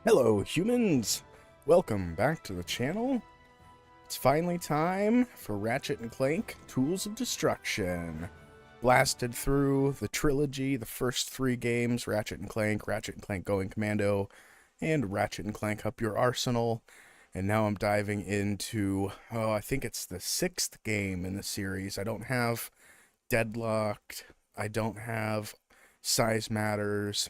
Hello humans! Welcome back to the channel. It's finally time for Ratchet and Clank Tools of Destruction. Blasted through the trilogy, the first three games, Ratchet and Clank Going Commando, and Ratchet and Clank Up Your Arsenal. And now I'm diving into, I think it's the sixth game in the series. I don't have Deadlocked, I don't have Size Matters.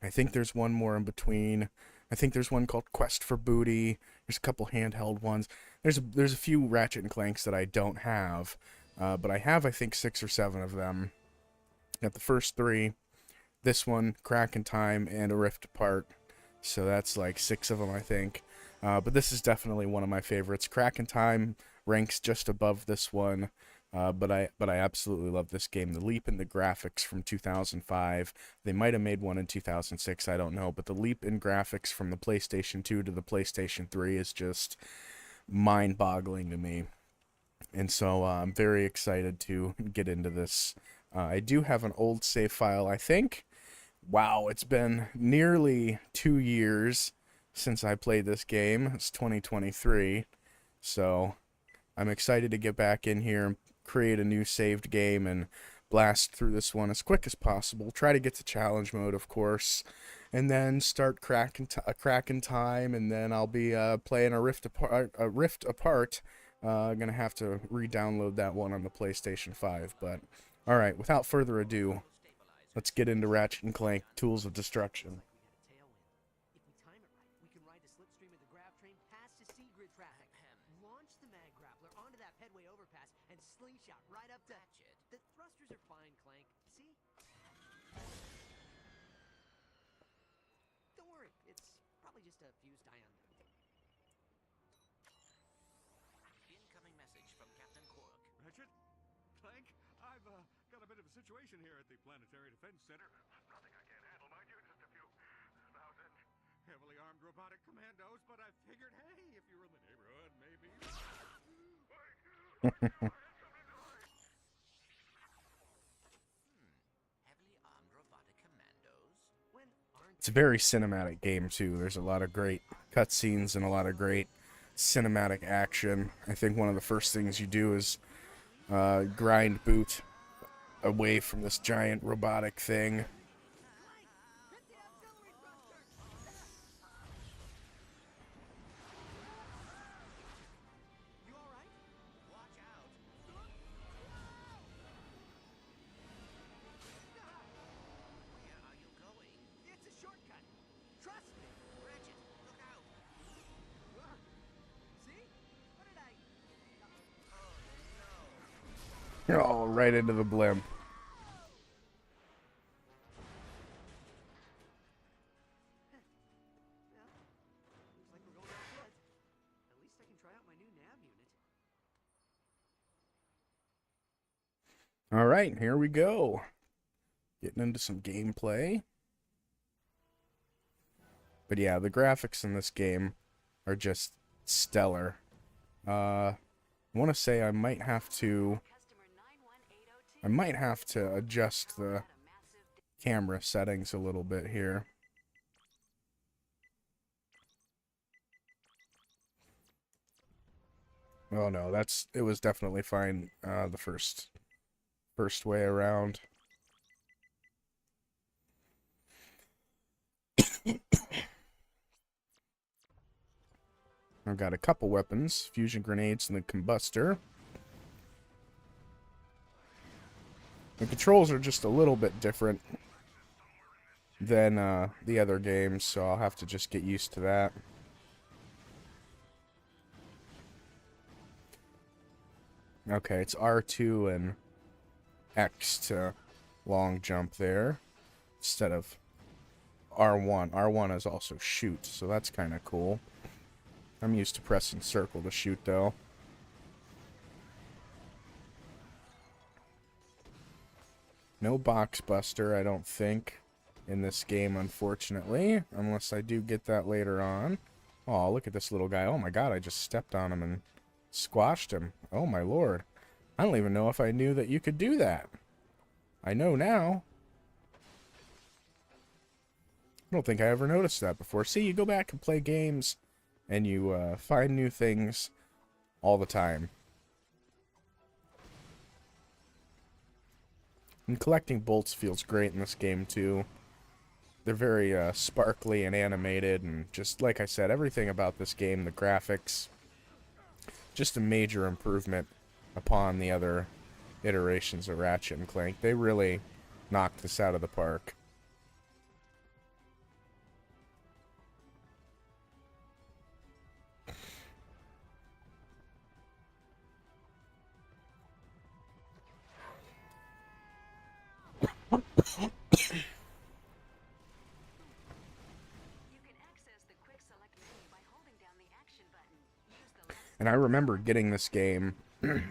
I think there's one more in between. I think there's one called Quest for Booty. There's a couple handheld ones. There's a few Ratchet and Clanks that I don't have, but I have, I think, 6 or 7 of them. Got the first 3, this one, Crack in Time, and A Rift Apart. So that's like 6 of them, I think. But this is definitely one of my favorites. Crack in Time ranks just above this one. But I absolutely love this game. The leap in the graphics from 2005. They might have made one in 2006, I don't know. But the leap in graphics from the PlayStation 2 to the PlayStation 3 is just mind-boggling to me. And so I'm very excited to get into this. I do have an old save file, I think. Wow, it's been nearly 2 years since I played this game. It's 2023. So I'm excited to get back in here and create a new saved game and blast through this one as quick as possible. Try to get to challenge mode, of course, and then start Crack in Time, and then I'll be playing a Rift Apart. I'm gonna have to re-download that one on the PlayStation 5. But all right, without further ado, let's get into Ratchet and Clank: Tools of Destruction. Slingshot right up to Ratchet. The thrusters are fine, Clank. See? Don't worry, it's probably just a fuse die on them. Incoming message from Captain Quark. Ratchet? Clank? I've got a bit of a situation here at the Planetary Defense Center. Nothing I can't handle, mind you. Just a few thousand heavily armed robotic commandos, but I figured, hey, if you were in the neighborhood, maybe... It's a very cinematic game, too. There's a lot of great cutscenes and a lot of great cinematic action. I think one of the first things you do is grind boot away from this giant robotic thing. Oh, right into the blimp. Looks like we're going out good. At least I can try out my new nav unit. All right, here we go. Getting into some gameplay. But yeah, the graphics in this game are just stellar. I want to say I might have to adjust the camera settings a little bit here. Oh no, it was definitely fine the first way around. I've got a couple weapons, fusion grenades and the combustor. The controls are just a little bit different than the other games, so I'll have to just get used to that. Okay, it's R2 and X to long jump there, instead of R1. R1 is also shoot, so that's kind of cool. I'm used to pressing circle to shoot, though. No box buster, I don't think, in this game, unfortunately. Unless I do get that later on. Oh, look at this little guy. Oh my god, I just stepped on him and squashed him. Oh my lord. I don't even know if I knew that you could do that. I know now. I don't think I ever noticed that before. See, you go back and play games, and you find new things all the time. And collecting bolts feels great in this game, too. They're very sparkly and animated, and just like I said, everything about this game, the graphics, just a major improvement upon the other iterations of Ratchet and Clank. They really knocked this out of the park. And I remember getting this game. I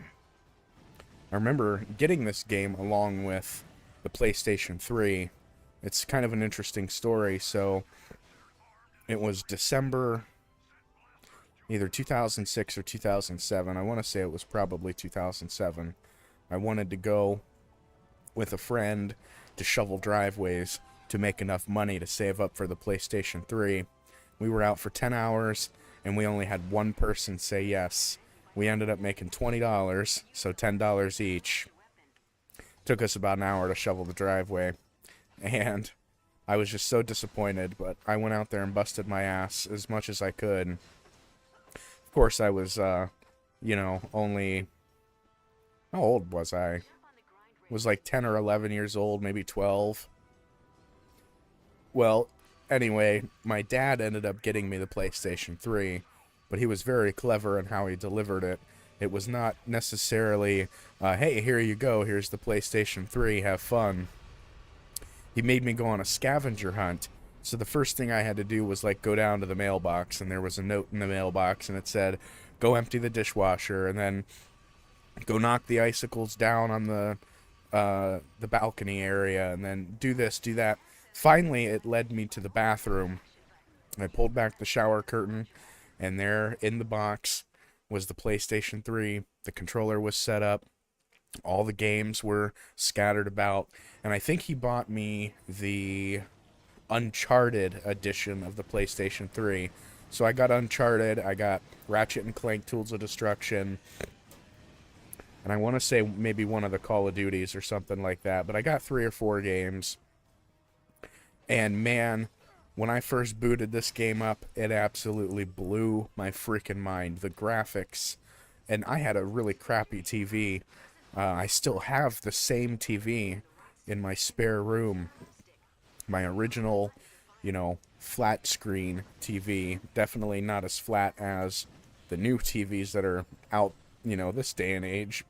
remember getting this game along with the PlayStation 3. It's kind of an interesting story. So it was December either 2006 or 2007. I want to say it was probably 2007. I wanted to go with a friend to shovel driveways to make enough money to save up for the PlayStation 3. We were out for 10 hours, and we only had one person say yes. We ended up making $20, so $10 each. Took us about an hour to shovel the driveway, and I was just so disappointed, but I went out there and busted my ass as much as I could. Of course, I was, only... How old was I? Was like 10 or 11 years old, maybe 12. Well, anyway, my dad ended up getting me the PlayStation 3, but he was very clever in how he delivered it. It was not necessarily, hey, here you go, here's the PlayStation 3, have fun. He made me go on a scavenger hunt. So the first thing I had to do was like go down to the mailbox, and there was a note in the mailbox, and it said, go empty the dishwasher, and then go knock the icicles down on the balcony area, and then do this, do that. Finally, it led me to the bathroom. I pulled back the shower curtain, and there in the box was the PlayStation 3. The controller was set up. All the games were scattered about. And I think he bought me the Uncharted edition of the PlayStation 3. So I got Uncharted, I got Ratchet and Clank Tools of Destruction, and I want to say maybe one of the Call of Duties or something like that. But I got 3 or 4 games. And man, when I first booted this game up, it absolutely blew my freaking mind. The graphics, and I had a really crappy TV. I still have the same TV in my spare room. My original, flat screen TV. Definitely not as flat as the new TVs that are out, this day and age.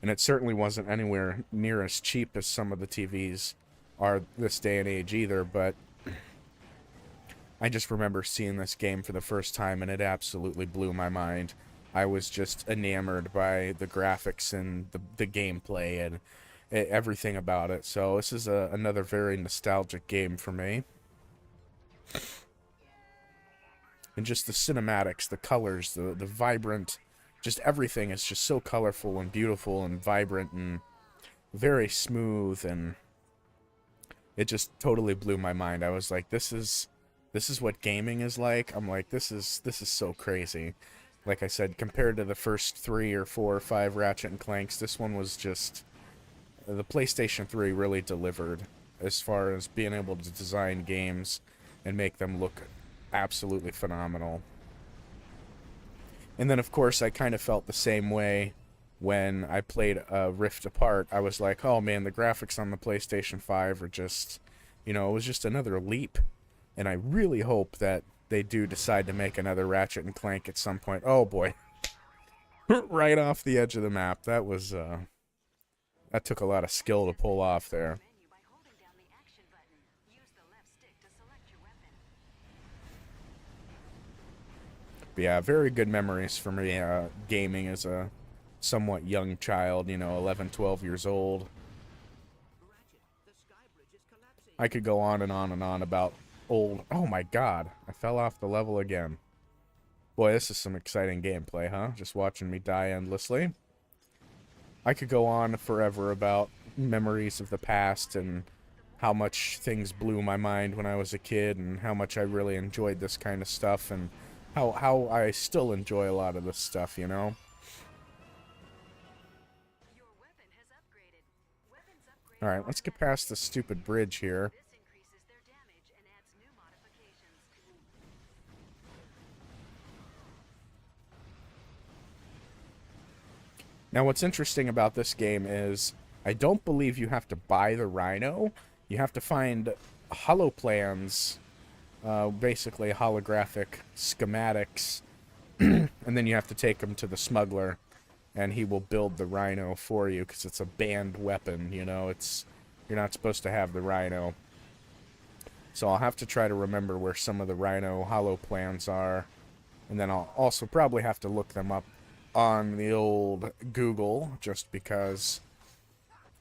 And it certainly wasn't anywhere near as cheap as some of the TVs are this day and age either, but I just remember seeing this game for the first time, and it absolutely blew my mind. I was just enamored by the graphics and the gameplay and everything about it. So this is another very nostalgic game for me. And just the cinematics, the colors, the vibrant, just everything is just so colorful and beautiful and vibrant and very smooth, and it just totally blew my mind. I was like, this is what gaming is like. I'm like, this is so crazy. Like I said, compared to the first 3 or 4 or 5 Ratchet and Clanks, this one was just... The PlayStation 3 really delivered as far as being able to design games and make them look absolutely phenomenal. And then, of course, I kind of felt the same way when I played Rift Apart. I was like, oh man, the graphics on the PlayStation 5 are just, it was just another leap. And I really hope that they do decide to make another Ratchet and Clank at some point. Oh boy. Right off the edge of the map. That was, that took a lot of skill to pull off there. But yeah, very good memories for me gaming as a somewhat young child, 11, 12 years old. I could go on and on and on about old... Oh my god, I fell off the level again. Boy, this is some exciting gameplay, huh? Just watching me die endlessly. I could go on forever about memories of the past and how much things blew my mind when I was a kid, and how much I really enjoyed this kind of stuff, and how I still enjoy a lot of this stuff, you know? Your weapon has upgraded. Weapons upgrade Alright, let's get past this stupid bridge here. This increases their damage and adds new modifications. Now, what's interesting about this game is I don't believe you have to buy the Rhino. You have to find holo plans, basically holographic schematics, and then you have to take them to the smuggler, and he will build the Rhino for you because it's a banned weapon. You know, you're not supposed to have the Rhino. So I'll have to try to remember where some of the Rhino holo plans are, and then I'll also probably have to look them up on the old Google, just because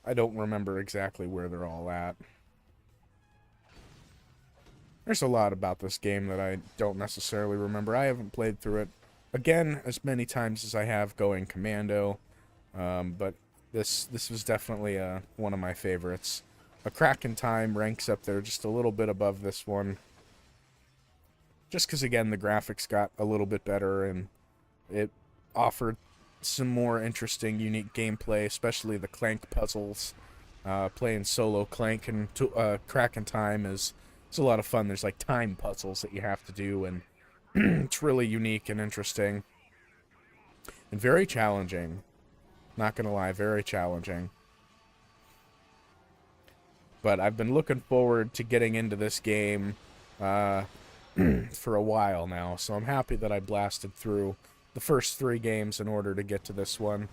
I don't remember exactly where they're all at. There's a lot about this game that I don't necessarily remember. I haven't played through it, again, as many times as I have Going Commando, but this was definitely one of my favorites. A Crack in Time ranks up there just a little bit above this one, just because, again, the graphics got a little bit better, and it offered some more interesting, unique gameplay, especially the Clank puzzles. Playing solo Clank and Crack in Time is a lot of fun. There's like time puzzles that you have to do, and it's really unique and interesting. And very challenging. Not gonna lie, very challenging. But I've been looking forward to getting into this game for a while now, so I'm happy that I blasted through the first 3 games in order to get to this one.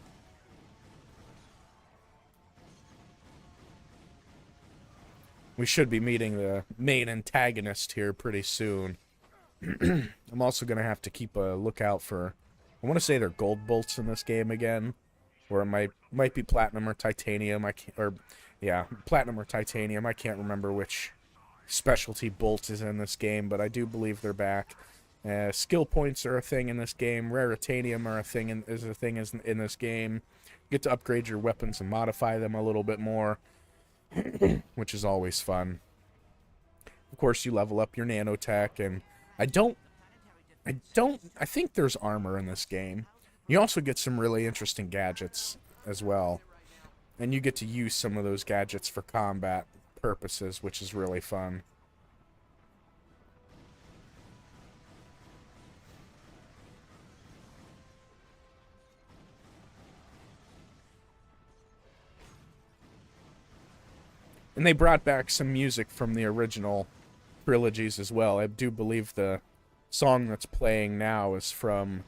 We should be meeting the main antagonist here pretty soon. I'm also going to have to keep a lookout for, I want to say they're gold bolts in this game again, or it might be platinum or titanium. Platinum or titanium. I can't remember which specialty bolt is in this game, but I do believe they're back. Skill points are a thing in this game. Raritanium are a thing in this game. You get to upgrade your weapons and modify them a little bit more, which is always fun. Of course, you level up your nanotech, and I think there's armor in this game. You also get some really interesting gadgets as well, and you get to use some of those gadgets for combat purposes, which is really fun. And they brought back some music from the original trilogies as well. I do believe the song that's playing now is from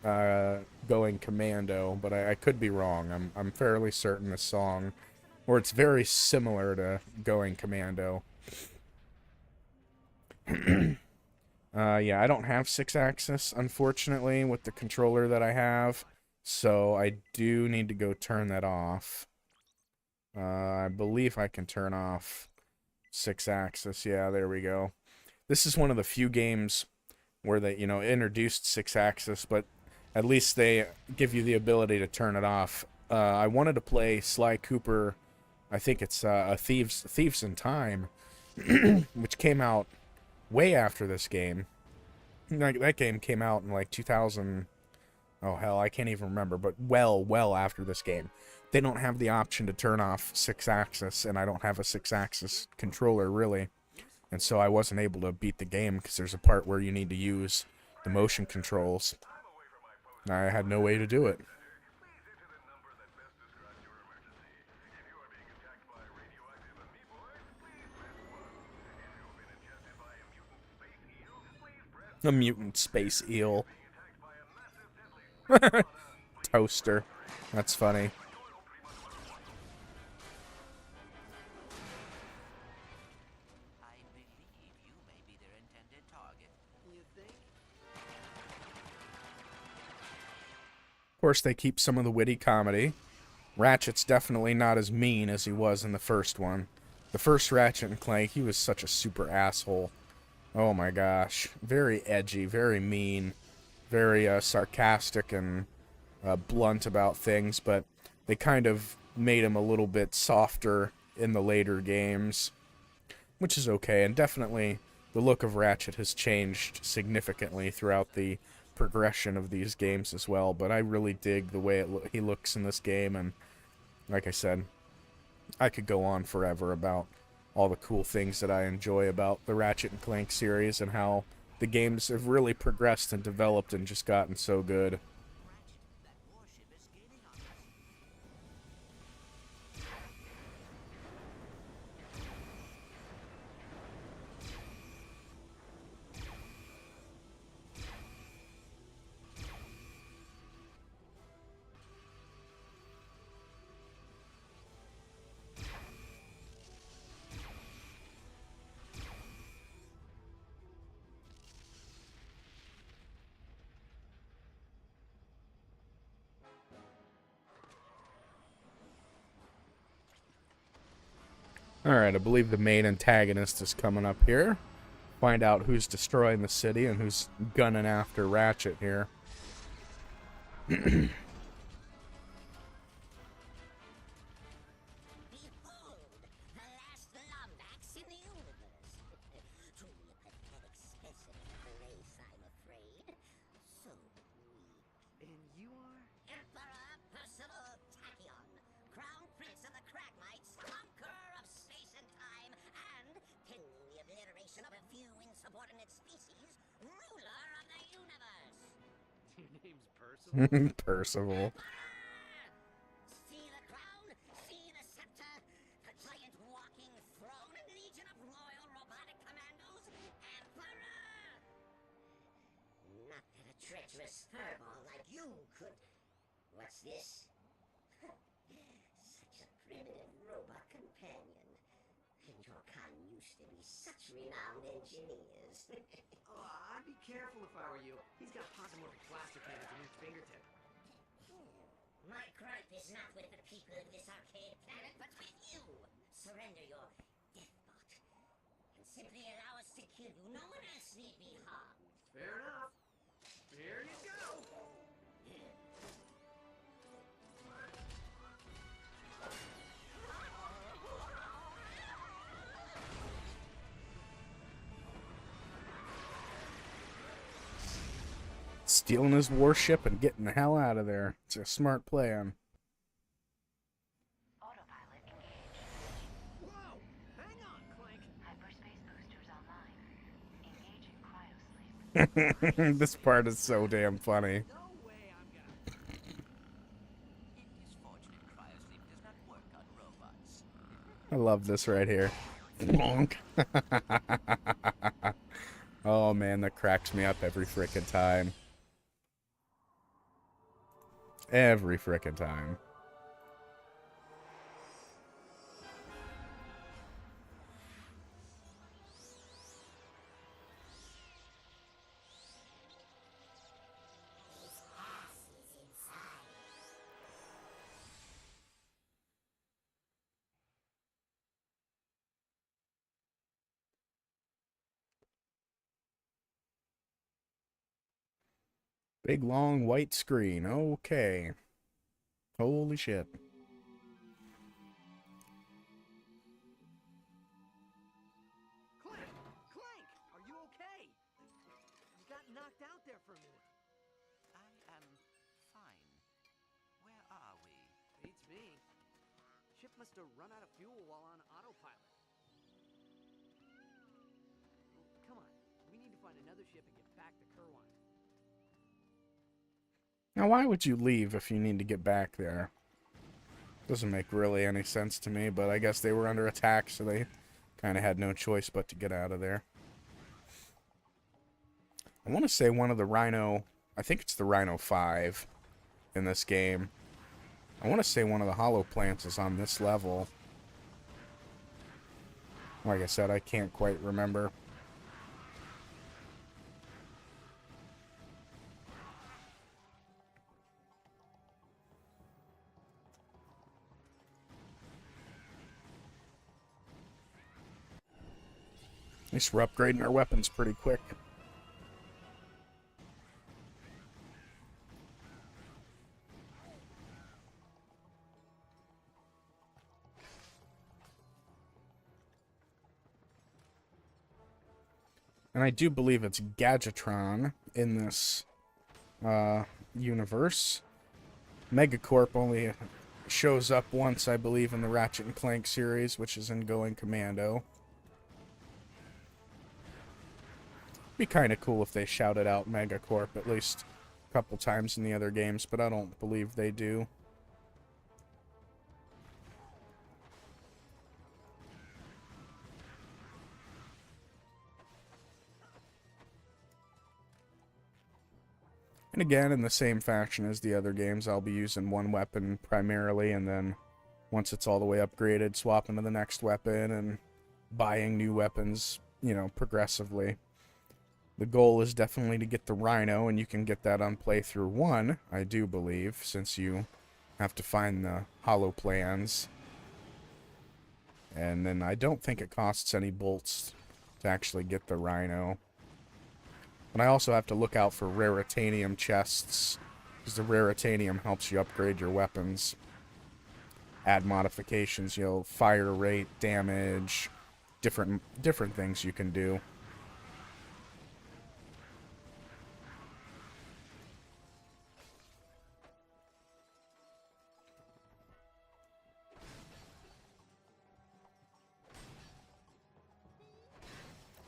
Going Commando, but I could be wrong. I'm fairly certain the song, or it's very similar to Going Commando. Yeah, I don't have 6-axis, unfortunately, with the controller that I have, so I do need to go turn that off. I believe I can turn off 6-axis. Yeah, there we go. This is one of the few games where they, introduced 6-axis, but at least they give you the ability to turn it off. I wanted to play Sly Cooper, I think it's Thieves in Time, which came out way after this game. That game came out in like 2000. Oh hell, I can't even remember, but well after this game. They don't have the option to turn off 6-axis, and I don't have a 6-axis controller, really. And so I wasn't able to beat the game, because there's a part where you need to use the motion controls. And I had no way to do it. A mutant space eel. Toaster. That's funny. I believe you may be their intended target. You think? Of course, they keep some of the witty comedy. Ratchet's definitely not as mean as he was in the first one. The first Ratchet and Clank, he was such a super asshole. Oh my gosh. Very edgy, very mean, very sarcastic and blunt about things, but they kind of made him a little bit softer in the later games. which is okay, and definitely the look of Ratchet has changed significantly throughout the progression of these games as well, but I really dig the way he looks in this game, and like I said, I could go on forever about all the cool things that I enjoy about the Ratchet and Clank series and how the games have really progressed and developed and just gotten so good. That warship is gaining on us. Alright, I believe the main antagonist is coming up here. Find out who's destroying the city and who's gunning after Ratchet here. Behold, the last Lombax in the universe. Truly a pathetic specimen of the race, I'm afraid. So weak. And you are? Emperor Percival Tachyon, Crown Prince of the Cragmites, conqueror of space and time, and, pending the obliteration of a few insubordinate species, ruler of the universe. Your name's Percival? Percival. See the crown, see the scepter, the giant walking throne and legion of loyal robotic commandos, Emperor! Not that a treacherous furball like you could... What's this? Such a primitive robot companion. And your kind used to be such renowned engineers. Oh, I'd be careful if I were you. He's got polymorphic plastic cannons in each fingertip. My gripe is not with the people of this arcade planet, but with you. Surrender your deathbot, and simply allow us to kill you. No one else need be harmed. Fair enough. Here you go. Stealing his warship and getting the hell out of there. It's a smart plan. Autopilot engaged. Whoa! Hang on, Clank. Hyperspace boosters online. Engaging cryosleep. This part is so damn funny. No way I'm gonna... It is fortunate cryosleep does not work on robots. I love this right here. Bonk. Oh man, that cracks me up every frickin' time. Every frickin' time. Big long white screen. Okay. Holy shit. Clank! Clank! Are you okay? You got knocked out there for a minute. I am fine. Where are we? Beats me. Ship must have run out of fuel while on autopilot. Come on. We need to find another ship and get back to Kerwine. Now, why would you leave if you need to get back there? Doesn't make really any sense to me, but I guess they were under attack, so they kind of had no choice but to get out of there. I want to say one of the Rhino... I think it's the Rhino 5 in this game. I want to say one of the hollow plants is on this level. Like I said, I can't quite remember. At least we're upgrading our weapons pretty quick. And I do believe it's Gadgetron in this universe. Megacorp only shows up once, I believe, in the Ratchet and Clank series, which is in Going Commando. Be kind of cool if they shouted out Megacorp at least a couple times in the other games, but I don't believe they do. And again, in the same fashion as the other games, I'll be using one weapon primarily, and then once it's all the way upgraded, swapping to the next weapon and buying new weapons, you know, progressively. The goal is definitely to get the Rhino, and you can get that on playthrough 1, I do believe, since you have to find the hollow plans. And then I don't think it costs any bolts to actually get the Rhino. And I also have to look out for raritanium chests, because the raritanium helps you upgrade your weapons. Add modifications, you know, fire rate, damage, different things you can do.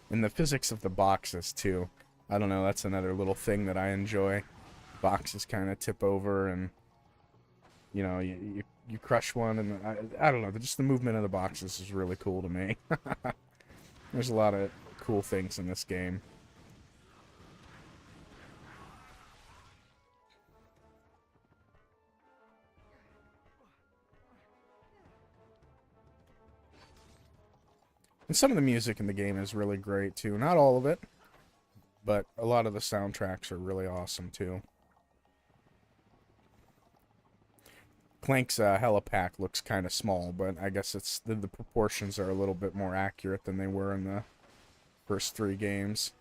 And the physics of the boxes, too. I don't know, that's another little thing that I enjoy. Boxes kind of tip over, and, you know, you crush one, and I don't know, just the movement of the boxes is really cool to me. There's a lot of cool things in this game. And some of the music in the game is really great, too. Not all of it, but a lot of the soundtracks are really awesome, too. Clank's helipack looks kind of small, but I guess it's the proportions are a little bit more accurate than they were in the first 3 games.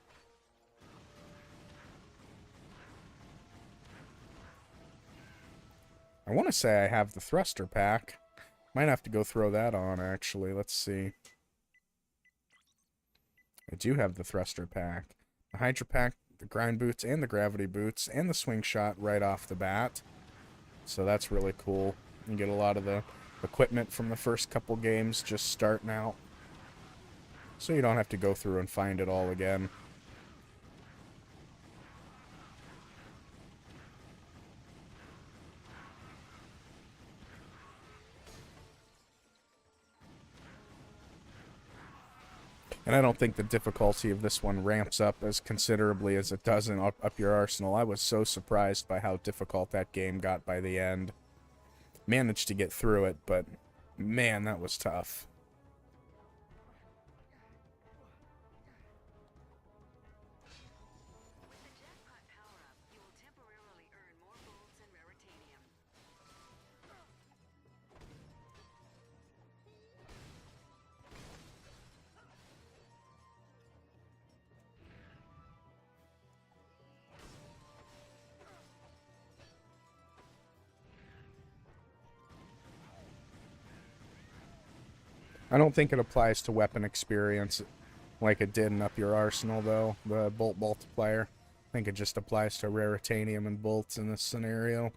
I want to say I have the thruster pack. Might have to go throw that on, actually. Let's see. I do have the thruster pack. The Hydra pack, the grind boots, and the gravity boots, and the swing shot right off the bat. So that's really cool. You get a lot of the equipment from the first couple games just starting out. So you don't have to go through and find it all again. And I don't think the difficulty of this one ramps up as considerably as it does in Up Your Arsenal. I was so surprised by how difficult that game got by the end. Managed to get through it, but man, that was tough. With the jackpot power-up, you will temporarily earn more bolts and raritanium. I don't think it applies to weapon experience like it did in Up Your Arsenal, though, the bolt multiplier. I think it just applies to raritanium and bolts in this scenario.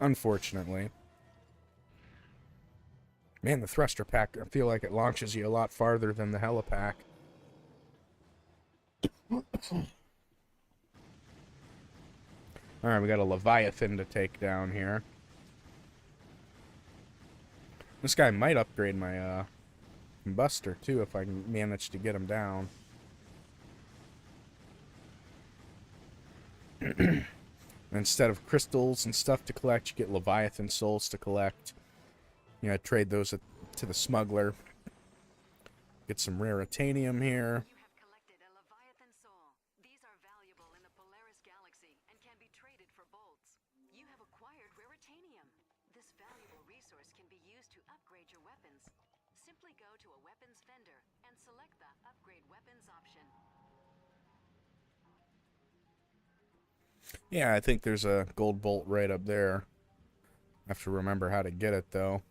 Unfortunately. Man, the thruster pack, I feel like it launches you a lot farther than the helipack. Alright, we got a Leviathan to take down here. This guy might upgrade my Buster, too, if I can manage to get him down. Instead of crystals and stuff to collect, you get Leviathan souls to collect. You know, I trade those to the smuggler. Get some raritanium here. You have collected a Leviathan soul. These are valuable in the Polaris galaxy and can be traded for bolts. You have acquired raritanium. This valuable resource can be used to upgrade your weapons. Simply go to a weapons vendor and select the Upgrade Weapons option. Yeah, I think there's a gold bolt right up there. I have to remember how to get it, though.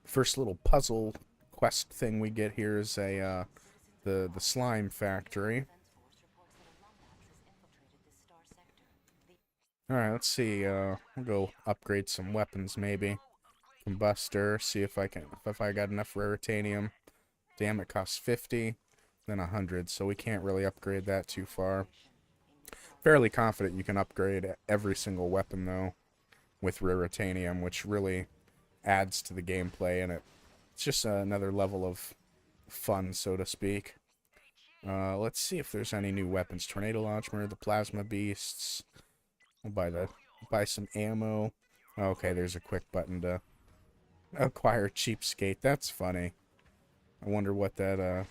First little puzzle quest thing we get here is a the slime factory. Alright, let's see. We'll go upgrade some weapons maybe. Combustor, see if I got enough raritanium. Damn, it costs 50, then 100, so we can't really upgrade that too far. Fairly confident you can upgrade every single weapon though with raritanium, which really adds to the gameplay, and it's just another level of fun, so to speak. Let's see if there's any new weapons. Tornado launcher, the plasma beasts. We'll buy some ammo. Okay, there's a quick button to acquire cheapskate. That's funny. I wonder what that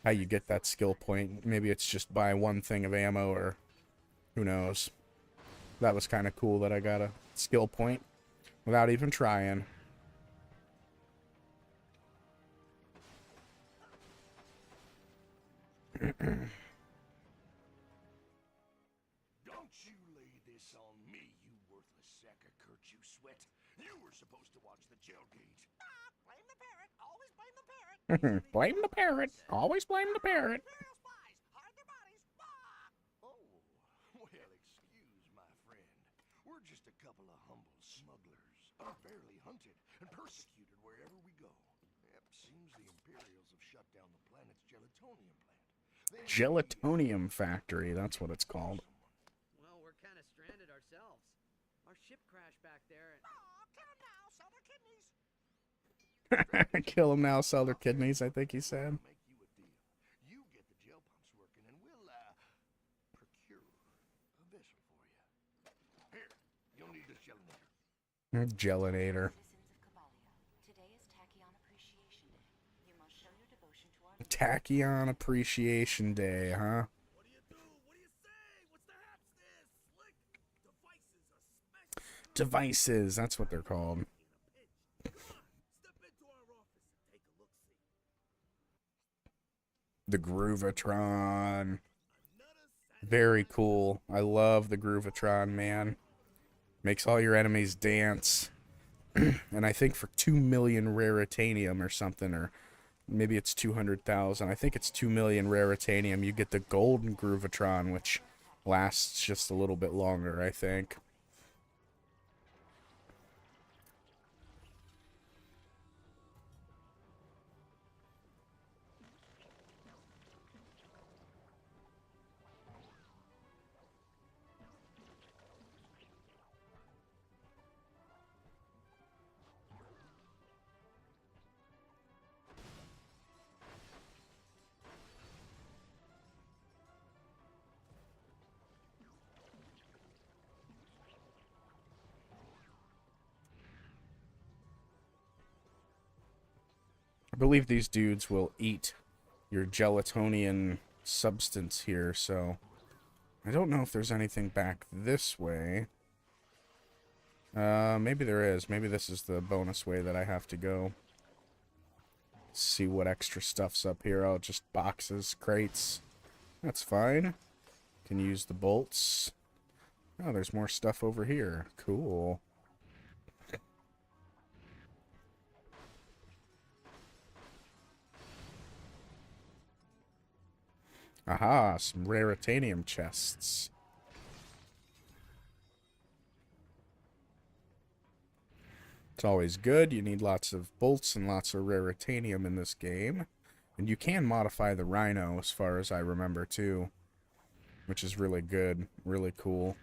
how you get that skill point. Maybe it's just buy one thing of ammo, or who knows. That was kind of cool that I got a skill point without even trying. Don't you lay this on me, you worthless sack of Kurt, you sweat. You were supposed to watch the jailgate. Blame the parrot. Always blame the parrot. Blame the parrot. Always blame the parrot. Imperial spies. Hide their bodies. Oh, well, excuse my friend. We're just a couple of humble smugglers, unfairly hunted and persecuted wherever we go. Yep, seems the Imperials have shut down the planet's gelatonium plant. Gelatonium factory, that's what it's called. Well, we're kind of stranded ourselves. Our ship crashed back there and... Aw, kill them now. Sell their kidneys. Kill them now, sell their kidneys, I think he said. Make you a deal. You get the gel pumps working, and we'll procure a vessel for you. Here, you'll need this gelinator. Gelinator. Tachyon Appreciation Day, huh? What do you do? What do you say? What's the haps there? Slick devices are special. Devices, that's what they're called. Step into our office and take a look-see. The Groovatron. Very cool. I love the Groovatron, man. Makes all your enemies dance. And I think for 2 million raritanium or something, or maybe it's 200,000. I think it's 2 million raritanium. You get the golden Groovatron, which lasts just a little bit longer, I think. I believe these dudes will eat your gelatonian substance here, so I don't know if there's anything back this way. Maybe there is. Maybe this is the bonus way that I have to go. See what extra stuff's up here. Oh, just boxes, crates. That's fine. Can use the bolts. Oh, there's more stuff over here. Cool. Aha, some raritanium chests. It's always good. You need lots of bolts and lots of raritanium in this game. And you can modify the Rhino, as far as I remember, too. Which is really good. Really cool.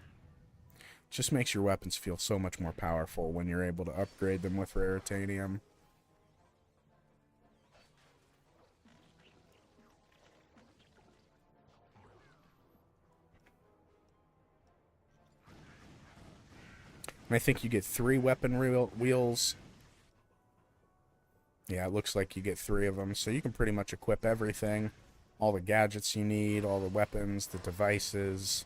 Just makes your weapons feel so much more powerful when you're able to upgrade them with raritanium. And I think you get 3 weapon wheels. Yeah, it looks like you get 3 of them. So you can pretty much equip everything. All the gadgets you need, all the weapons, the devices.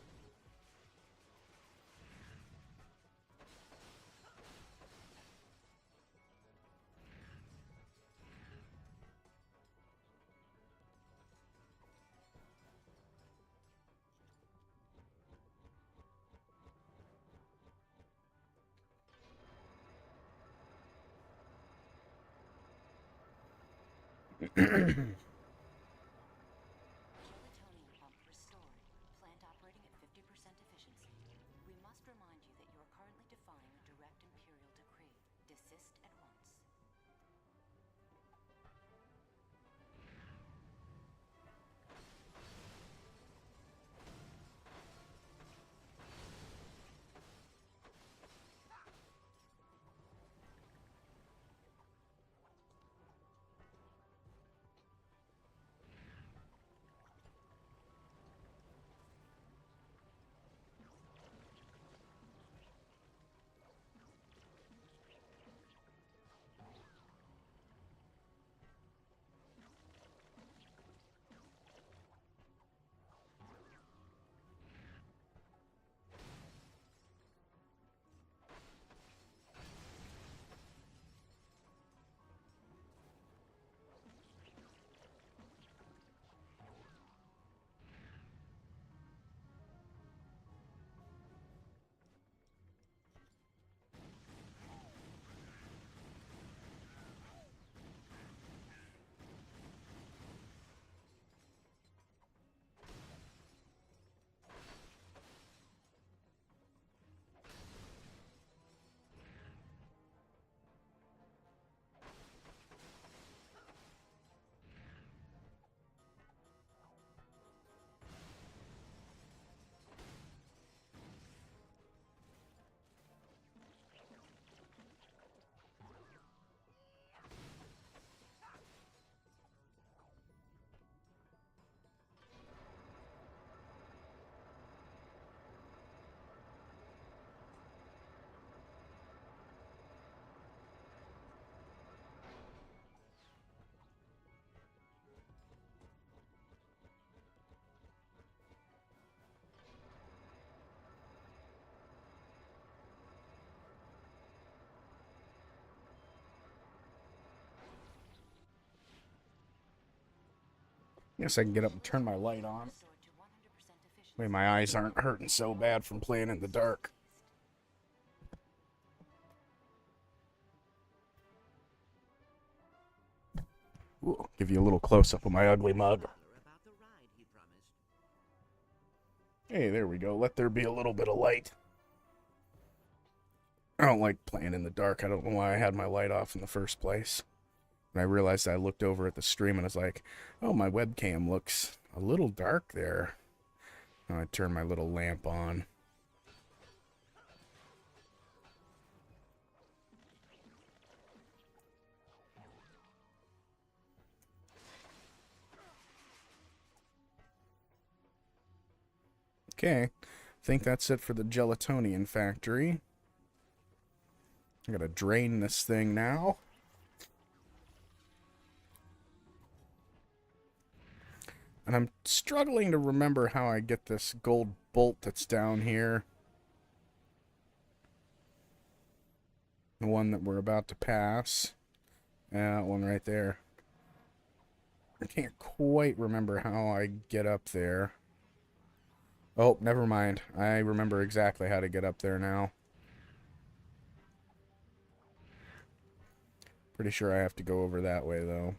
Guess I can get up and turn my light on. Way my eyes aren't hurting so bad from playing in the dark. Ooh, give you a little close-up of my ugly mug. About the ride he promised. Hey, there we go. Let there be a little bit of light. I don't like playing in the dark. I don't know why I had my light off in the first place. And I realized I looked over at the stream and I was like, oh, my webcam looks a little dark there. And I turned my little lamp on. Okay, I think that's it for the Gelatonian factory. I gotta drain this thing now. And I'm struggling to remember how I get this gold bolt that's down here. The one that we're about to pass. Yeah, that one right there. I can't quite remember how I get up there. Oh, never mind. I remember exactly how to get up there now. Pretty sure I have to go over that way, though.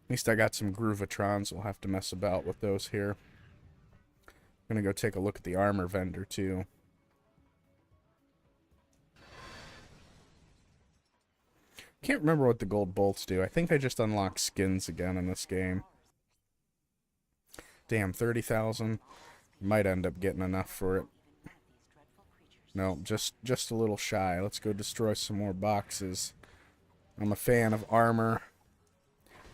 At least I got some Groovatrons. We'll have to mess about with those here. I'm gonna go take a look at the armor vendor, too. Can't remember what the gold bolts do. I think I just unlock skins again in this game. Damn, 30,000. Might end up getting enough for it. No, just a little shy. Let's go destroy some more boxes. I'm a fan of armor.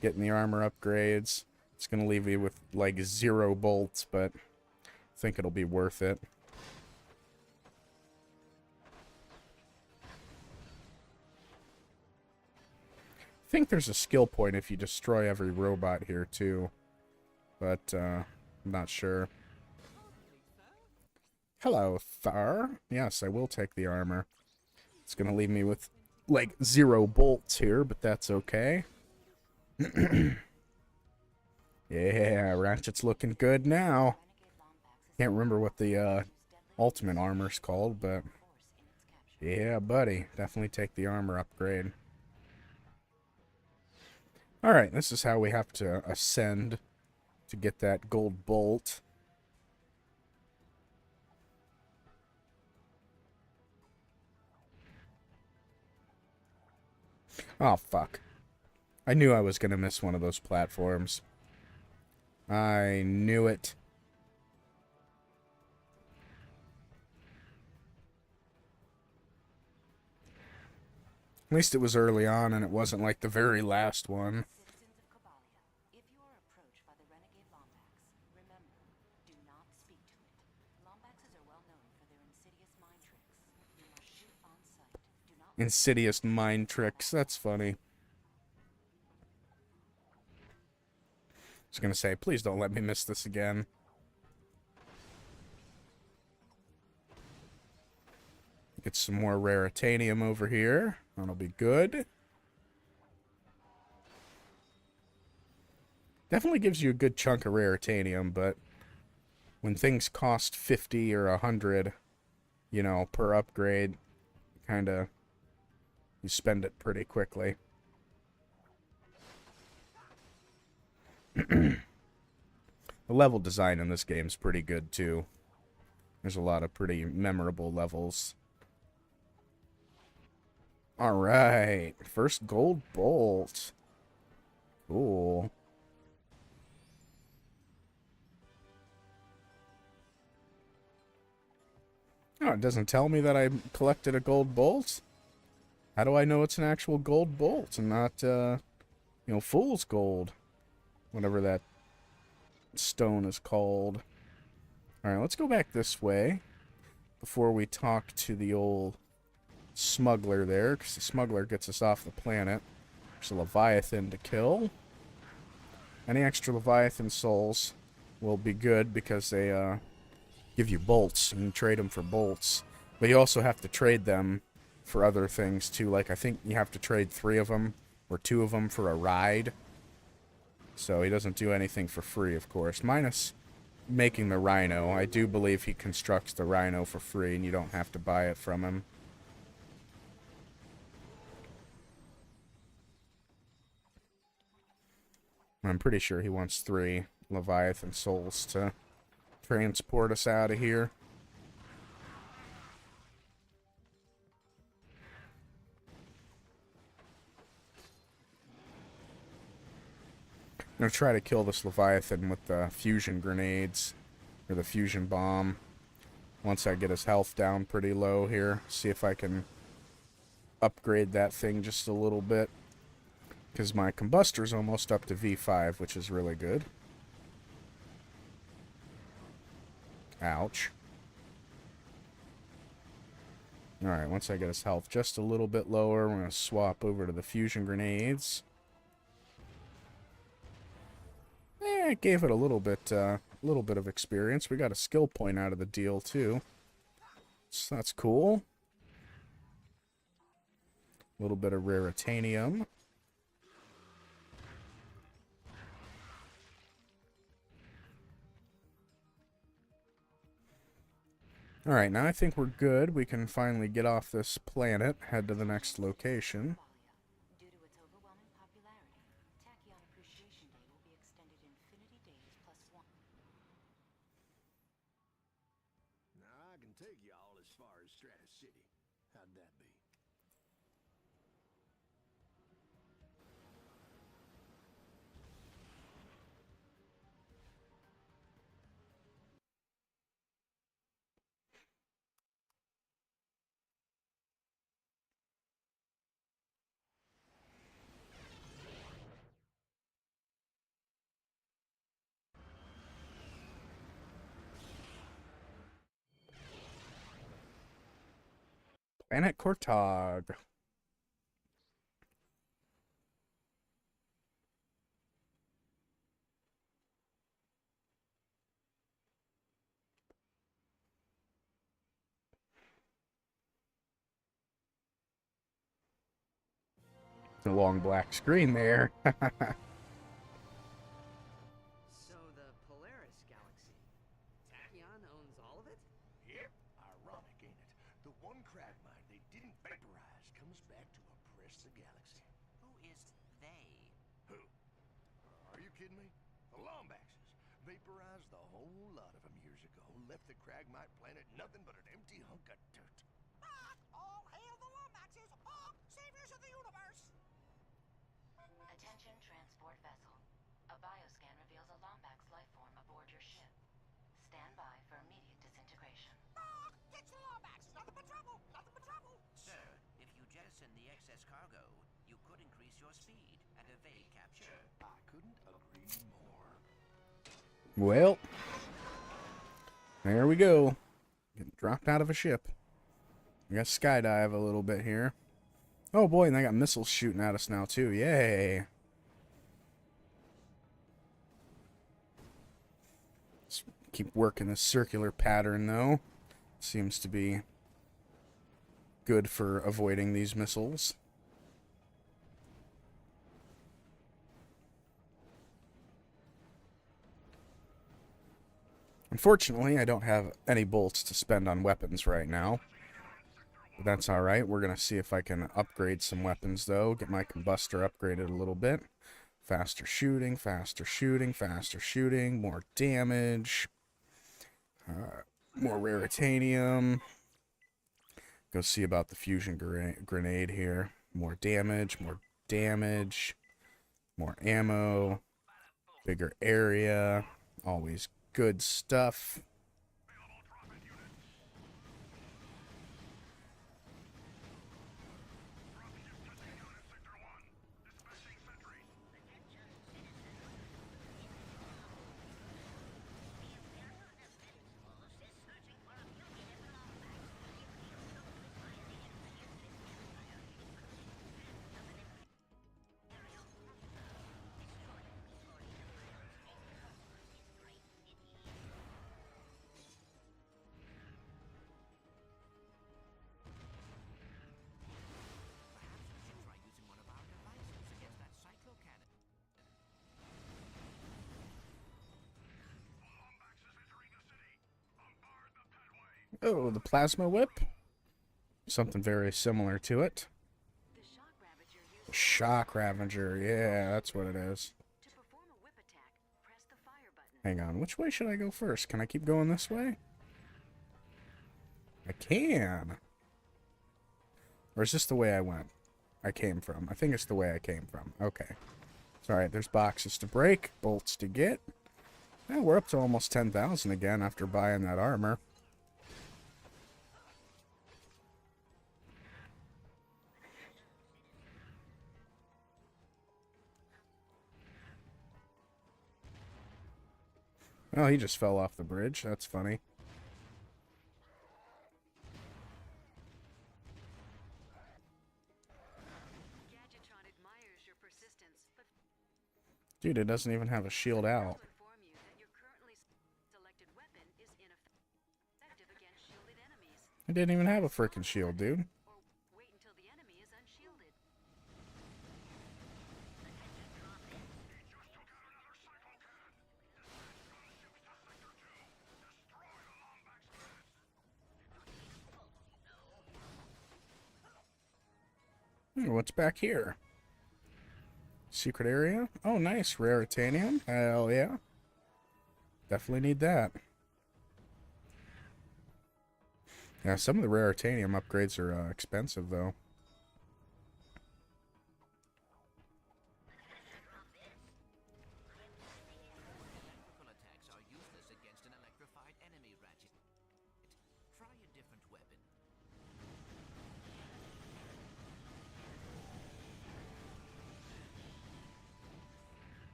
Getting the armor upgrades. It's going to leave me with like 0 bolts, but I think it'll be worth it. I think there's a skill point if you destroy every robot here too. But, I'm not sure. Hello, Thar. Yes, I will take the armor. It's gonna leave me with, like, 0 bolts here, but that's okay. Yeah, Ratchet's looking good now. Can't remember what the, ultimate armor's called, but... yeah, buddy. Definitely take the armor upgrade. Alright, this is how we have to ascend to get that gold bolt. Oh, fuck. I knew I was going to miss one of those platforms. I knew it. At least it was early on and it wasn't like the very last one. Citizens of Cabalia, if you are approached by the renegade Lombax, remember, do not speak to it. Lombaxes are well known for their insidious mind tricks. You must shoot on sight. Do not... Insidious mind tricks. That's funny. I was gonna say, please don't let me miss this again. Get some more raritanium over here. That'll be good. Definitely gives you a good chunk of raritanium, but when things cost 50 or 100, you know, per upgrade, kinda, you spend it pretty quickly. The level design in this game is pretty good, too. There's a lot of pretty memorable levels. Alright, first gold bolt. Cool. Oh, it doesn't tell me that I collected a gold bolt? How do I know it's an actual gold bolt and not, you know, fool's gold? Whatever that stone is called. Alright, let's go back this way before we talk to the old smuggler there, because the smuggler gets us off the planet. There's a Leviathan to kill. Any extra Leviathan souls will be good because they give you bolts. You can trade them for bolts. But you also have to trade them for other things too. Like I think you have to trade 3 of them or 2 of them for a ride. So he doesn't do anything for free, of course. Minus making the Rhino. I do believe he constructs the Rhino for free, and you don't have to buy it from him. I'm pretty sure he wants 3 Leviathan souls to transport us out of here. I'm gonna try to kill this Leviathan with the fusion grenades, or the fusion bomb, once I get his health down pretty low here. See if I can upgrade that thing just a little bit, because my combustor's almost up to V5, which is really good. Ouch. Alright, once I get his health just a little bit lower, we're going to swap over to the fusion grenades. It gave it a little bit of experience. We got a skill point out of the deal, too. So that's cool. A little bit of raritanium. Alright, now I think we're good. We can finally get off this planet, head to the next location. Due to its overwhelming popularity, Tachyon Appreciation Day will be extended infinity days +1. Now I can take y'all as far as Stratus City. How'd that be? Planet Cortog. A long black screen there. So the Polaris Galaxy. Tachyon owns all of it? Yep. Ironic, ain't it? The one crag mine they didn't vaporize comes back to oppress the galaxy. Who is they? Who? Are you kidding me? The Lombaxes vaporized the whole lot of them years ago. Left the Cragmite planet nothing but an empty hunk of dirt. All hail the Lombaxes! Saviors of the universe! Attention transport vessel. A bioscan reveals a Lombax life form aboard your ship. Stand by for immediate disintegration. It's the Lombaxes! Nothing but trouble! Nothing but trouble! Sir, if you jettison the excess cargo, you could increase your speed and evade capture. I couldn't agree more. Well, there we go. Getting dropped out of a ship. We got skydive a little bit here. Oh boy, and they got missiles shooting at us now too. Yay. Let's keep working this circular pattern though. Seems to be good for avoiding these missiles. Unfortunately, I don't have any bolts to spend on weapons right now. But that's alright. We're going to see if I can upgrade some weapons, though. Get my combustor upgraded a little bit. Faster shooting, faster shooting, faster shooting. More damage. More raritanium. Go see about the fusion grenade here. More damage, more damage. More ammo. Bigger area. Always good stuff. Oh, the plasma whip. Something very similar to it. The shock ravager uses The shock ravager. Yeah, that's what it is. to perform a whip attack. Press the fire button. Hang on. Which way should I go first? Can I keep going this way? I can. Or is this the way I went? I came from. I think it's the way I came from. Okay. It's alright. There's boxes to break. Bolts to get. Yeah, we're up to almost 10,000 again after buying that armor. Oh, he just fell off the bridge. That's funny. Gadgetron admires your persistence, but Dude, it doesn't even have a shield out. will inform you that your currently selected weapon is ineffective against shielded enemies. It didn't even have a freaking shield, dude. Or wait until the enemy is unshielded. What's back here? Secret area? Oh, nice. Raritanium? Hell yeah. Definitely need that. Yeah, some of the Raritanium upgrades are expensive, though. Electrical attacks are useless against an electrified enemy, Ratchet. Try a different weapon.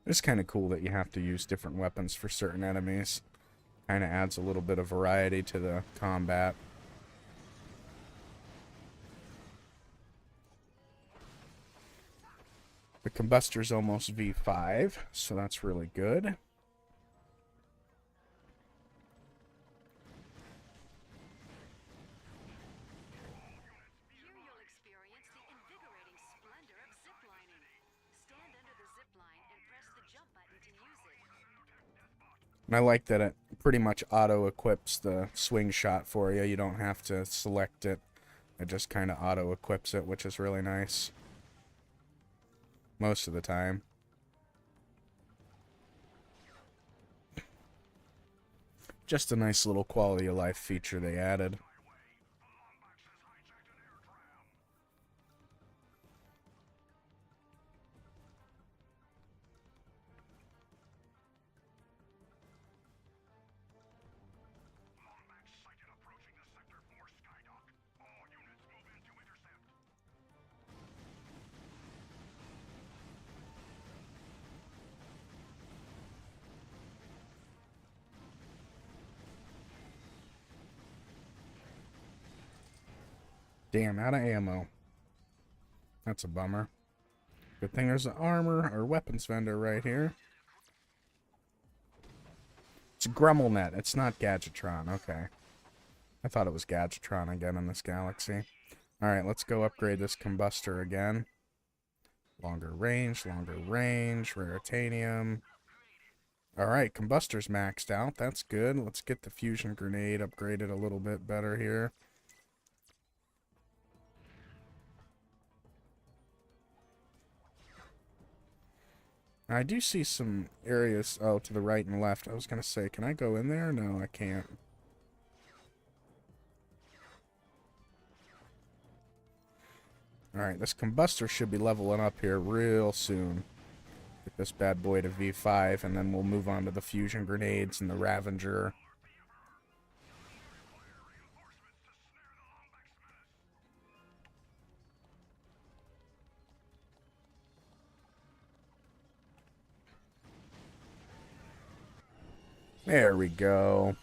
It's kind of cool that you have to use different weapons for certain enemies. Kind of adds a little bit of variety to the combat. The combustor's almost V5, so that's really good. Here you'll experience the invigorating splendor of ziplining. Stand under the zipline and press the jump button to use it. And I like that it pretty much auto-equips the swing shot for you. You don't have to select it. It just kind of auto-equips it, which is really nice. Most of the time. Just a nice little quality of life feature they added. Damn, out of ammo. That's a bummer. Good thing there's an armor or weapons vendor right here. It's GrummelNet. It's not Gadgetron. Okay. I thought it was Gadgetron again in this galaxy. Alright, let's go upgrade this combustor again. Longer range, Raritanium. Alright, combustor's maxed out. That's good. Let's get the fusion grenade upgraded a little bit better here. I do see some areas, oh, to the right and left. I was going to say, can I go in there? No, I can't. Alright, this combustor should be leveling up here real soon. Get this bad boy to V5, and then we'll move on to the fusion grenades and the Ravager. There we go.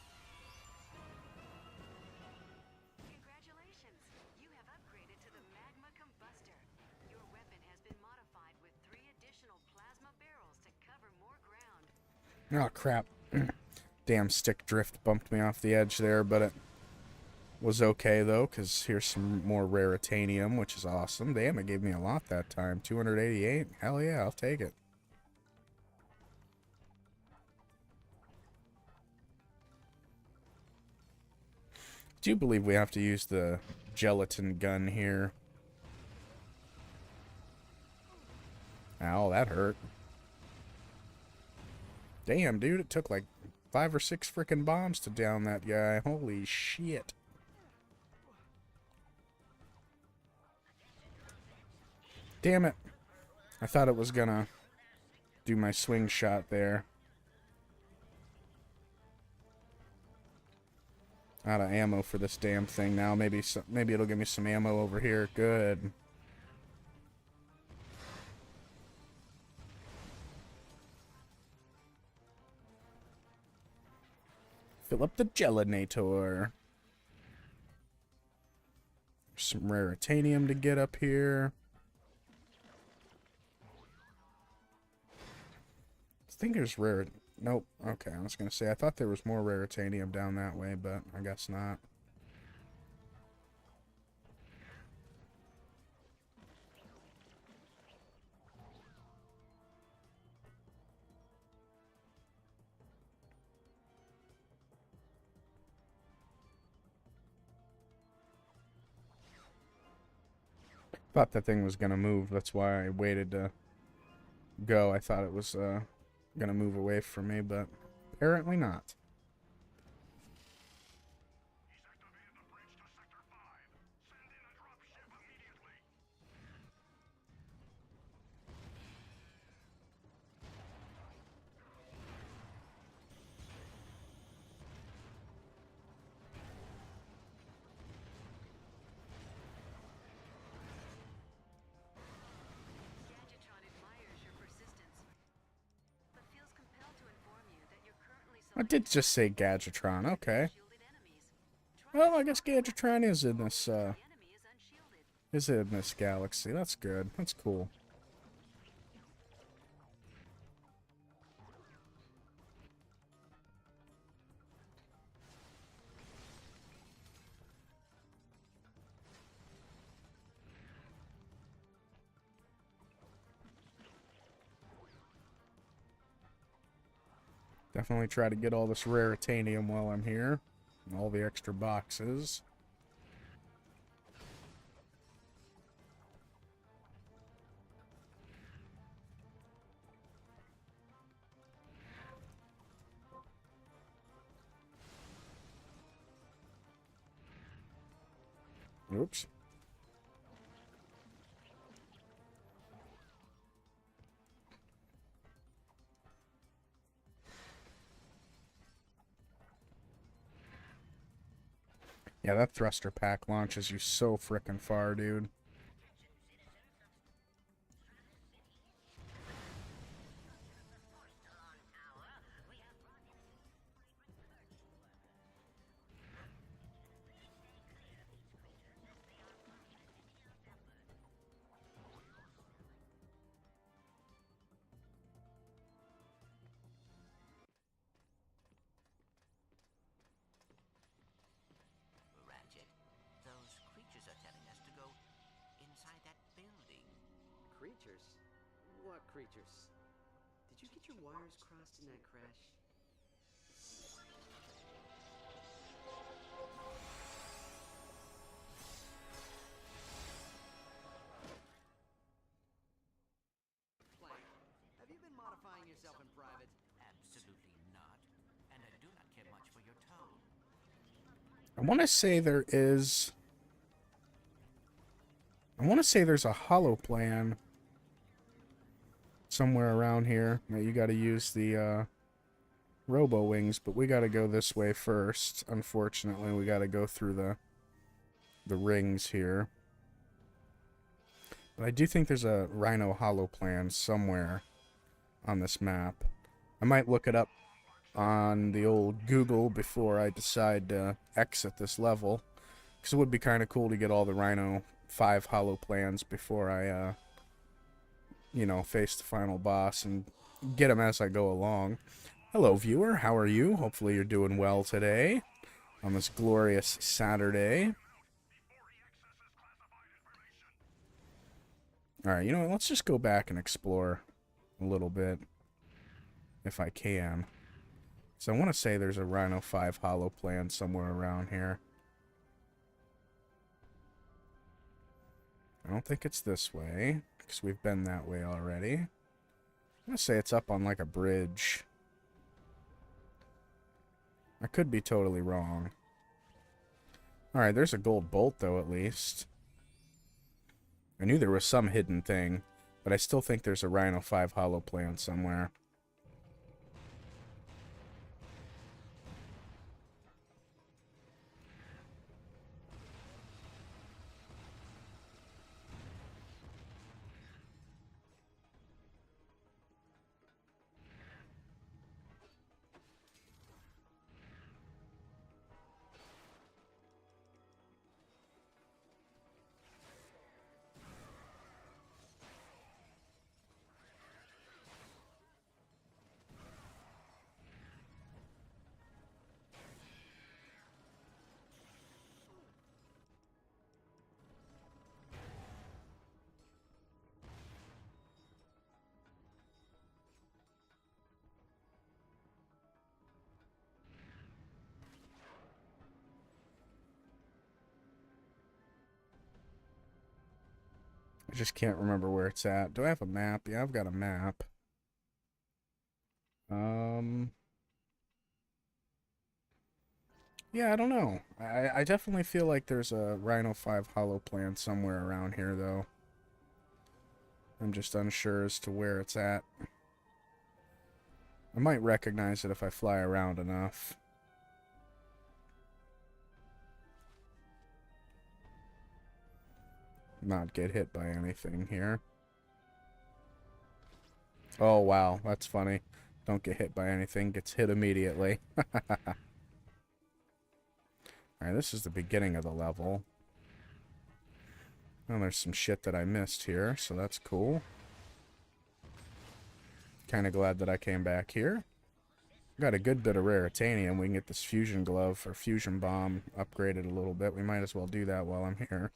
Congratulations! You have upgraded to the Magma Combustor. Your weapon has been modified with 3 additional plasma barrels to cover more ground. Oh, crap. Damn stick drift bumped me off the edge there, but it was okay, though, because here's some more Raritanium, which is awesome. Damn, it gave me a lot that time. 288? Hell yeah, I'll take it. do believe we have to use the gelatin gun here. Ow, that hurt. Damn, dude, it took like 5 or 6 frickin' bombs to down that guy. Holy shit. Damn it. I thought it was gonna do my swing shot there. Out of ammo for this damn thing now. Maybe it'll give me some ammo over here. Good. Fill up the gelinator. Some raritanium to get up here. I think there's rare. Nope. Okay, I was gonna say I thought there was more raritanium down that way, but I guess not. Thought that thing was gonna move. That's why I waited to go. I thought it was gonna move away from me, but apparently not. Gadgetron admires your persistence, but feels compelled to inform you that you're currently I did just say Gadgetron. Okay. shielded enemies. Well, I guess Gadgetron is in this The enemy is unshielded. is in this galaxy. That's good. That's cool. Definitely try to get all this raritanium while I'm here. And all the extra boxes. Oops. Yeah, that thruster pack launches you so frickin' far, dude. Ratchet, those creatures are telling us to go inside that building. Creatures? What creatures? Did you get your wires crossed in that crash? Clank, have you been modifying yourself in private? Absolutely not. And I do not care much for your tone. I want to say there is... I want to say there's a hollow plan somewhere around here. Now you got to use the robo wings, but we got to go this way first. Unfortunately, we got to go through the rings here. But I do think there's a Rhino hollow plan somewhere on this map. I might look it up on the old Google before I decide to exit this level, because it would be kind of cool to get all the Rhino 5 hollow plans before I you know, face the final boss and get them as I go along. Hello viewer, how are you? Hopefully you're doing well today on this glorious Saturday. Alright, you know what, let's just go back and explore a little bit if I can. So I want to say there's a Rhino 5 hollow plan somewhere around here. I don't think it's this way, because we've been that way already. I'm going to say it's up on like a bridge. I could be totally wrong. Alright, there's a gold bolt, though, at least. I knew there was some hidden thing, but I still think there's a Rhino 5 hollow plant somewhere. I just can't remember where it's at. Do I have a map? Yeah, I've got a map. Yeah, I don't know. I definitely feel like there's a Rhino 5 hollow plant somewhere around here, though. I'm just unsure as to where it's at. I might recognize it if I fly around enough. Not get hit by anything here. Oh, wow. That's funny. Don't get hit by anything. Gets hit immediately. Alright, this is the beginning of the level. Oh, there's some shit that I missed here, so that's cool. Kind of glad that I came back here. Got a good bit of raritanium. We can get this fusion glove or fusion bomb upgraded a little bit. We might as well do that while I'm here.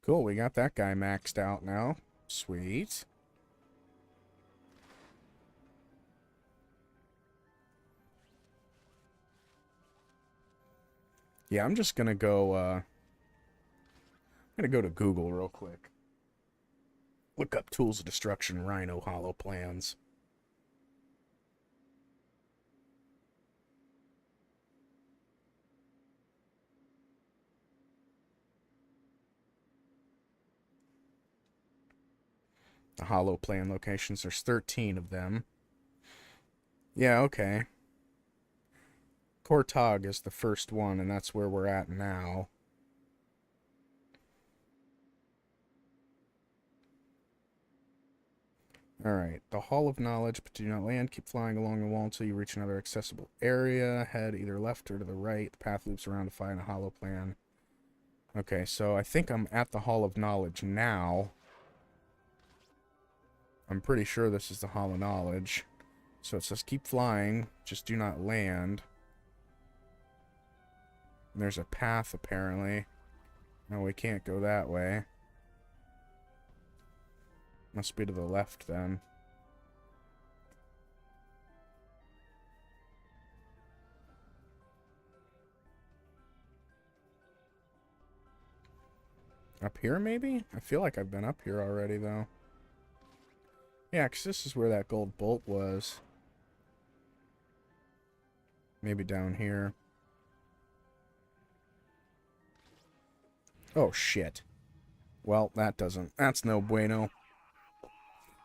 Cool, we got that guy maxed out now. Sweet. Yeah, I'm just gonna go, I'm gonna go to Google real quick. Look up Tools of Destruction Rhino hollow plans. The hollow plan locations, there's 13 of them. Yeah, okay. Kortog is the first one, and that's where we're at now. Alright, the Hall of Knowledge, but do not land. Keep flying along the wall until you reach another accessible area. Head either left or to the right. The path loops around to find a hollow plan. Okay, so I think I'm at the Hall of Knowledge now. I'm pretty sure this is the Hall of Knowledge. So it says keep flying, just do not land. And there's a path, apparently. No, we can't go that way. Must be to the left, then. Up here, maybe? I feel like I've been up here already, though. Yeah, because this is where that gold bolt was. Maybe down here. Oh, shit. Well, that's no bueno.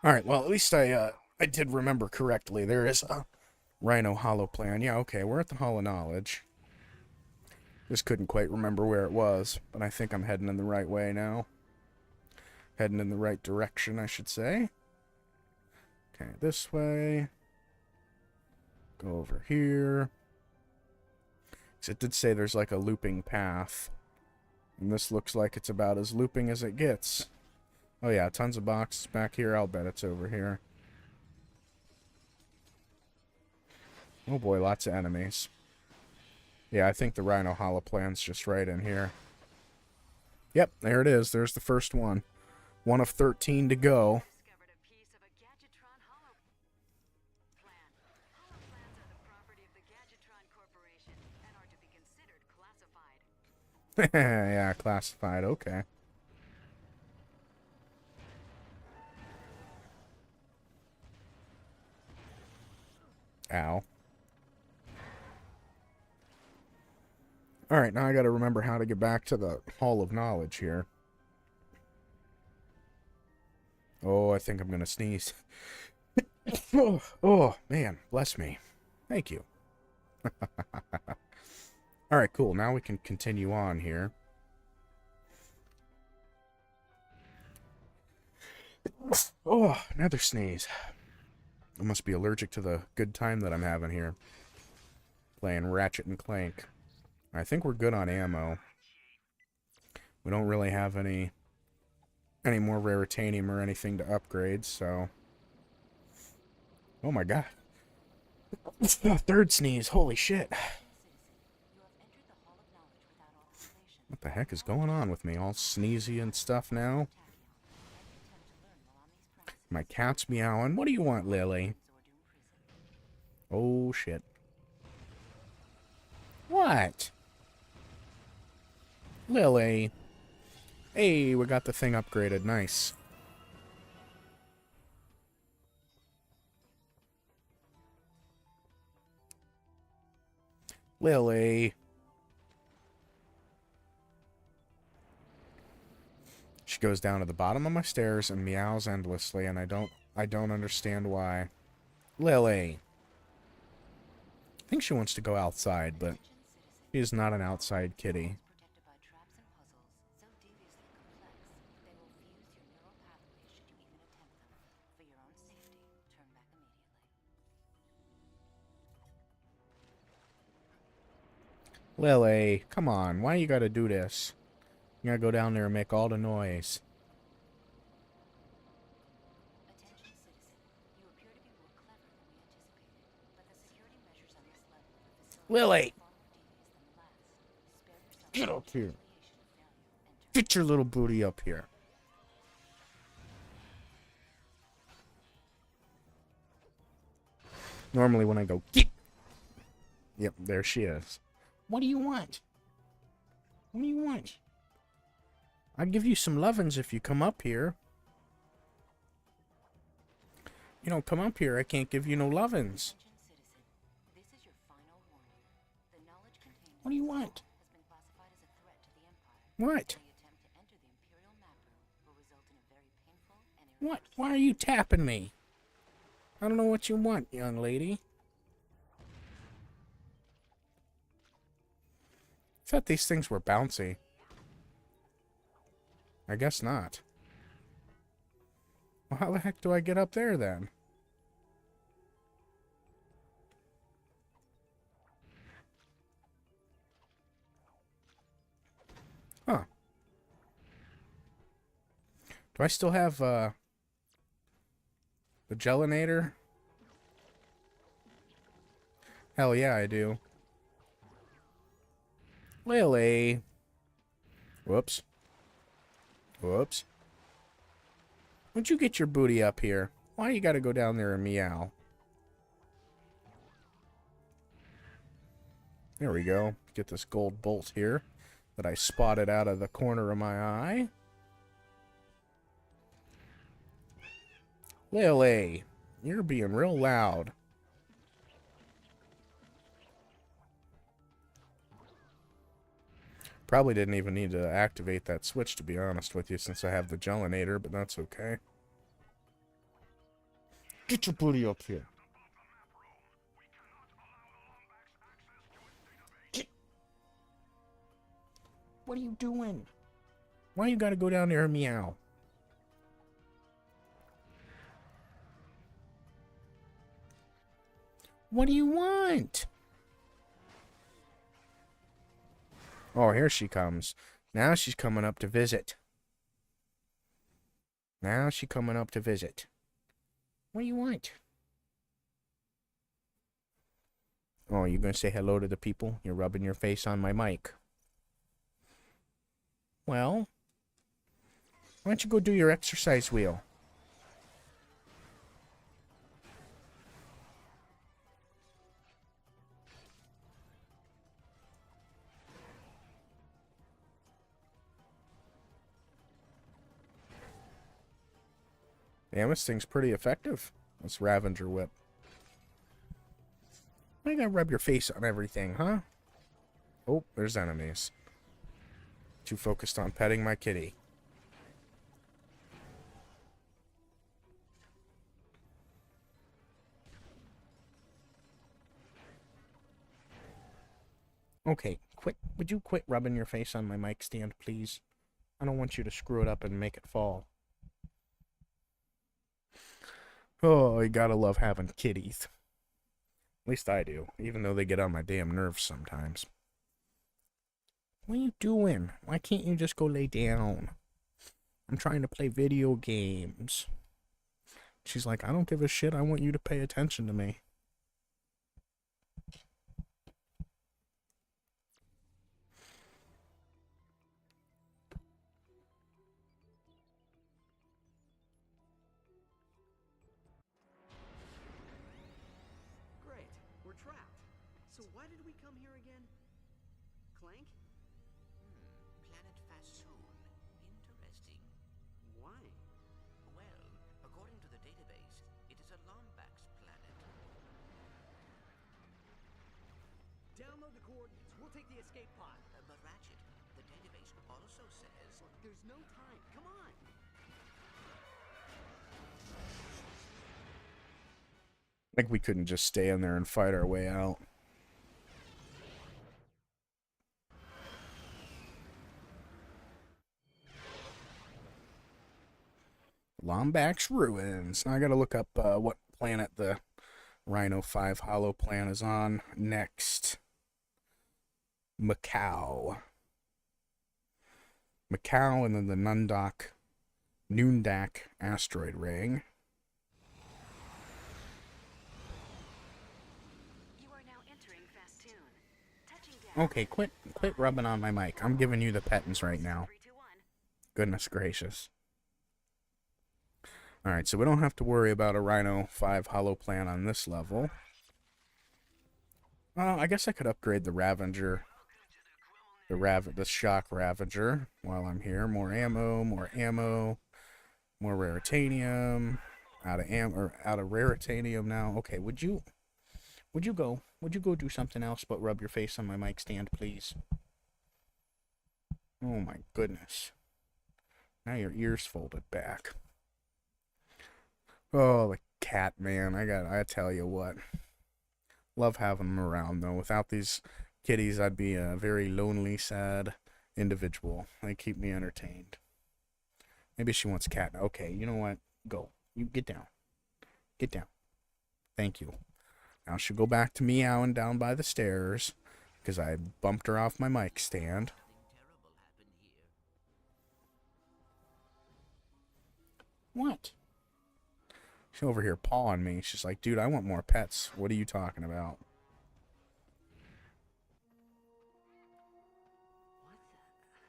Alright, well, at least I did remember correctly. There is a Rhino hollow plan. Yeah, okay, we're at the Hall of Knowledge. Just couldn't quite remember where it was, but I think I'm heading in the right way now. Heading in the right direction, I should say. Okay, this way. Go over here. So it did say there's like a looping path. And this looks like it's about as looping as it gets. Oh yeah, tons of boxes back here. I'll bet it's over here. Oh boy, lots of enemies. Yeah, I think the Rhino hollow plan's just right in here. Yep, there it is. There's the first one. One of 13 to go. Discovered a piece of a Gadgetron hollow Yeah, classified. Okay. Ow. Alright, now I gotta remember how to get back to the Hall of Knowledge here. Oh, I think I'm gonna sneeze. Oh, man. Bless me. Thank you. Alright, cool. Now we can continue on here. Oh, another sneeze. I must be allergic to the good time that I'm having here. Playing Ratchet and Clank. I think we're good on ammo. We don't really have any more raritanium or anything to upgrade, so... Oh my god. Third sneeze. Holy shit. What the heck is going on with me? All sneezy and stuff now? My cat's meowing. What do you want, Lily? Oh, shit. What? Lily. Hey, we got the thing upgraded. Nice. Lily. She goes down to the bottom of my stairs and meows endlessly, and I don't understand why. Lily. I think she wants to go outside, but she is not an outside kitty. Lily, come on. Why you gotta do this? You gotta go down there and make all the noise. Lily! Get up here. Get your little booty up here. Normally when I go, get! Yep, there she is. What do you want? What do you want? I'd give you some lovin's if you come up here. You don't come up here, I can't give you no lovin's. What do you want? What? What? Why are you tapping me? I don't know what you want, young lady. I thought these things were bouncy. I guess not. Well, how the heck do I get up there then? Huh. Do I still have, the gelinator? Hell yeah, I do. Lily. Whoops. Whoops. Why'd you get your booty up here? Why you gotta go down there and meow? There we go. Get this gold bolt here that I spotted out of the corner of my eye. Lily, you're being real loud. Probably didn't even need to activate that switch, to be honest with you, since I have the gelinator, but that's okay. Get your booty up here. Get... What are you doing? Why you gotta go down there and meow? What do you want? Oh, here she comes. Now she's coming up to visit. Now she's coming up to visit. What do you want? Oh, you gonna say hello to the people? You're rubbing your face on my mic. Well, why don't you go do your exercise wheel? Damn, this thing's pretty effective. This Ravager whip. Why you gotta rub your face on everything, huh? Oh, there's enemies. Too focused on petting my kitty. Okay, quit. Would you quit rubbing your face on my mic stand, please? I don't want you to screw it up and make it fall. Oh, you gotta love having kitties. At least I do, even though they get on my damn nerves sometimes. What are you doing? Why can't you just go lay down? I'm trying to play video games. She's like, I don't give a shit. I want you to pay attention to me. Great. We're trapped. So why did we come here again? Clank? Planet Fasoon. Interesting. Why? Well, according to the database, it is a Lombax planet. Download the coordinates. We'll take the escape pod. But Ratchet, the database also says... Look, there's no time. Come on. Like we couldn't just stay in there and fight our way out. Lombax Ruins. Now I gotta look up what planet the Rhino 5 Hollow Plan is on next. Macau. Macau and then the Noondak asteroid ring. You are now entering Fastoon. Touching down. Okay, quit rubbing on my mic. I'm giving you the pettins right now. 3, 2, 1. Goodness gracious. Alright, so we don't have to worry about a Rhino 5 Hollow Plan on this level. I guess I could upgrade the Ravager. The Shock Ravager while I'm here. More ammo, more raritanium. Out of raritanium now. Okay, would you go do something else but rub your face on my mic stand, please? Oh my goodness. Now your ear's folded back. Oh, the cat, man. I tell you what. Love having them around, though. Without these kitties, I'd be a very lonely, sad individual. They keep me entertained. Maybe she wants cat. Okay, you know what? Go. You get down. Get down. Thank you. Now she'll go back to meowing down by the stairs because I bumped her off my mic stand. Something terrible happened here. What? She's over here pawing me. She's like, dude, I want more pets. What are you talking about? What the...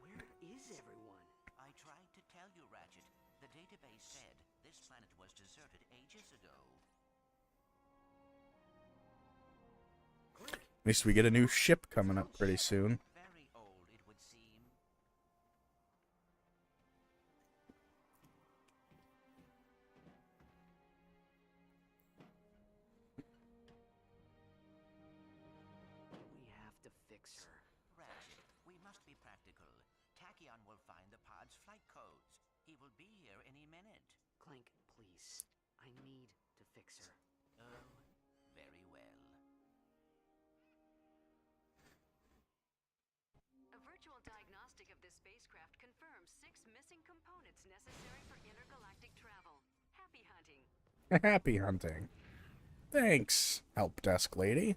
Where is everyone? I tried to tell you, Ratchet. The database said this planet was deserted ages ago. Clank! At least we get a new ship coming up pretty soon. Very old, it would seem. We have to fix her. Ratchet, we must be practical. Tachyon will find the pod's flight codes. He will be here any minute. Clank, please. I need to fix her. Oh, very well. A virtual diagnostic of this spacecraft confirms 6 missing components necessary for intergalactic travel. Happy hunting. Happy hunting. Thanks, help desk lady.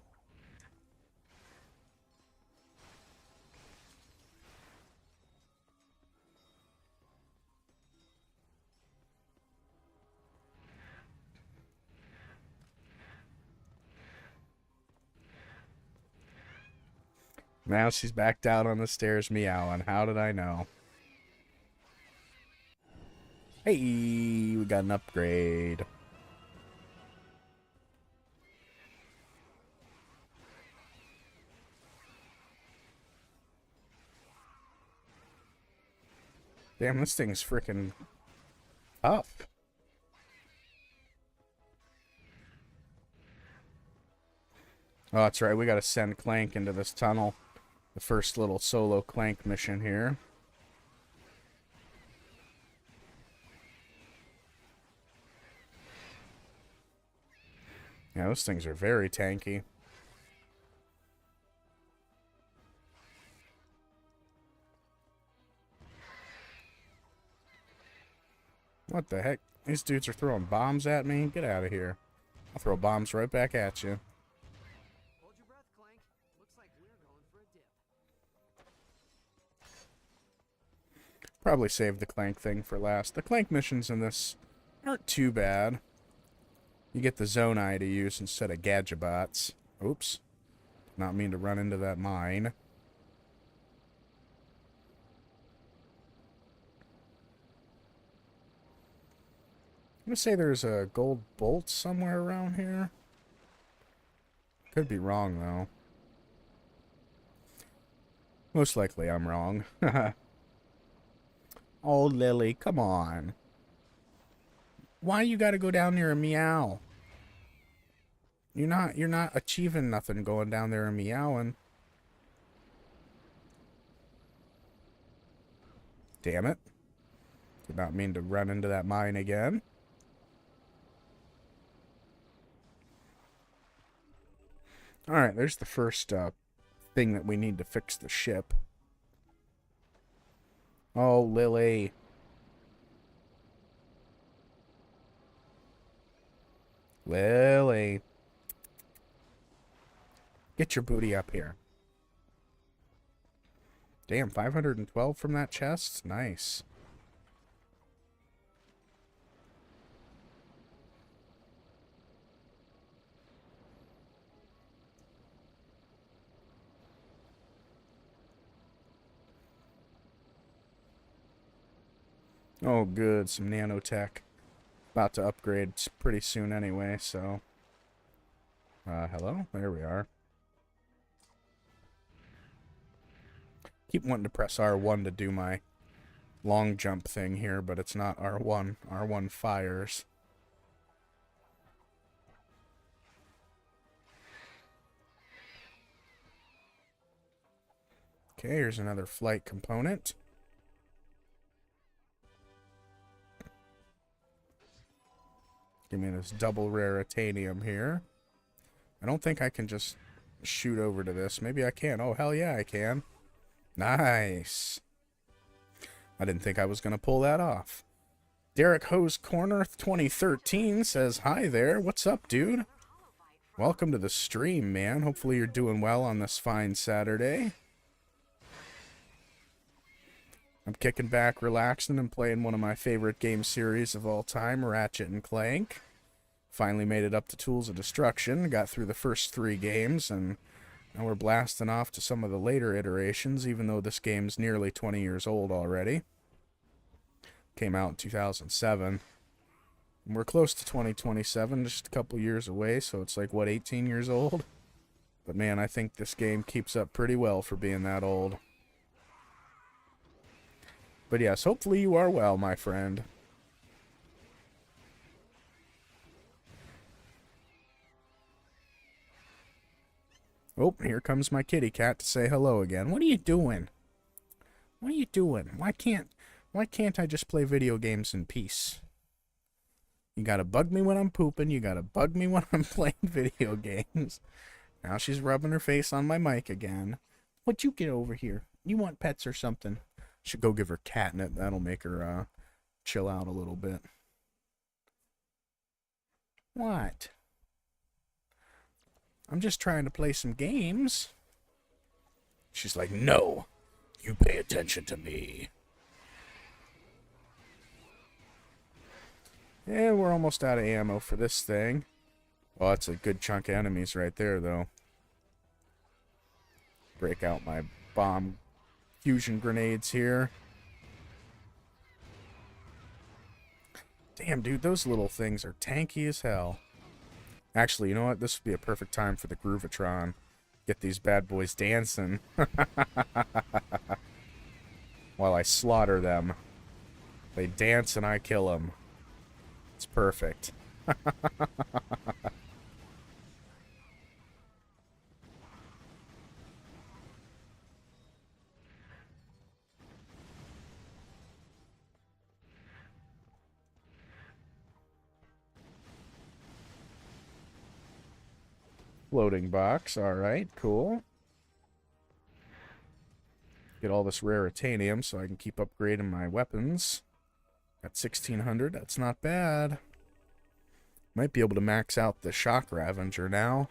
Now she's back down on the stairs meowing. How did I know? Hey, we got an upgrade. Damn, this thing's freaking tough. Oh, that's right. We got to send Clank into this tunnel. The first little solo Clank mission here. Yeah, those things are very tanky. What the heck? These dudes are throwing bombs at me? Get out of here. I'll throw bombs right back at you. Hold your breath, Clank. Looks like we're going for a dip. Probably save the Clank thing for last. The Clank missions in this aren't too bad. You get the zone eye to use instead of gadgebots. Oops. Not mean to run into that mine. I'm gonna say there's a gold bolt somewhere around here. Could be wrong, though. Most likely I'm wrong. Oh, Lily, come on. Why you gotta go down there and meow? You're not achieving nothing going down there and meowing. Damn it. Did not mean to run into that mine again. Alright, there's the first thing that we need to fix the ship. Oh, Lily. Lily. Get your booty up here. Damn, 512 from that chest? Nice. Oh, good. Some nanotech. About to upgrade pretty soon anyway, so... hello? There we are. Keep wanting to press R1 to do my long jump thing here, but it's not R1. R1 fires. Okay, here's another flight component. Give me this double raritanium here. I don't think I can just shoot over to this. Maybe I can. Oh, hell yeah, I can. Nice. I didn't think I was going to pull that off. Derek Hose Corner 2013 says, hi there. What's up, dude? Welcome to the stream, man. Hopefully you're doing well on this fine Saturday. I'm kicking back, relaxing, and playing one of my favorite game series of all time, Ratchet and Clank. Finally made it up to Tools of Destruction, got through the first 3 games, and now we're blasting off to some of the later iterations, even though this game's nearly 20 years old already. Came out in 2007. And we're close to 2027, just a couple years away, so it's like, what, 18 years old? But man, I think this game keeps up pretty well for being that old. But yes, hopefully you are well, my friend. Oh, here comes my kitty cat to say hello again. What are you doing? What are you doing? Why can't I just play video games in peace? You gotta bug me when I'm pooping. You gotta bug me when I'm playing video games. Now she's rubbing her face on my mic again. What'd you get over here? You want pets or something? Should go give her catnip. That'll make her chill out a little bit. What? I'm just trying to play some games. She's like, no, you pay attention to me. Yeah, we're almost out of ammo for this thing. Well, that's a good chunk of enemies right there, though. Break out my bomb fusion grenades here. Damn, dude, those little things are tanky as hell. Actually, you know what? This would be a perfect time for the Groovatron. Get these bad boys dancing. While I slaughter them. They dance and I kill them. It's perfect. Floating box. Alright, cool. Get all this raritanium so I can keep upgrading my weapons. At 1600, that's not bad. Might be able to max out the Shock Ravager now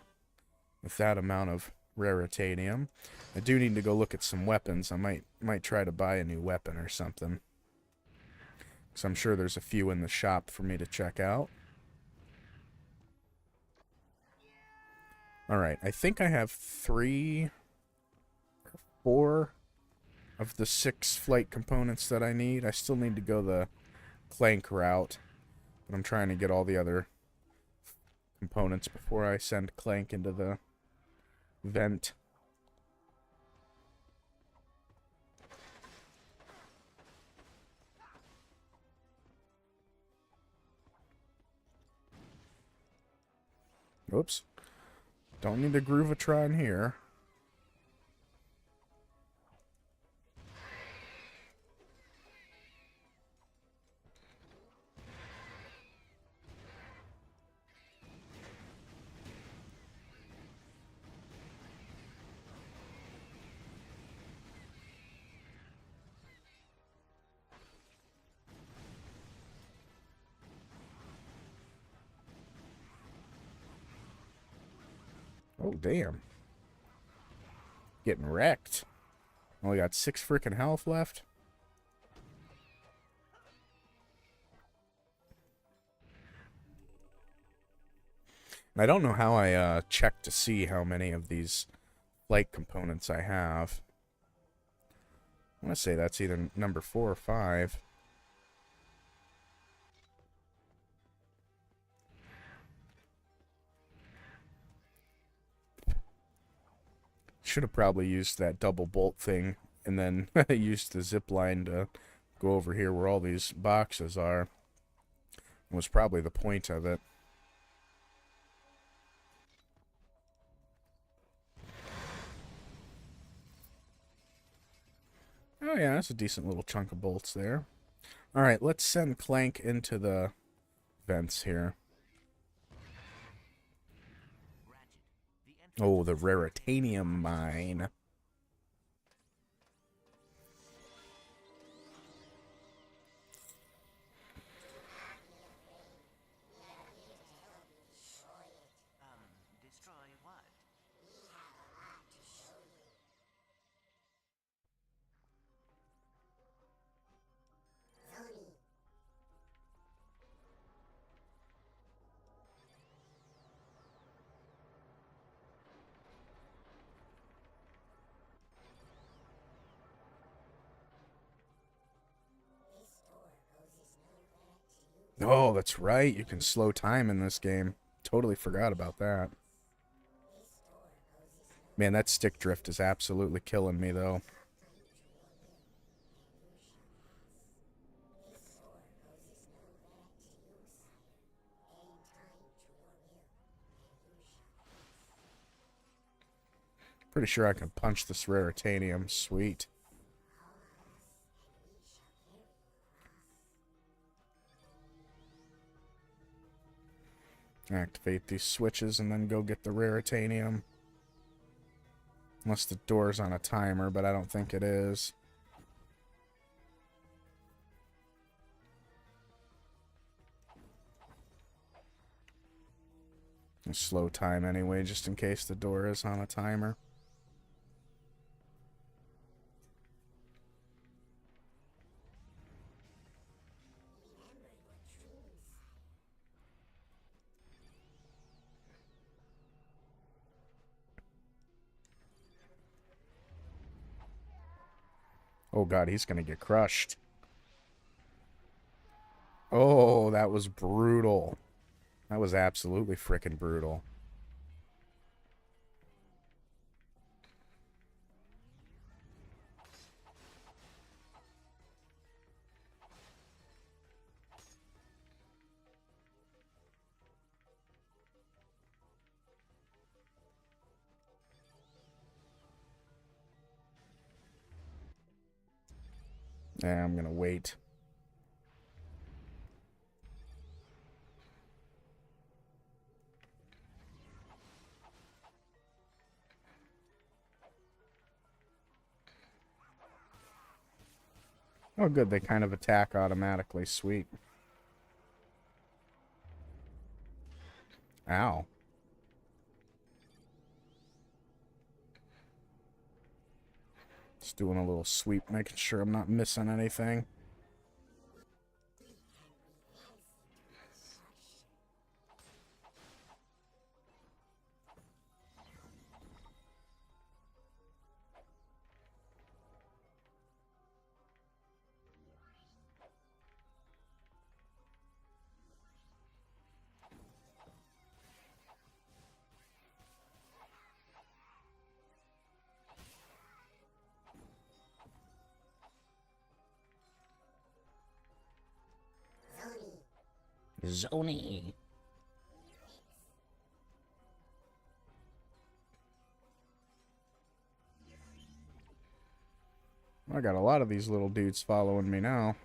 with that amount of raritanium. I do need to go look at some weapons. I might try to buy a new weapon or something. Because I'm sure there's a few in the shop for me to check out. Alright, I think I have 3 or 4 of the 6 flight components that I need. I still need to go the Clank route, but I'm trying to get all the other components before I send Clank into the vent. Oops. Don't need a Groovatron here. Oh, damn. Getting wrecked. Only got 6 freaking health left. And I don't know how I check to see how many of these flight components I have. I want to say that's either number 4 or 5. Should have probably used that double bolt thing and then used the zip line to go over here where all these boxes are. Was probably the point of it. Oh yeah, that's a decent little chunk of bolts there. Alright, let's send Clank into the vents here. Oh, the raritanium mine. Destroy what? Oh, that's right. You can slow time in this game. Totally forgot about that. Man, that stick drift is absolutely killing me, though. Pretty sure I can punch this raritanium. Sweet. Activate these switches and then go get the raritanium. Unless the door's on a timer, but I don't think it is. A slow time anyway, just in case the door is on a timer. Oh god, he's gonna get crushed. Oh, that was brutal. That was absolutely frickin' brutal. Yeah, I'm gonna wait. Oh, good. They kind of attack automatically. Sweet. Ow. Just doing a little sweep, making sure I'm not missing anything. Zony. I got a lot of these little dudes following me now.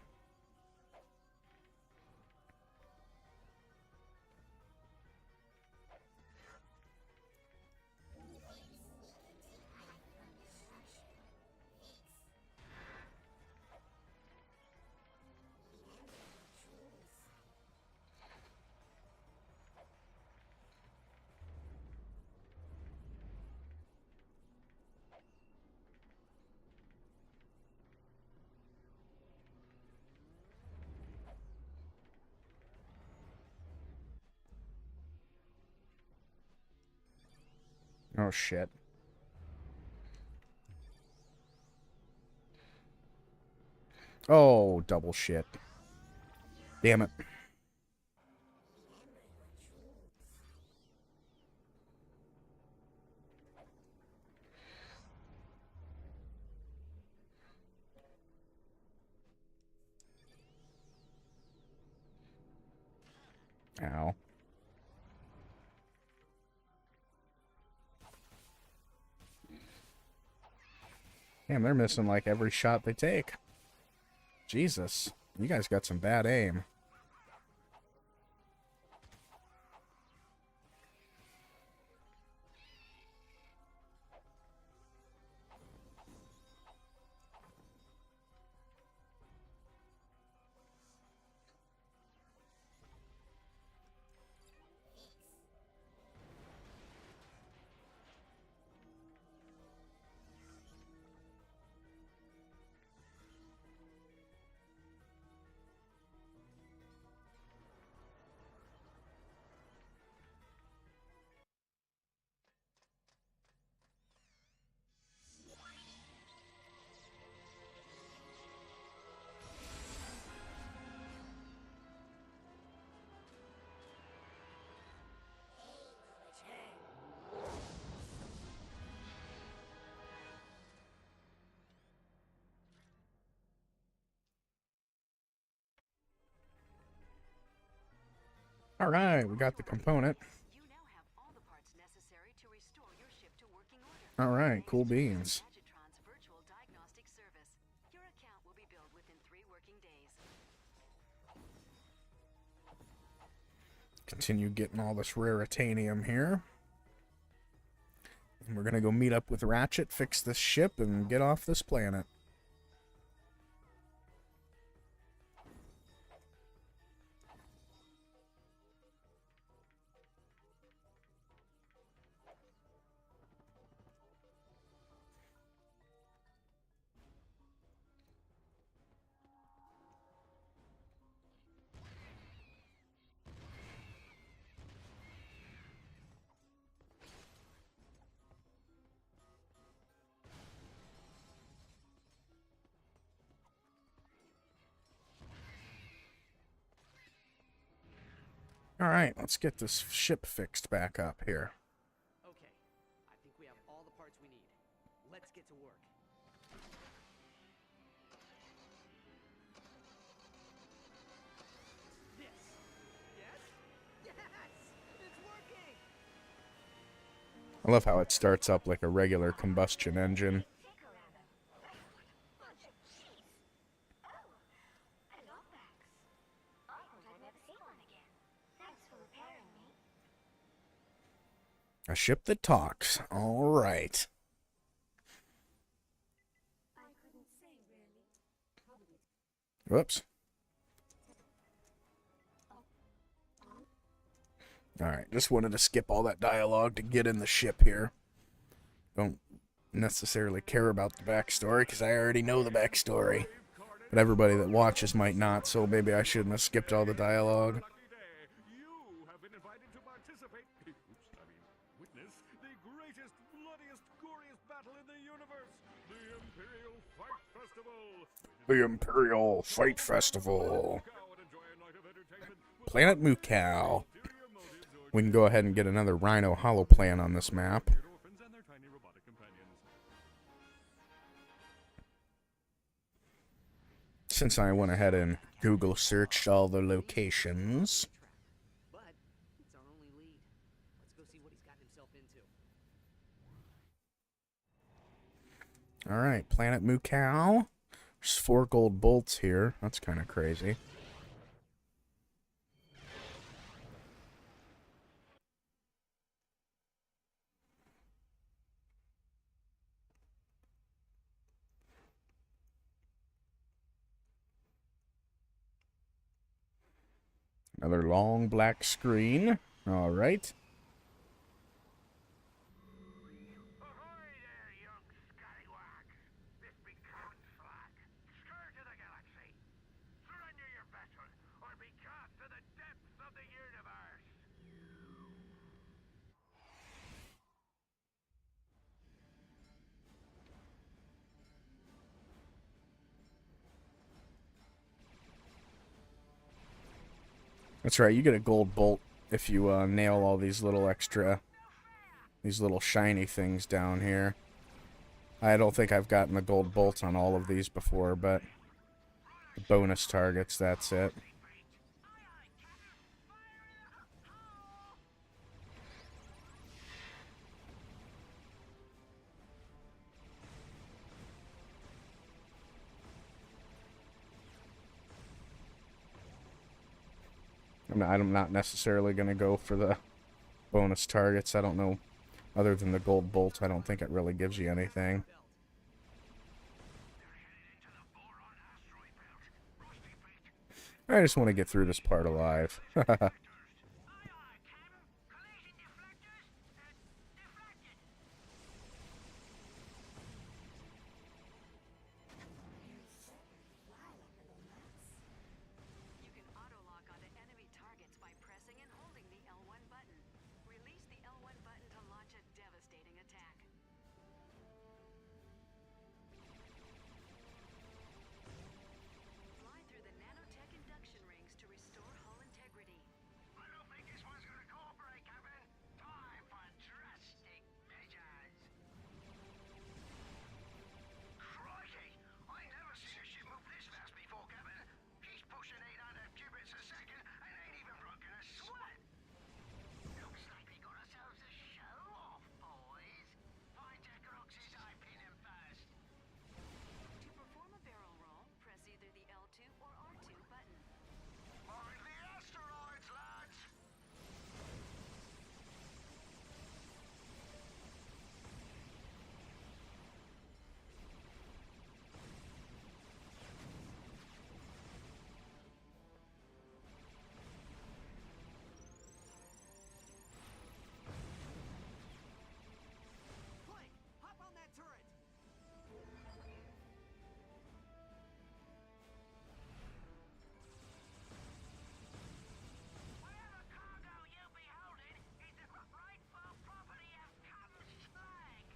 Oh, shit. Oh, double shit. Damn it. Ow. Damn, they're missing like every shot they take. Jesus. You guys got some bad aim. Alright, we got the component. You now have all the parts necessary to restore your ship to working order. Alright, cool beans. Gadgetron's virtual diagnostic service. Your account will be billed within 3 working days. Continue getting all this raritanium here. And we're gonna go meet up with Ratchet, fix this ship, and get off this planet. Alright, let's get this ship fixed back up here. Okay, I think we have all the parts we need. Let's get to work. This. Yes? Yes! It's working! I love how it starts up like a regular combustion engine. A ship that talks. All right. I couldn't say, really. Probably Whoops. Alright, just wanted to skip all that dialogue to get in the ship here. Don't necessarily care about the backstory, because I already know the backstory. But everybody that watches might not, so maybe I shouldn't have skipped all the dialogue. Lucky day. You have been invited to participate. Witness the greatest, bloodiest, goriest battle in the universe. The Imperial Fight Festival. The Imperial Fight Festival. Planet Mukau. We can go ahead and get another Rhino holoplan on this map. Since I went ahead and Google searched all the locations. But it's our only lead. Let's go see what he's got himself into. Alright, Planet Mukau. There's 4 gold bolts here. That's kind of crazy. Another long black screen. Alright. Ahoy there, young scallywags! This be Captain Slack, scourge of the galaxy. Surrender your vessel, or be cast to the depths of the universe. That's right, you get a gold bolt if you nail all these little shiny things down here. I don't think I've gotten the gold bolts on all of these before, but the bonus targets, that's it. I'm not necessarily going to go for the bonus targets. I don't know. Other than the gold bolt, I don't think it really gives you anything. I just want to get through this part alive. You can auto-lock onto enemy targets by pressing and holding the L1 button. Release the L1 button to launch a devastating attack. Fly through the nanotech induction rings to restore hull integrity. I don't think this one's gonna cooperate, Captain. Time for drastic measures. Crikey! I never seen a ship move this fast before, Captain. He's pushing 800 cubits a second and ain't even broken a sweat. Looks like we got ourselves a show off, boys. Find Jack Roxy's eye pin him first. To perform a barrel roll, press either the L2 or R2 button. Mind the asteroids, lads! Clank, hop on that turret. Whatever cargo you be holding is the rightful property of Captain Clank.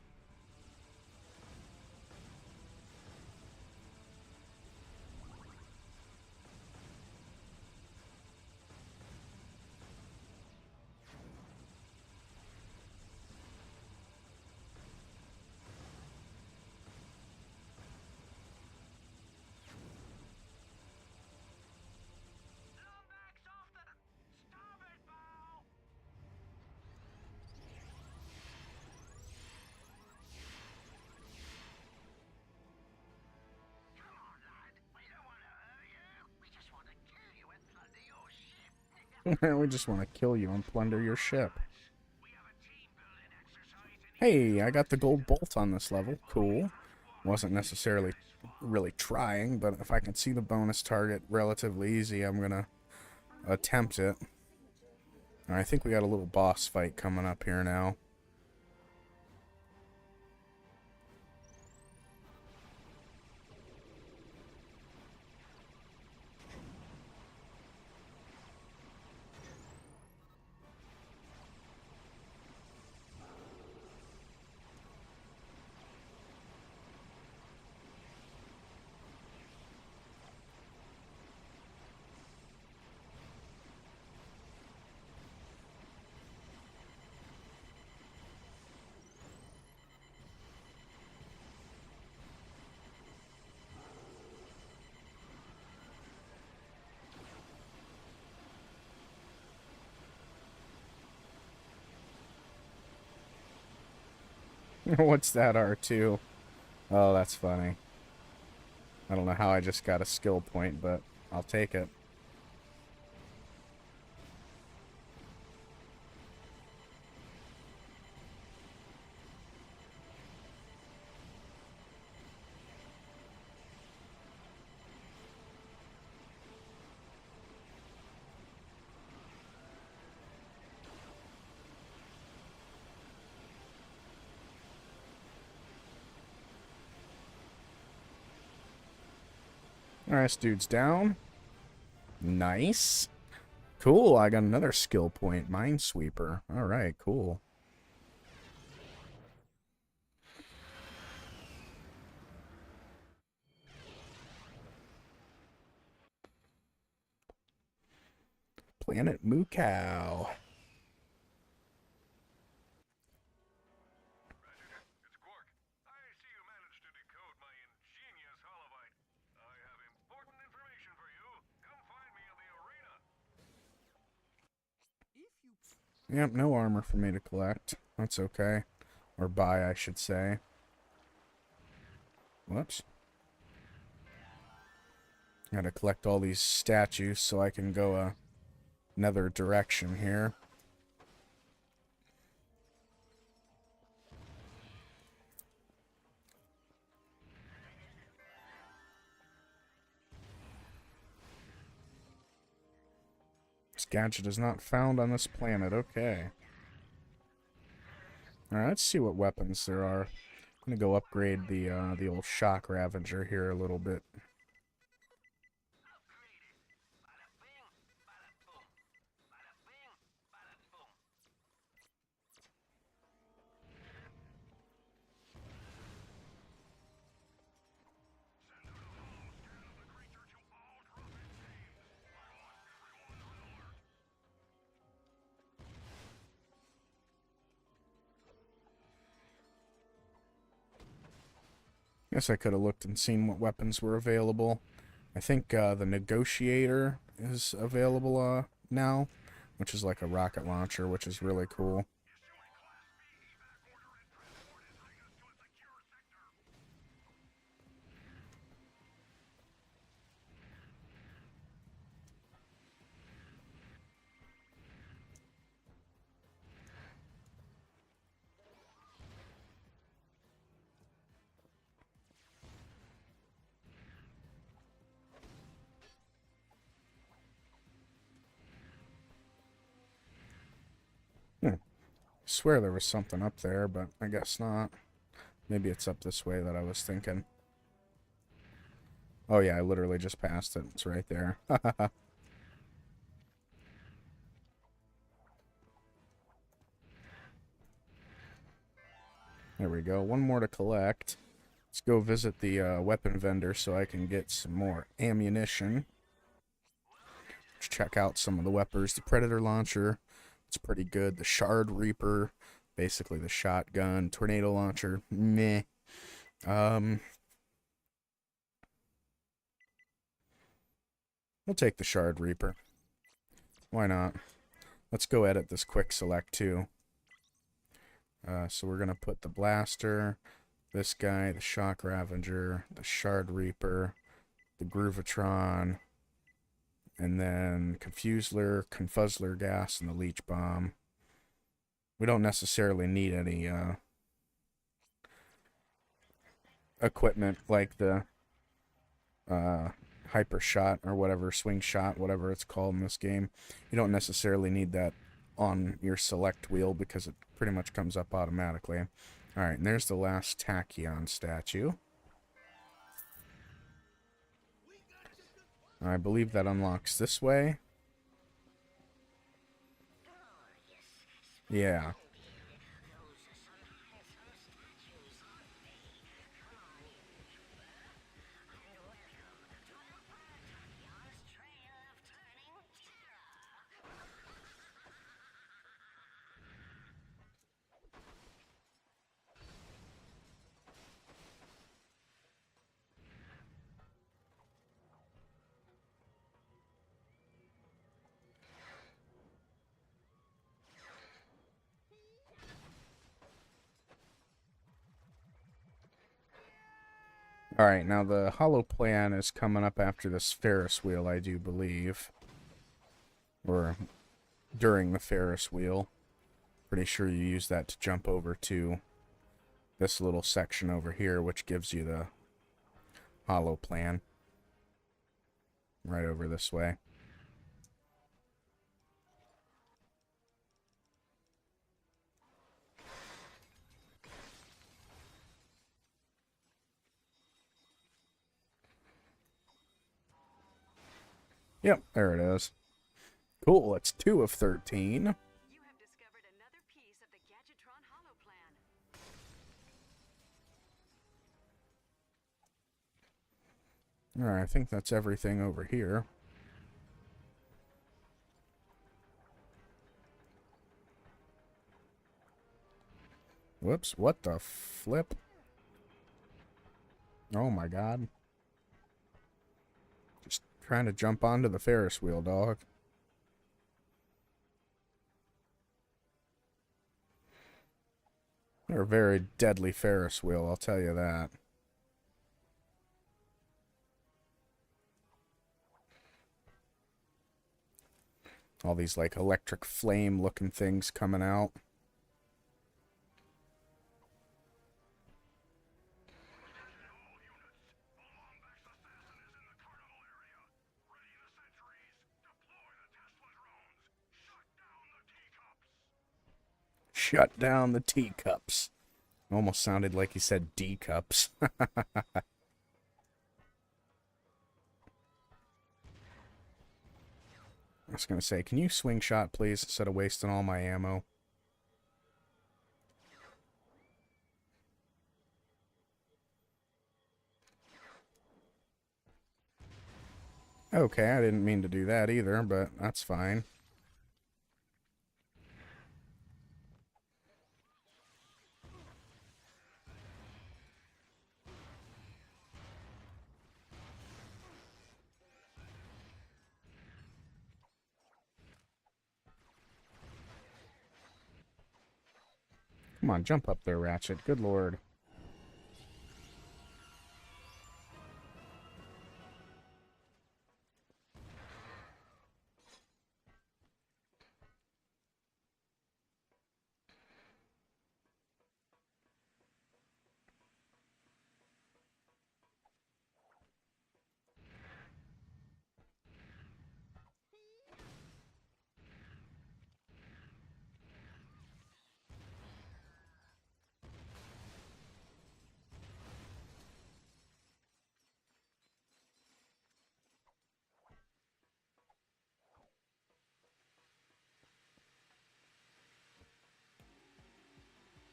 Lombax off the starboard bow! Come on, lad. We don't want to hurt you. We just want to kill you and plunder your ship. We just want to kill you and plunder your ship. We have a team building exercise in Hey, I got the gold bolt on this level. Cool. Wasn't necessarily really trying, but if I can see the bonus target relatively easy, I'm gonna attempt it. I think we got a little boss fight coming up here now. What's that R2? Oh, that's funny. I don't know how I just got a skill point, but I'll take it. Alright, this dude's down. Nice. Cool, I got another skill point. Minesweeper. Alright, cool. Planet Moo Cow. It's Quark. I see you managed to decode my ingenious holobite. I have important information for you. Come find me in the arena. Yep, no armor for me to collect. That's okay. Or buy, I should say. Whoops. Gotta collect all these statues so I can go another direction here. This gadget is not found on this planet. Okay. Alright, let's see what weapons there are. I'm gonna go upgrade the old Shock Ravager here a little bit. Guess I could have looked and seen what weapons were available. I think the Negotiator is available now, which is like a rocket launcher, which is really cool. Swear there was something up there, but I guess not. Maybe it's up this way that I was thinking. Oh yeah, I literally just passed it. It's right there. There we go. One more to collect. Let's go visit the weapon vendor so I can get some more ammunition. Let's check out some of the weapons. The Predator Launcher. It's pretty good. The Shard Reaper, basically the shotgun. Tornado Launcher, meh. We'll take the Shard Reaper. Why not? Let's go edit this quick select too. So we're gonna put the blaster, this guy, the Shock Ravager, the Shard Reaper, the Groovatron, and then Confuzzler gas, and the Leech Bomb. We don't necessarily need any equipment like the hyper shot or whatever, swing shot, whatever it's called in this game. You don't necessarily need that on your select wheel because it pretty much comes up automatically. Alright, and there's the last Tachyon statue. I believe that unlocks this way. Yeah. Alright, now the hollow plan is coming up after this Ferris wheel, I do believe. Or during the Ferris wheel. Pretty sure you use that to jump over to this little section over here, which gives you the hollow plan. Right over this way. Yep, there it is. Cool, it's 2 of 13. You have discovered another piece of the Gadgetron Hollow Plan. Alright, I think that's everything over here. Whoops, what the flip? Oh my god. Just trying to jump onto the Ferris wheel, dog. They're a very deadly Ferris wheel, I'll tell you that. All these, like, electric flame-looking things coming out. Shut down the teacups. Almost sounded like he said D-cups. I was going to say, can you swing shot, please, instead of wasting all my ammo? Okay, I didn't mean to do that either, but that's fine. Come on, jump up there, Ratchet. Good lord.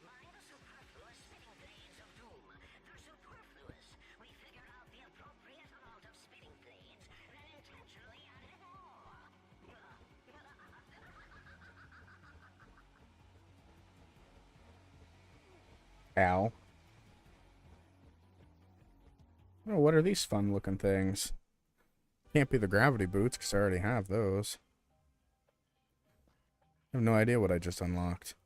Mind the superfluous spitting blades of doom. They're superfluous. We figured out the appropriate amount of spitting blades, then intentionally added more. Ow. Oh, what are these fun-looking things? Can't be the gravity boots, because I already have those. I have no idea what I just unlocked.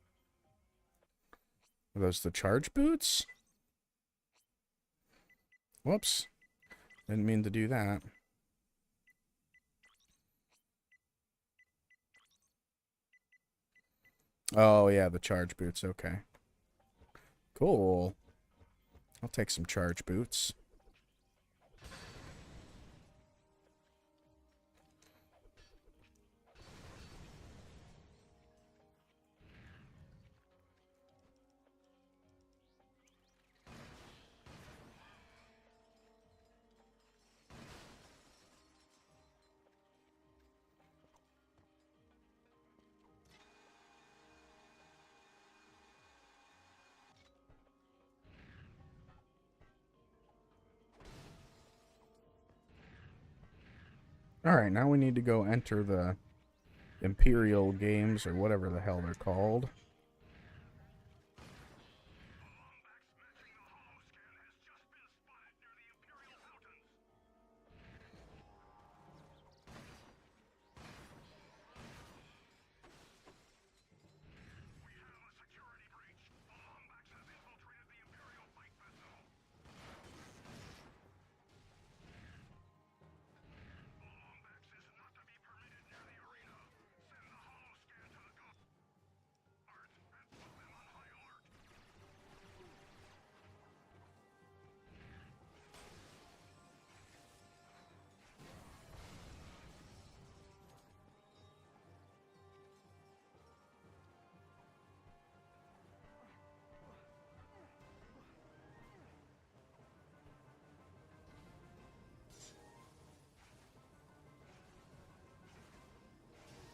Are those the charge boots? Whoops. Didn't mean to do that. Oh, yeah, the charge boots. Okay. Cool. I'll take some charge boots. Alright, now we need to go enter the Imperial games, or whatever the hell they're called.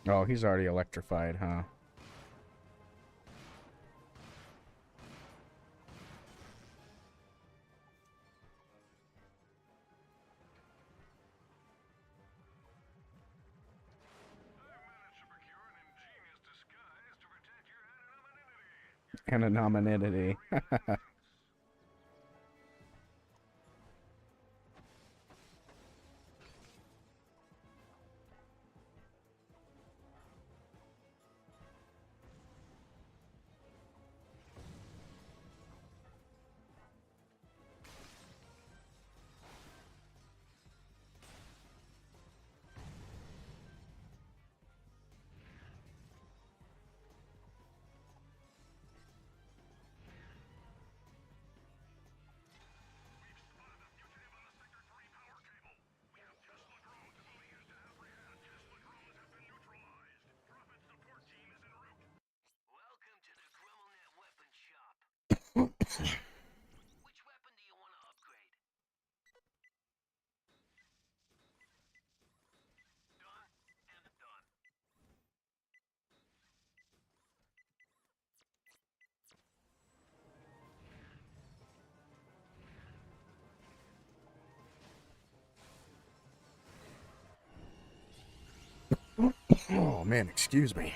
Oh, he's already electrified, huh? Anonymity. Welcome to the GrummelNet weapon shop. Which weapon do you want to upgrade? Done and done. Oh man, excuse me.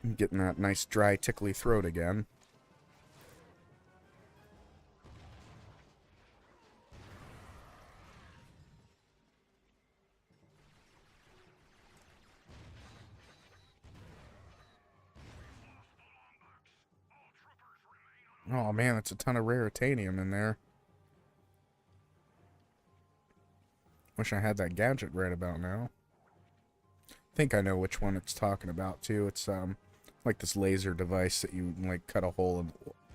I'm getting that nice dry tickly throat again. Oh man, that's a ton of rare titanium in there. Wish I had that gadget right about now. I think I know which one it's talking about too. It's like this laser device that you like cut a hole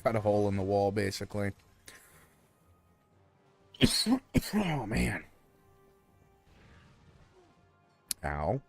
in the wall basically. Oh man. Ow.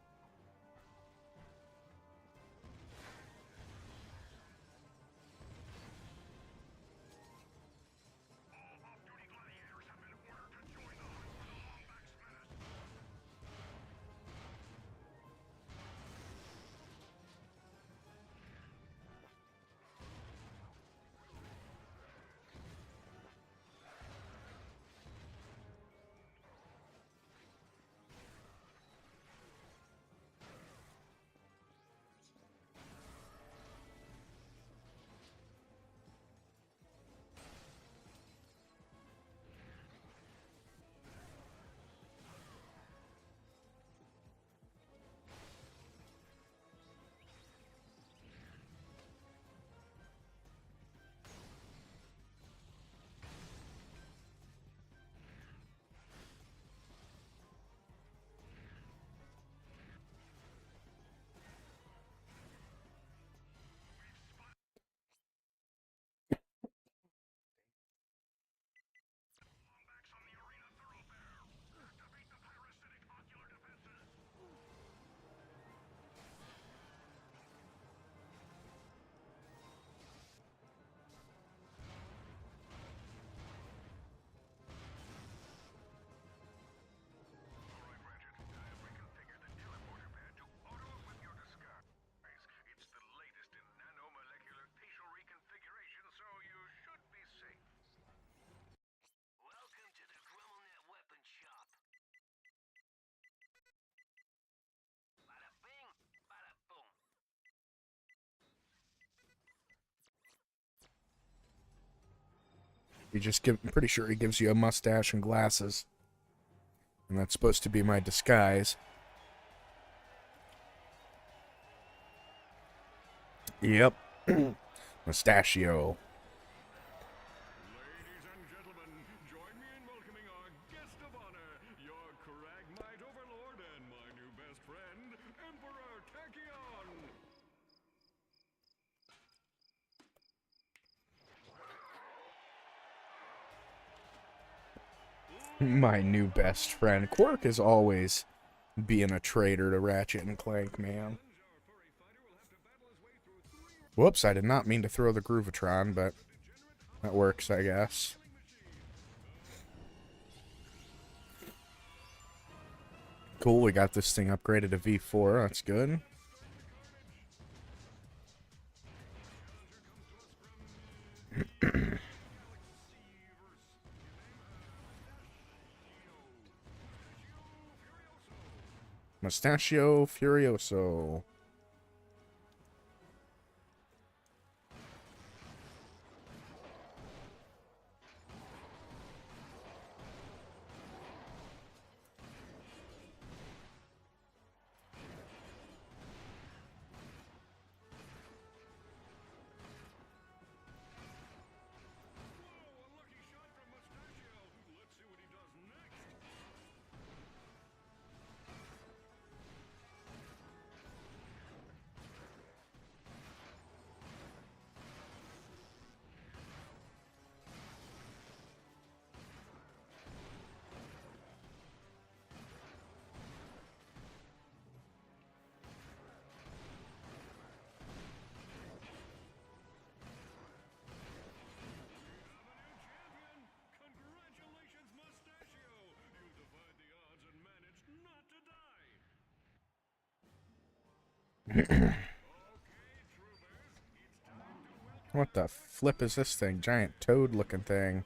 I'm pretty sure he gives you a mustache and glasses. And that's supposed to be my disguise. Yep. Mustachio. Ladies and gentlemen, join me in welcoming our guest of honor, your Cragmite overlord and my new best friend, Emperor Tachyon. My new best friend. Quirk is always being a traitor to Ratchet and Clank, man. Whoops, I did not mean to throw the Groovatron, but that works, I guess. Cool, we got this thing upgraded to V4, that's good. Mustachio Furioso. What the flip is this thing? Giant toad looking thing.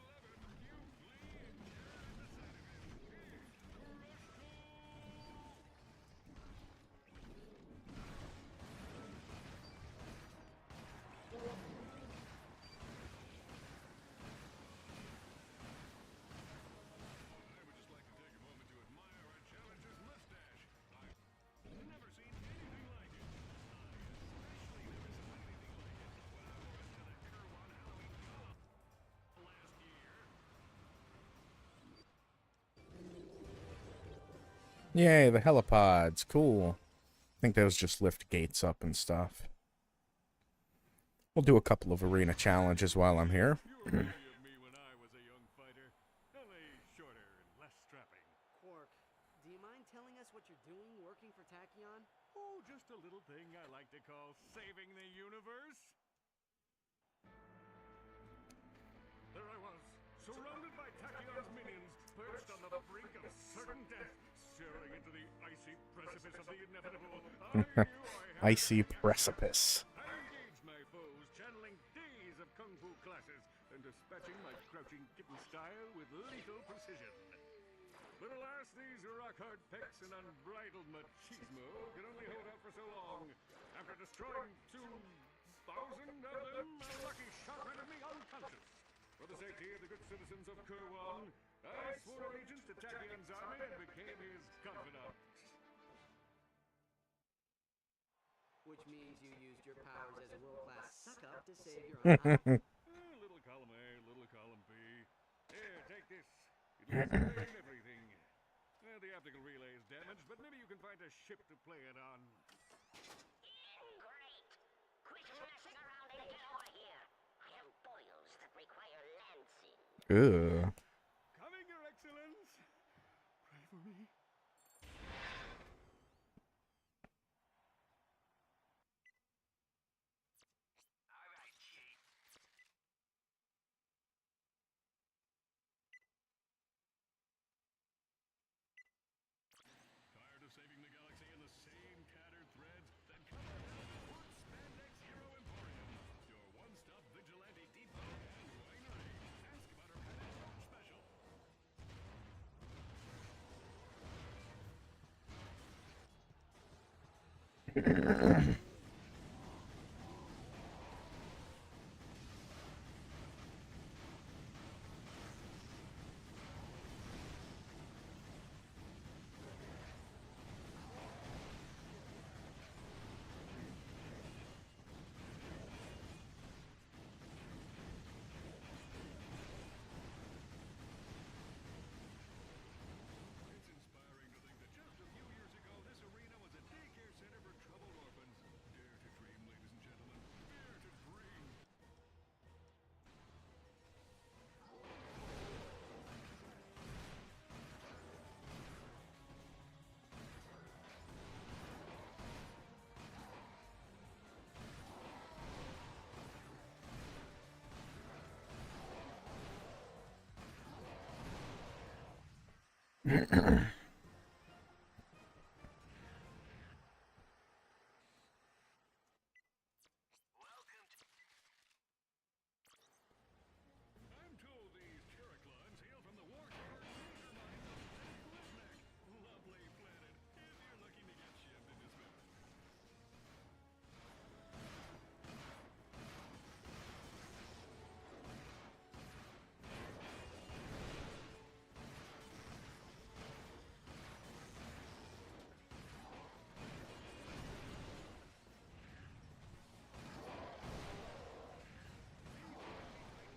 Yay, the helipods. Cool. I think those just lift gates up and stuff. We'll do a couple of arena challenges while I'm here. You remind me when I was a young fighter, only shorter and less strapping. Quark, do you mind telling us what you're doing working for Tachyon? Oh, just a little thing I like to call saving the universe. There I was, surrounded by Tachyon's minions, perched on the brink of certain death, staring into the icy precipice of the inevitable. Icy precipice. I engaged my foes, channeling days of kung fu classes and dispatching my crouching kitten style with lethal precision. But alas, these rock-hard pecs and unbridled machismo can only hold out for so long. After destroying 2,000 of them, a lucky shot rendered me unconscious. For the safety of the good citizens of Kurwan, I swore allegiance to Tachyon's army and became his confidant. Which means you used your powers as a world-class suck-up to save your own hide. Little column A, little column B. Here, take this. It will explain everything. The optical relay is damaged, but maybe you can find a ship to play it on. Great! Quit messing around and get over here. I have boils that require lancing. Ugh. Coming, Your Excellence. Pray for me. Tired of saving the galaxy in the same tattered threads? Then come on down to Port Spandex Hero Emporium, your one-stop vigilante depot and winery. Ask about our past special. I'm told these Terraclons hail from the war-torn treasure mines of Clank. Lovely planet. If you're looking to get shipped into space.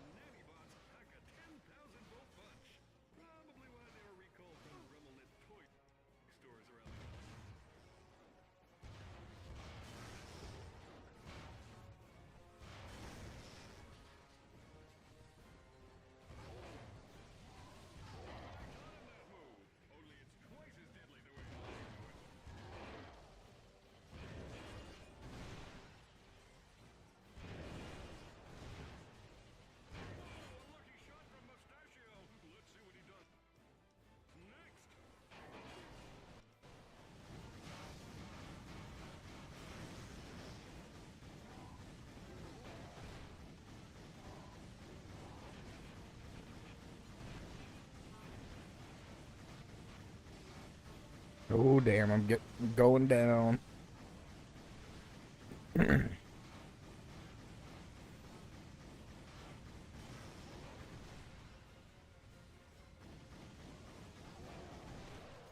Nanobots pack a 10,000-volt punch. Probably why they were recalled from Rummelnet toy stores around the world. On that move, only it's twice as deadly the way I do it. Oh, a lucky shot from Mustachio. Let's see what he does next. Oh damn, I'm going down.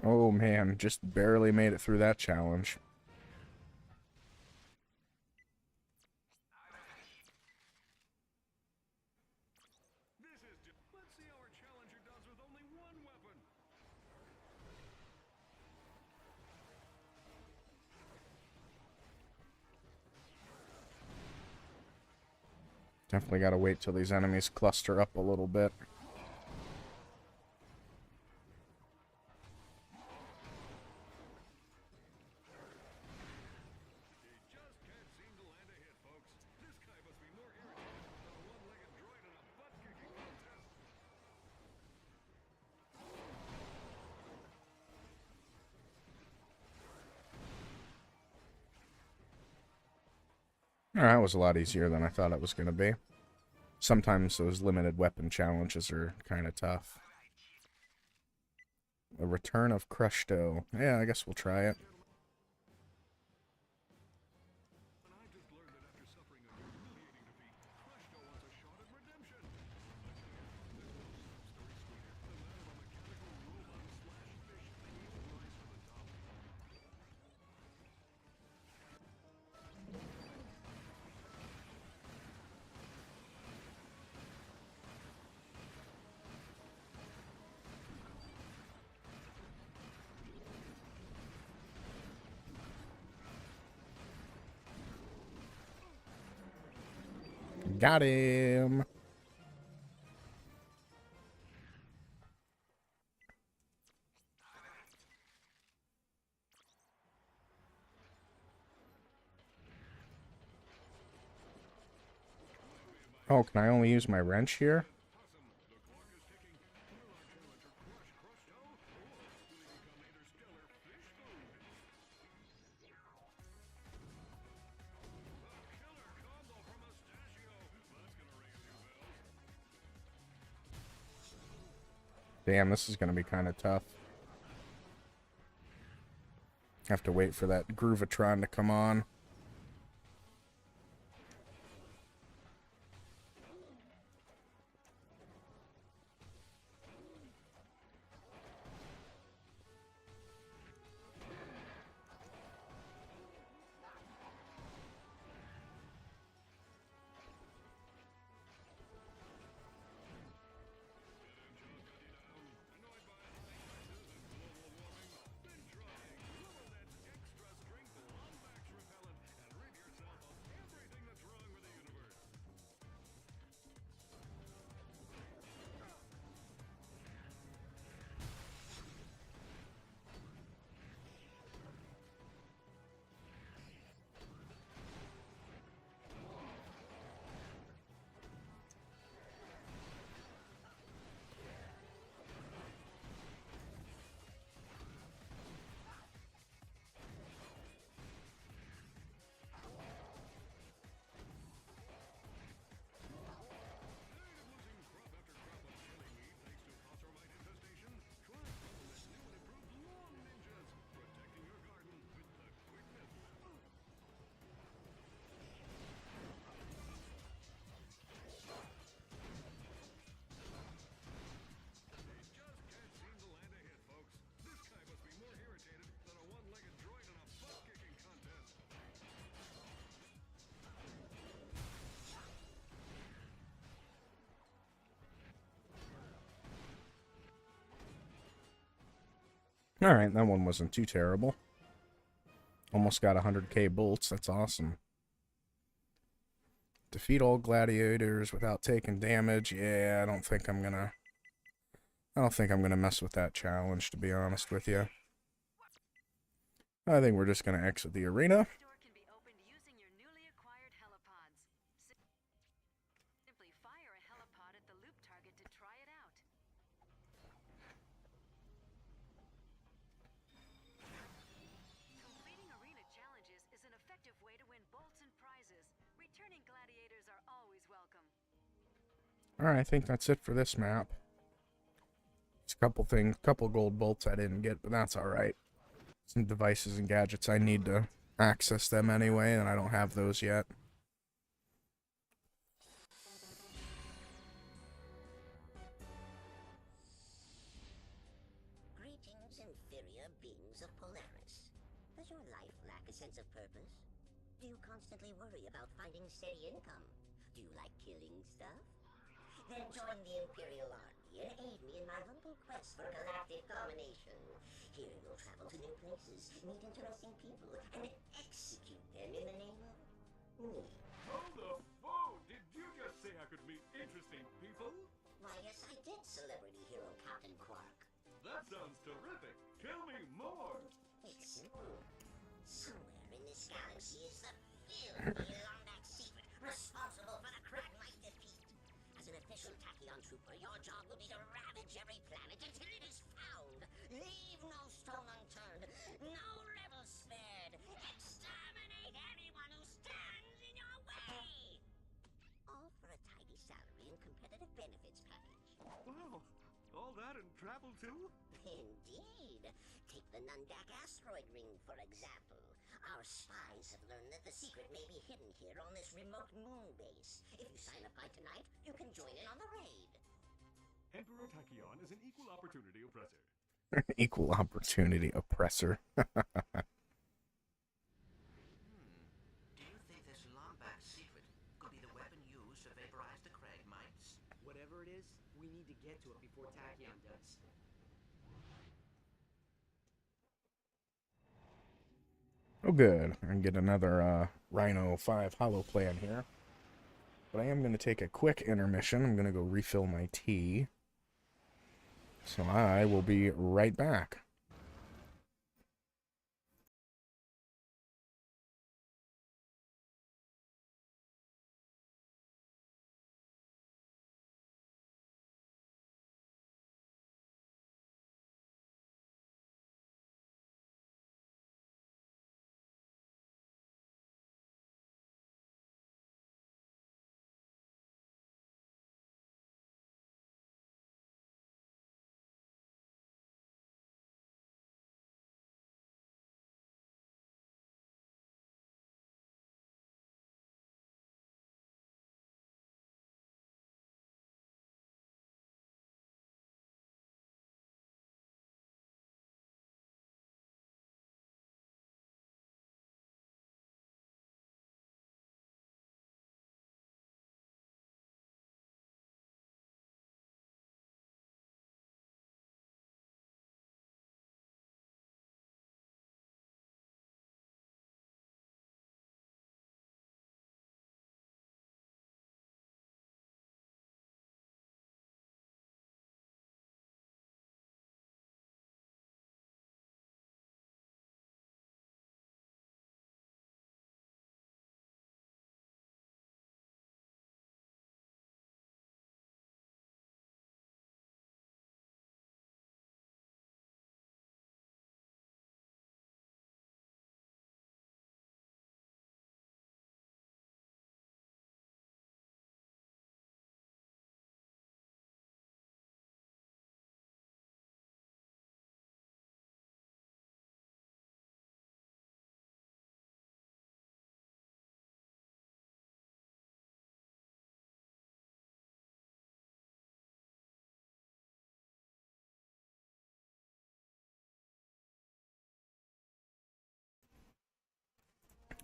Oh man, just barely made it through that challenge. This is just... Let's see how our challenger does with only one weapon. Definitely gotta wait till these enemies cluster up a little bit. He just can't seem to land a hit, folks. This guy must be more irritated than a one-legged droid in a butt-kicking contest. That was a lot easier than I thought it was gonna be. Sometimes those limited weapon challenges are kind of tough. The return of Crushto. Yeah, I guess we'll try it. And I just learned that after suffering a humiliating defeat, Crushto wants a shot at redemption. I tell you, there's no sub-story sweeter than that of a mechanical robot/fish thingy that rise to the top. Got him. Oh, can I only use my wrench here? Awesome. The clock is ticking. Will our challenger crush Crushto, or will he become interstellar fish food? A killer combo from Mustachio. That's gonna ring a few bells. Damn, this is gonna be kind of tough. Have to wait for that Groovatron to come on. Annoyed by high prices and global warming, been trying Rummelnet's extra strength long-max repellent. Alright, that one wasn't too terrible. Almost got 100k bolts. That's awesome. Defeat all gladiators without taking damage. Yeah, I don't think I'm gonna mess with that challenge, to be honest with you. I think we're just gonna exit the arena. This door can be opened using your newly acquired helipods. Simply fire a helipod at the loop target to try it out. Completing arena challenges is an effective way to win bolts and prizes. Returning gladiators are always welcome. Alright, I think that's it for this map. There's a couple gold bolts I didn't get, but that's alright. Some devices and gadgets, I need to access them anyway, and I don't have those yet. Greetings, inferior beings of Polaris. Does your life lack a sense of purpose? Do you constantly worry about finding steady income? Do you like killing stuff? Then join the Imperial Army and aid me in my humble quest for galactic domination. Here you'll travel to new places, meet interesting people, and execute them in the name of me. Hold the phone! Did you just say I could meet interesting people? Why, yes, I did, celebrity hero Captain Quark. That sounds terrific. Tell me more. It's simple. Somewhere in this galaxy is the filthy Lombax secret responsible for the Kragmite defeat. As an official Tachyon trooper, your job will be to ravage every planet until it is found. Leave no stone unturned, no rebel spared. Exterminate anyone who stands in your way. All for a tidy salary and competitive benefits package. Wow, all that and travel too? Indeed. Take the Nundak asteroid ring, for example. Our spies have learned that the secret may be hidden here on this remote moon base. If you sign up by tonight, you can join in on the raid. Emperor Tachyon is an equal opportunity oppressor. Equal opportunity oppressor. Do you think this Lombax secret could be the weapon used to vaporize the Kragmites? Whatever it is, we need to get to it before Tachyon does. Oh good, I can get another Rhino 5 holo plan here. But I am going to take a quick intermission. I'm going to go refill my tea. So I will be right back.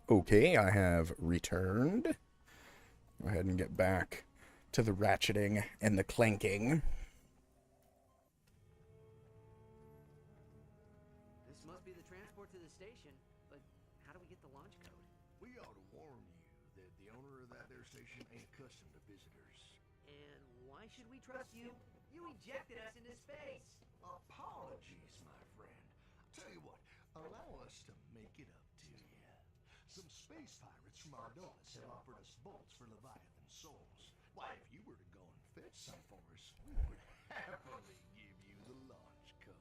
Okay, I have returned. Go ahead and get back to the ratcheting and the clanking. should we trust you? You ejected us into space. Apologies, my friend. Tell you what, allow us to make it up to you. Some space pirates from Ardonis have offered us bolts for Leviathan souls. Why, if you were to go and fetch some for us, we would happily give you the launch code.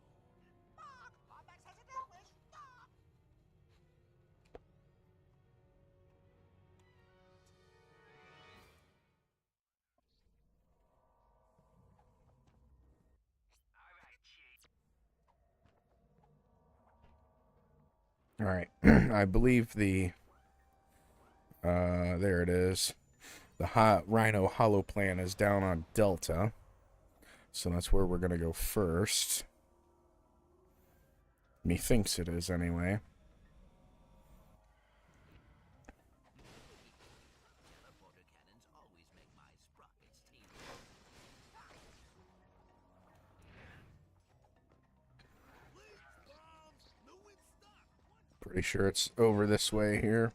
All right. I believe there it is. The Rhino Hollow plan is down on Delta. So that's where we're going to go first. Methinks it is, anyway. Teleporter cannons always make my sprockets tingle. Pretty sure it's over this way here.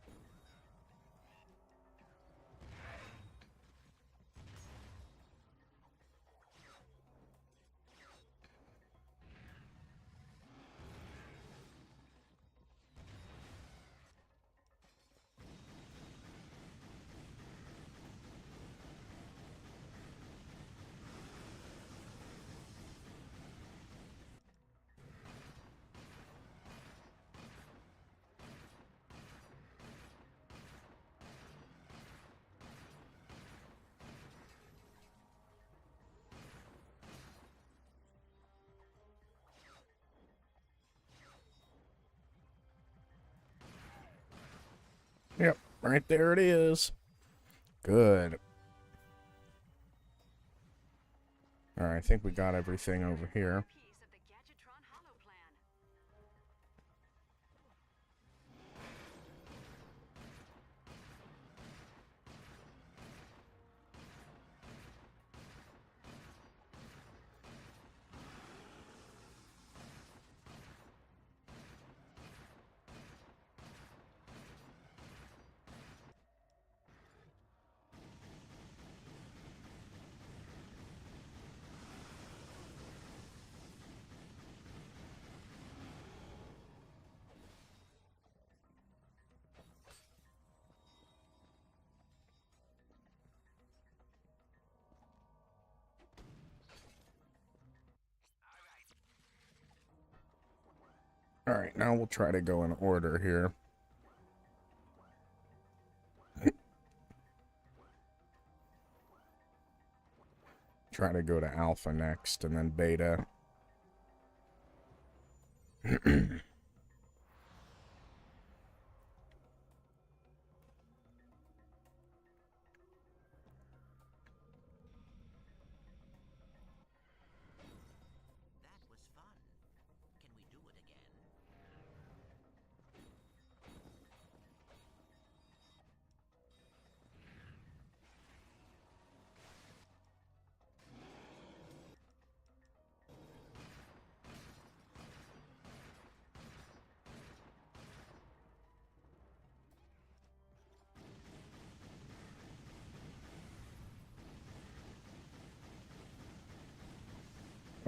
Yep, right there it is. Good. Alright, I think we got everything over here. Piece of the Gadgetron Hollow plan. Alright, now we'll try to go in order here. Try to go to Alpha next, and then Beta. That was fun. Can we do it again?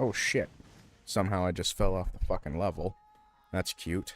Oh shit. Somehow I just fell off the fucking level. That's cute.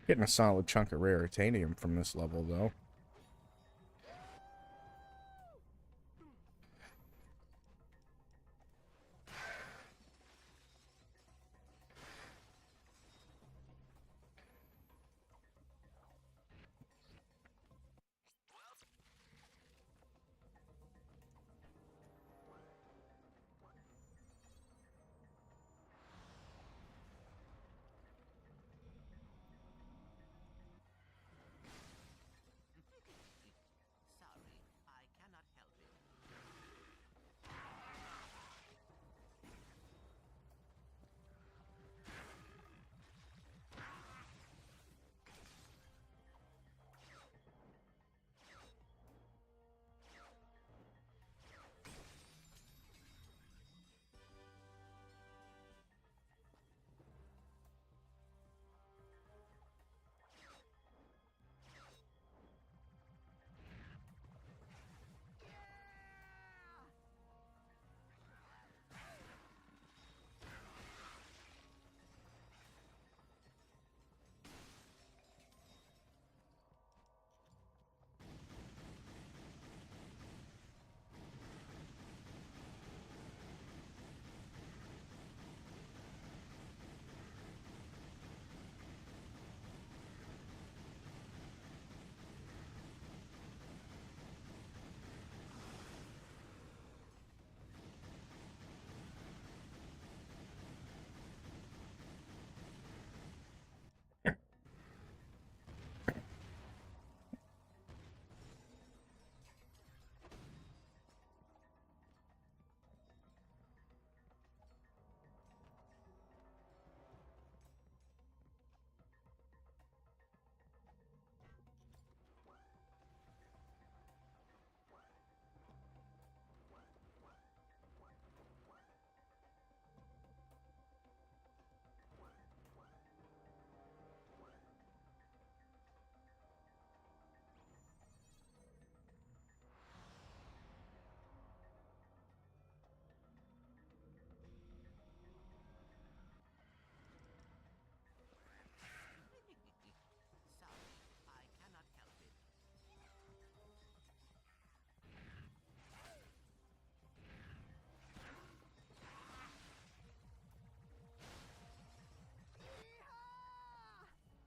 Getting a solid chunk of rare titanium from this level, though.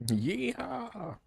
Yeehaw!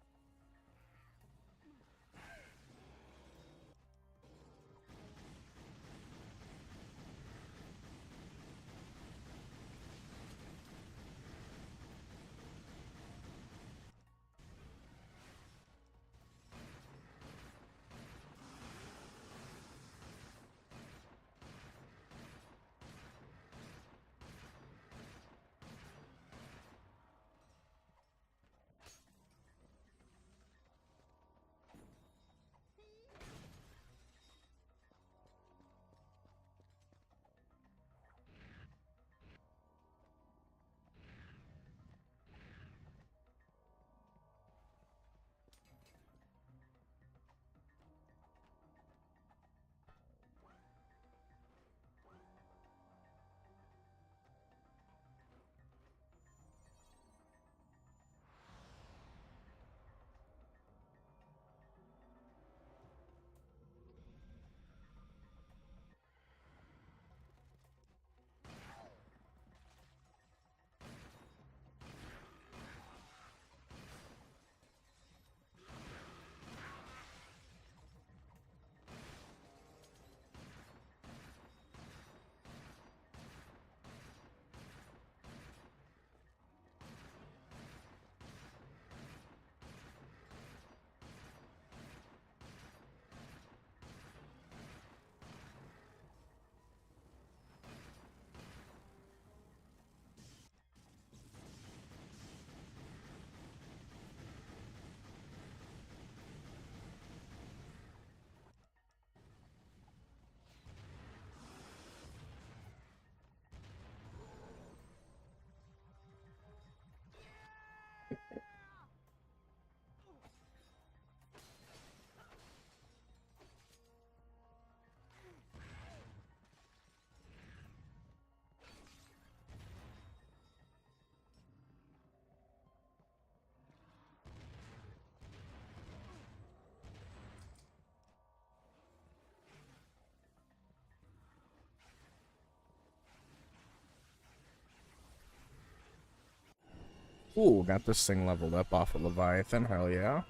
Ooh, got this thing leveled up off of Leviathan. Hell yeah.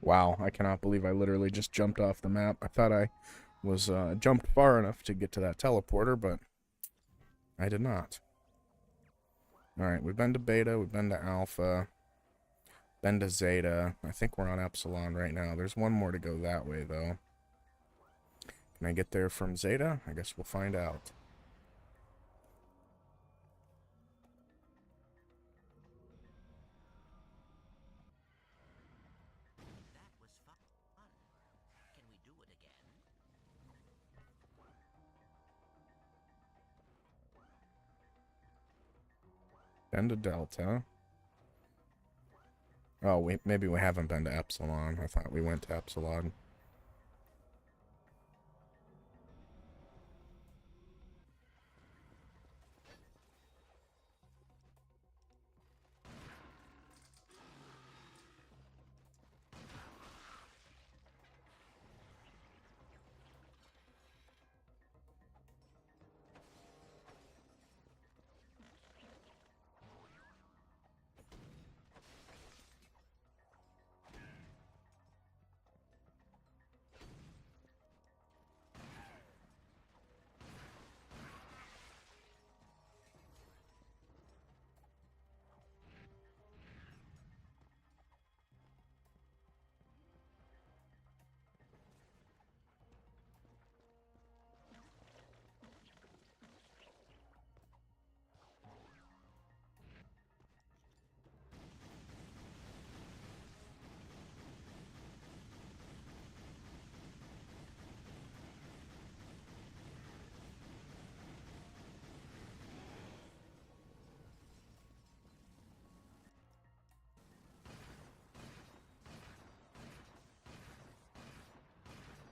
Wow, I cannot believe I literally just jumped off the map. I thought I was jumped far enough to get to that teleporter, but I did not. Alright, we've been to beta, we've been to alpha, been to zeta. I think we're on epsilon right now. There's one more to go that way, though. Can I get there from zeta? I guess we'll find out. That was fun. Can we do it again? Been to delta. Oh, maybe we haven't been to epsilon. I thought we went to epsilon.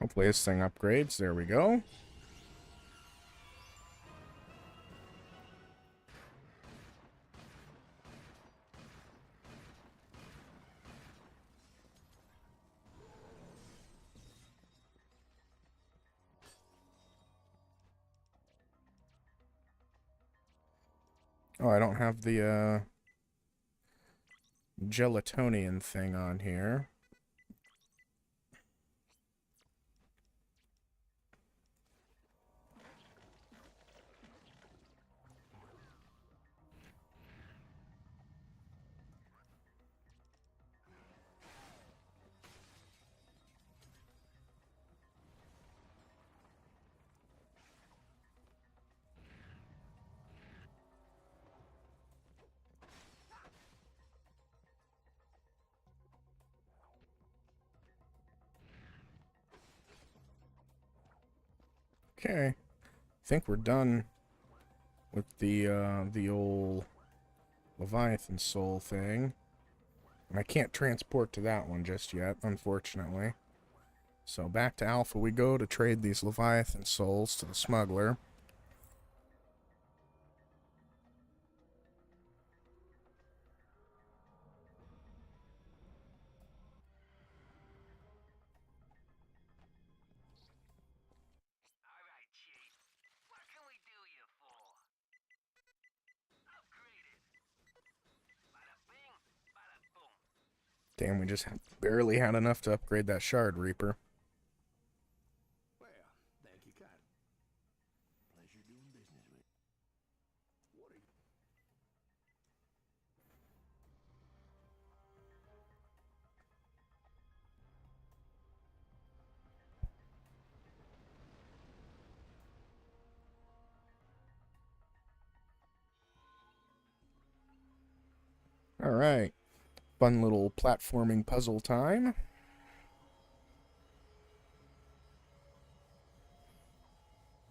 Hopefully this thing upgrades. There we go. Oh, I don't have the gelatonian thing on here. Okay, I think we're done with the old Leviathan soul thing. And I can't transport to that one just yet, unfortunately. So back to Alpha we go to trade these Leviathan souls to the smuggler. All right, Chief. What can we do you for? Upgraded. Bada bing, bada boom. Damn, we just barely had enough to upgrade that Shard Reaper. Well, thank you, kindly. Pleasure doing business with you. What are you? Alright. Fun little platforming puzzle time.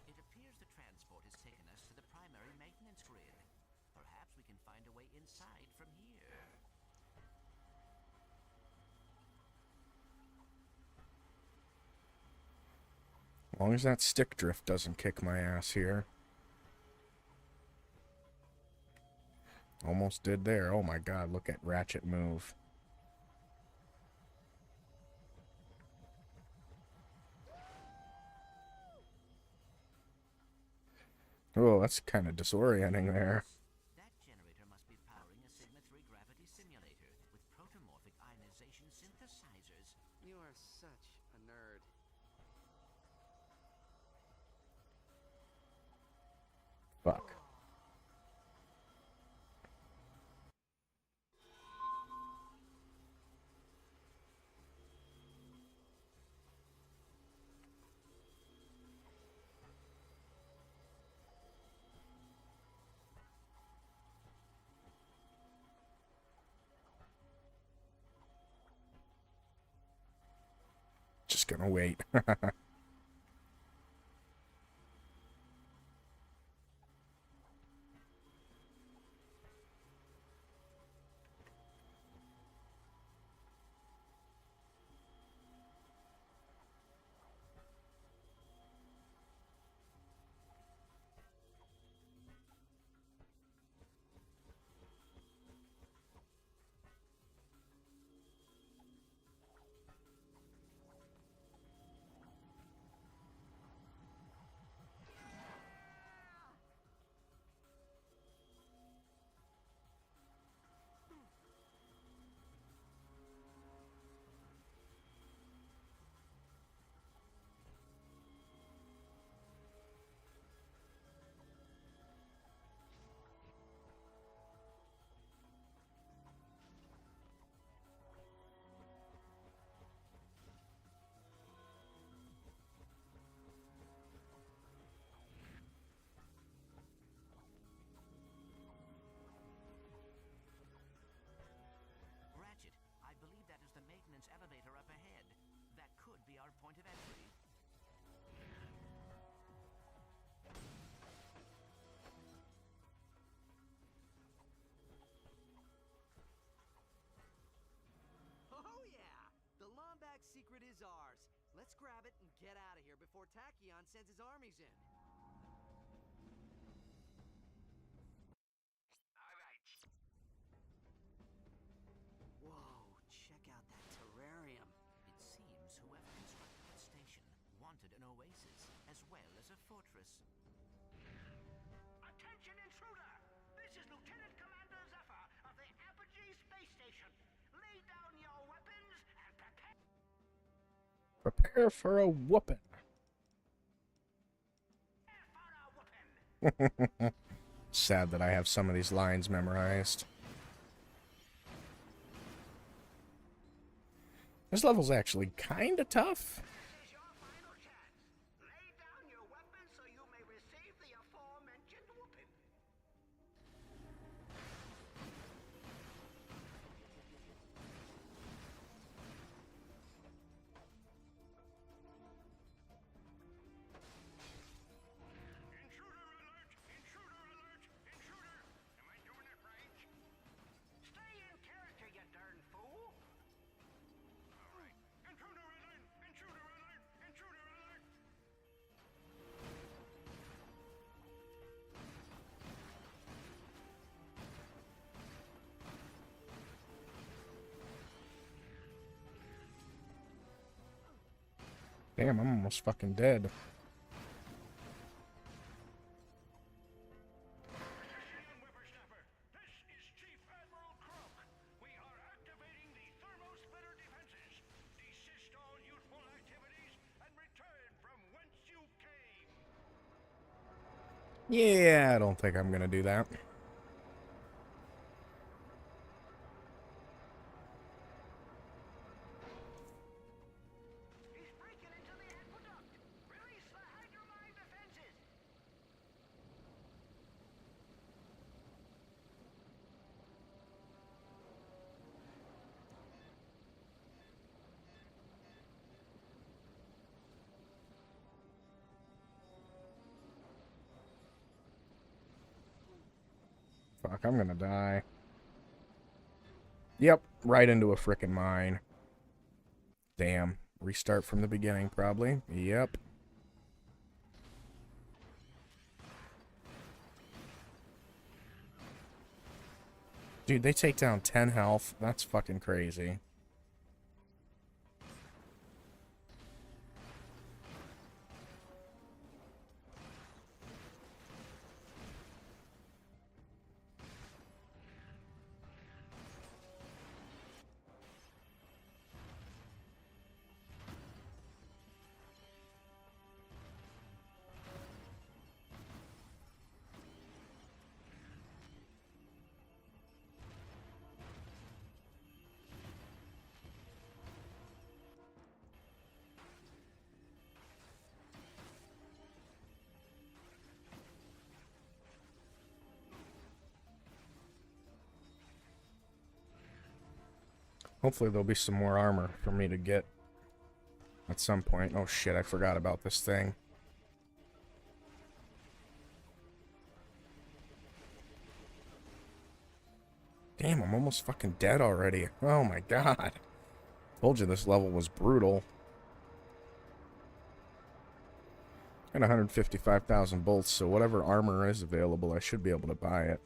It appears the transport has taken us to the primary maintenance grid. Perhaps we can find a way inside from here. As long as that stick drift doesn't kick my ass here. Almost did there. Oh my god, look at Ratchet move. Oh, that's kind of disorienting there. That generator must be powering a Sigma-3 gravity simulator with protomorphic ionization synthesizers. You are such a nerd. Fuck. Just gonna wait. Ratchet, I believe that is the maintenance elevator up ahead. That could be our point of entry. Oh yeah! The Lombax secret is ours. Let's grab it and get out of here before Tachyon sends his armies in. All right. Whoa, check out that terrarium. It seems whoever constructed that station wanted an oasis as well as a fortress. Attention, intruder! This is Lieutenant Prepare for a whooping. Sad that I have some of these lines memorized. This level's actually kinda tough. This is your final chance. Lay down your weapon so you may receive the aforementioned whooping. Intruder alert! Intruder alert! Intruder! Am I doing it right? Stay in character, you darn fool. All right. Intruder alert! Intruder alert! Intruder alert! Damn, I'm almost fucking dead. Whippersnapper, this is Chief Admiral Croak. We are activating the thermosplitter defenses. Desist all useful activities and return from whence you came. Yeah, I don't think I'm gonna do that. He's breaking into the aqueduct. Release the hydromine defenses. Fuck, I'm gonna die. Yep, right into a frickin' mine. Damn. Restart from the beginning, probably. Yep. Dude, they take down 10 health. That's fucking crazy. Hopefully there'll be some more armor for me to get at some point. Oh shit, I forgot about this thing. Damn, I'm almost fucking dead already. Oh my god. Told you this level was brutal. Got 155,000 bolts, so whatever armor is available, I should be able to buy it.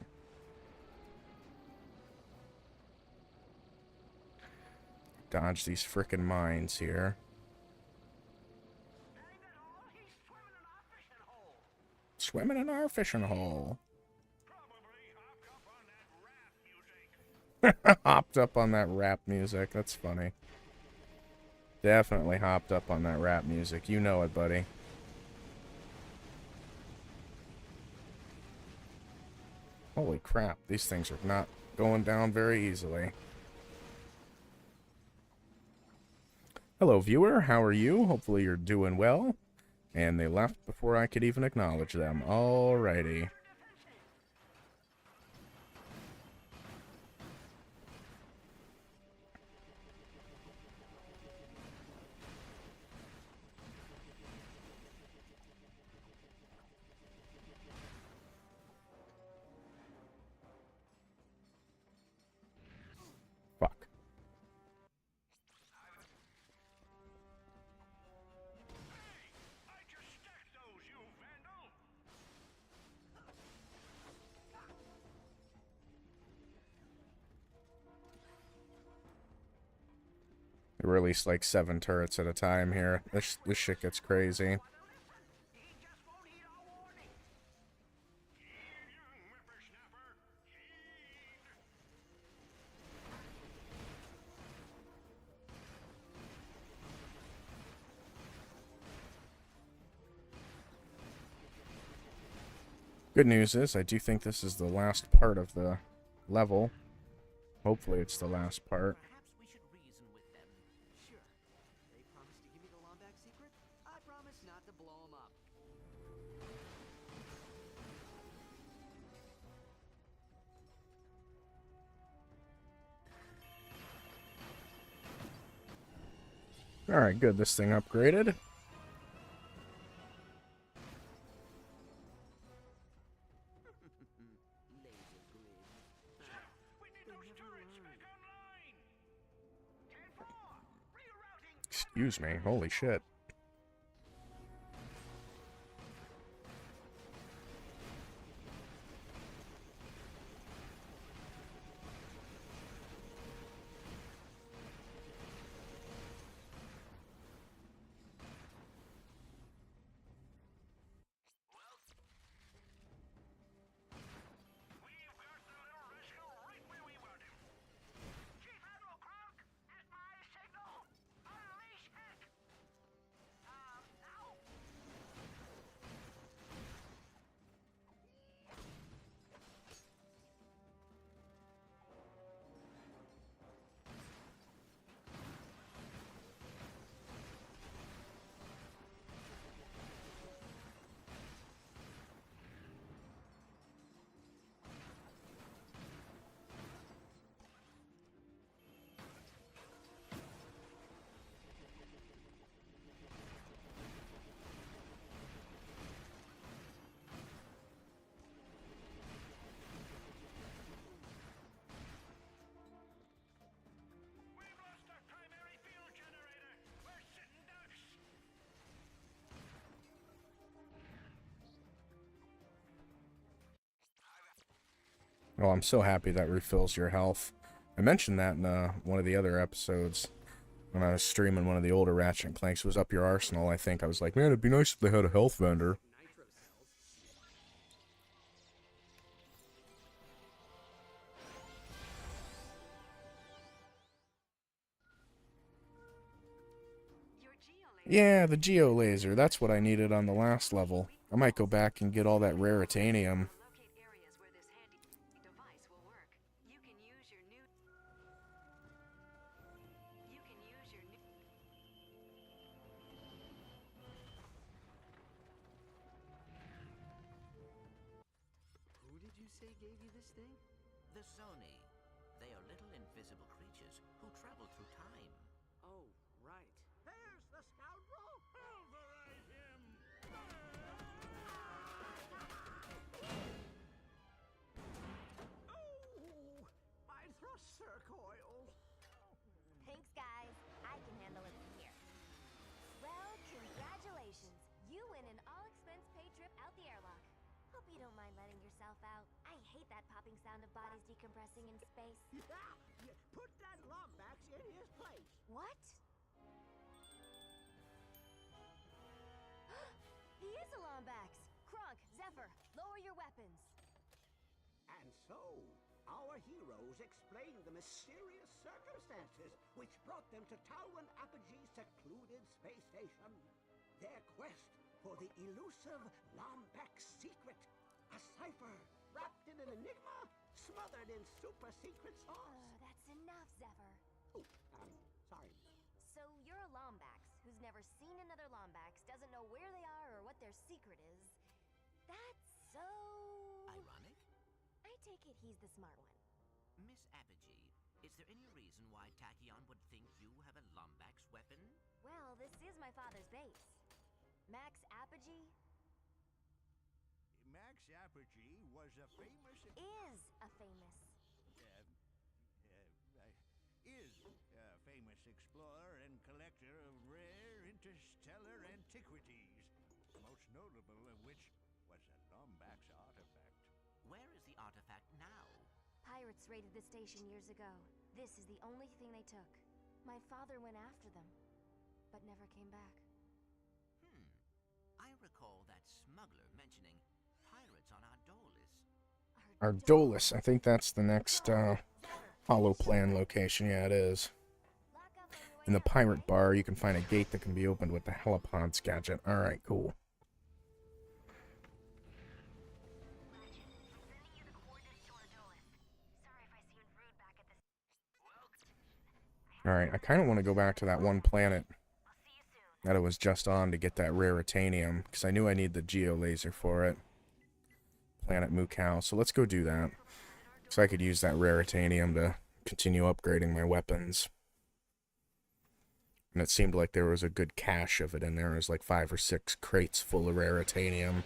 Dodge these frickin' mines here. Dang it all, he's swimming in our fishing hole. Swimming in our fishing hole. Probably hopped up on that rap music. Hopped up on that rap music. That's funny. Definitely hopped up on that rap music. You know it, buddy. Holy crap, these things are not going down very easily. Hello, viewer. How are you? Hopefully you're doing well. And they left before I could even acknowledge them. Alrighty. Fuck. I just stacked those, you vandal! They release like 7 turrets at a time here. This shit gets crazy. He just won't heed our warning. Heed, young whippersnapper! Heed! Good news is, I do think this is the last part of the level. Hopefully it's the last part. Perhaps we should reason with them. Sure. They promised to give me the Lombax secret. I promise not to blow them up. Alright, good. This thing upgraded. We need those turrets back online! 10-4! Rerouting! Excuse me. Holy shit. We've got the little rascal right where we want him. Chief Admiral Clank, at my signal, unleash it! Now? We've lost our primary fuel generator. We're sitting ducks. Oh, I'm so happy that refills your health. I mentioned that in one of the other episodes when I was streaming one of the older Ratchet and Clanks. It was Up Your Arsenal, I think. I was like, man, it'd be nice if they had a health vendor. Nitro cells. Your geolaser. Yeah, the Geo Laser. That's what I needed on the last level. I might go back and get all that raritanium. Locate areas where this handy device will work. You can use your new. Who did you say gave you this thing? The Zoni. They are little invisible creatures who travel through time. Oh, right. There's the scoundrel! Pulverize him! Oh, my thruster coil. Thanks, guys. I can handle it from here. Well, congratulations. You win an all-expense-paid trip out the airlock. Hope you don't mind letting yourself out. I hate that popping sound of bodies decompressing in space. Yeah, put that Lombax in his place. What? He is a Lombax! Kronk, Zephyr, lower your weapons. And so, our heroes explained the mysterious circumstances which brought them to Talwyn Apogee's secluded space station. Their quest for the elusive Lombax secret. A cipher wrapped in an enigma, smothered in super secret sauce. That's enough, Zephyr. Oh, sorry. So you're a Lombax who's never seen another Lombax, doesn't know where they are or what their secret is. That's so... Ironic? I take it he's the smart one. Miss Apogee, is there any reason why Tachyon would think you have a Lombax weapon? Well, this is my father's base. Max Apogee Max Apogee was a famous... is a famous. is a famous explorer and collector of rare interstellar antiquities, most notable of which was a Lombax artifact. Where is the artifact now? Pirates raided the station years ago. This is the only thing they took. My father went after them, but never came back. I recall that smuggler mentioning pirates on Ardolis. Ardolis. I think that's the next Hollow Plan location. Yeah, it is. Lock up on your way In the out, pirate okay? bar, you can find a gate that can be opened with the Helipods gadget. Alright, cool. Alright, I kind of want to go back to that one planet that I was just on to get that raritanium, because I knew I need the geolaser for it. Planet Mukau, so let's go do that. So I could use that raritanium to continue upgrading my weapons. And it seemed like there was a good cache of it in there. It was like 5 or 6 crates full of raritanium.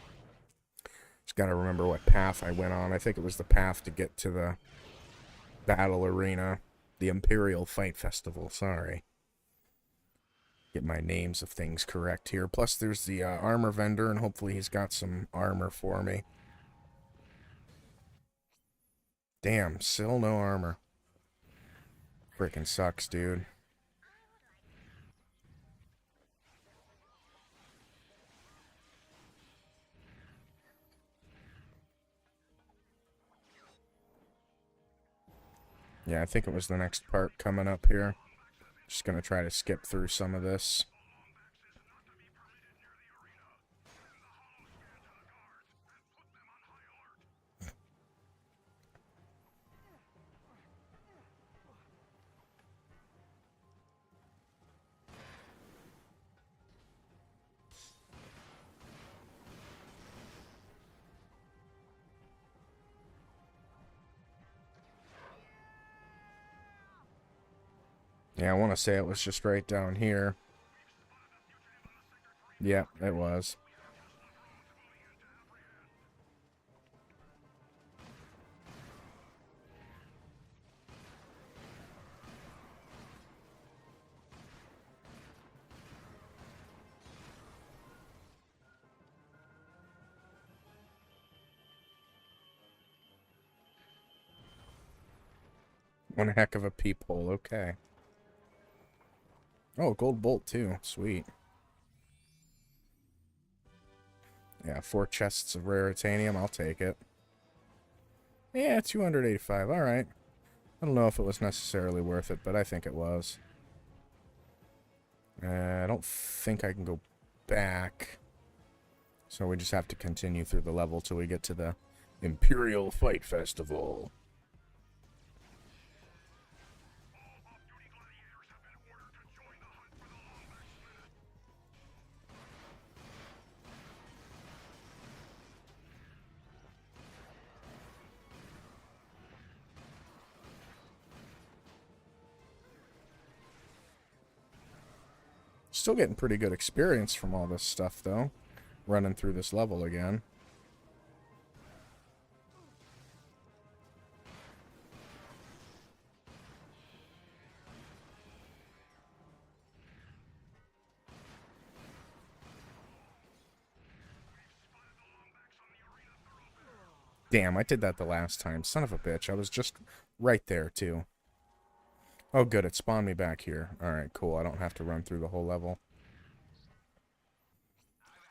Just gotta remember what path I went on. I think it was the path to get to the battle arena. The Imperial Fight Festival, sorry. Get my names of things correct here. Plus there's the armor vendor, and hopefully he's got some armor for me. Damn, still no armor. Freaking sucks, dude. Yeah, I think it was the next part coming up here. Just gonna try to skip through some of this. Yeah, I want to say it was just right down here. Yeah, it was. One heck of a peephole, okay. Oh, gold bolt too, sweet. Yeah, 4 chests of raritanium, I'll take it. Yeah, 285, alright. I don't know if it was necessarily worth it, but I think it was. I don't think I can go back. So we just have to continue through the level till we get to the Imperial Fight Festival. Still getting pretty good experience from all this stuff, though. Running through this level again. Damn, I did that the last time. Son of a bitch. I was just right there, too. Oh, good. It spawned me back here. Alright, cool. I don't have to run through the whole level.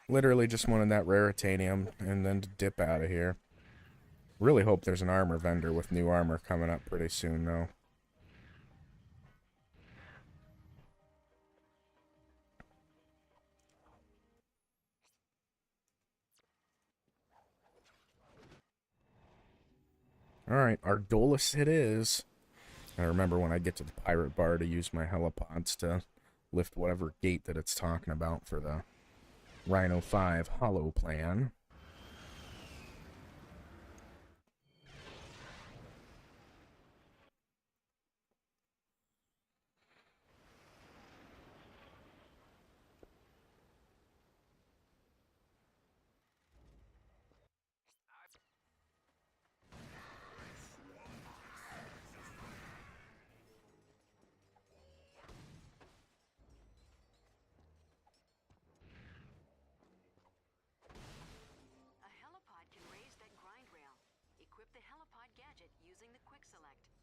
Literally just wanted that raritanium and then to dip out of here. Really hope there's an armor vendor with new armor coming up pretty soon, though. Alright, Ardolus it is. I remember when I get to the pirate bar to use my helipods to lift whatever gate that it's talking about for the Rhino 5 hollow plan.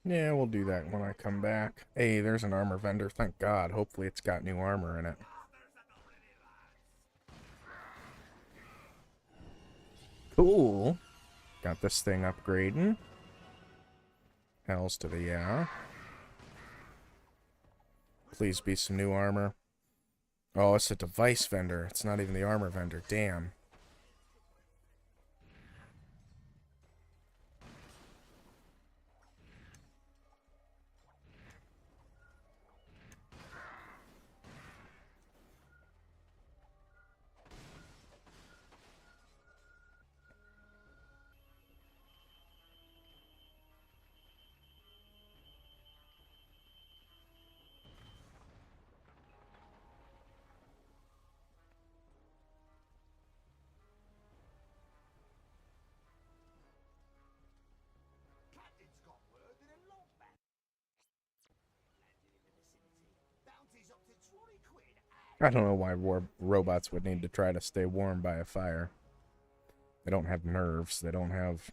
Yeah, we'll do that when I come back. Hey, there's an armor vendor. Thank God. Hopefully it's got new armor in it. Cool. Got this thing upgrading. Hells to the yeah. Please be some new armor. Oh, it's a device vendor. It's not even the armor vendor. Damn. I don't know why robots would need to try to stay warm by a fire. They don't have nerves. They don't have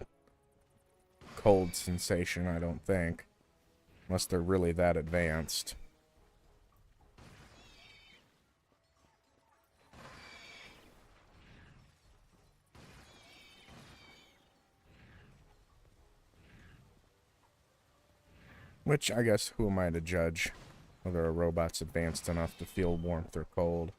cold sensation, I don't think. Unless they're really that advanced. Which, I guess, who am I to judge whether a robot's advanced enough to feel warmth or cold?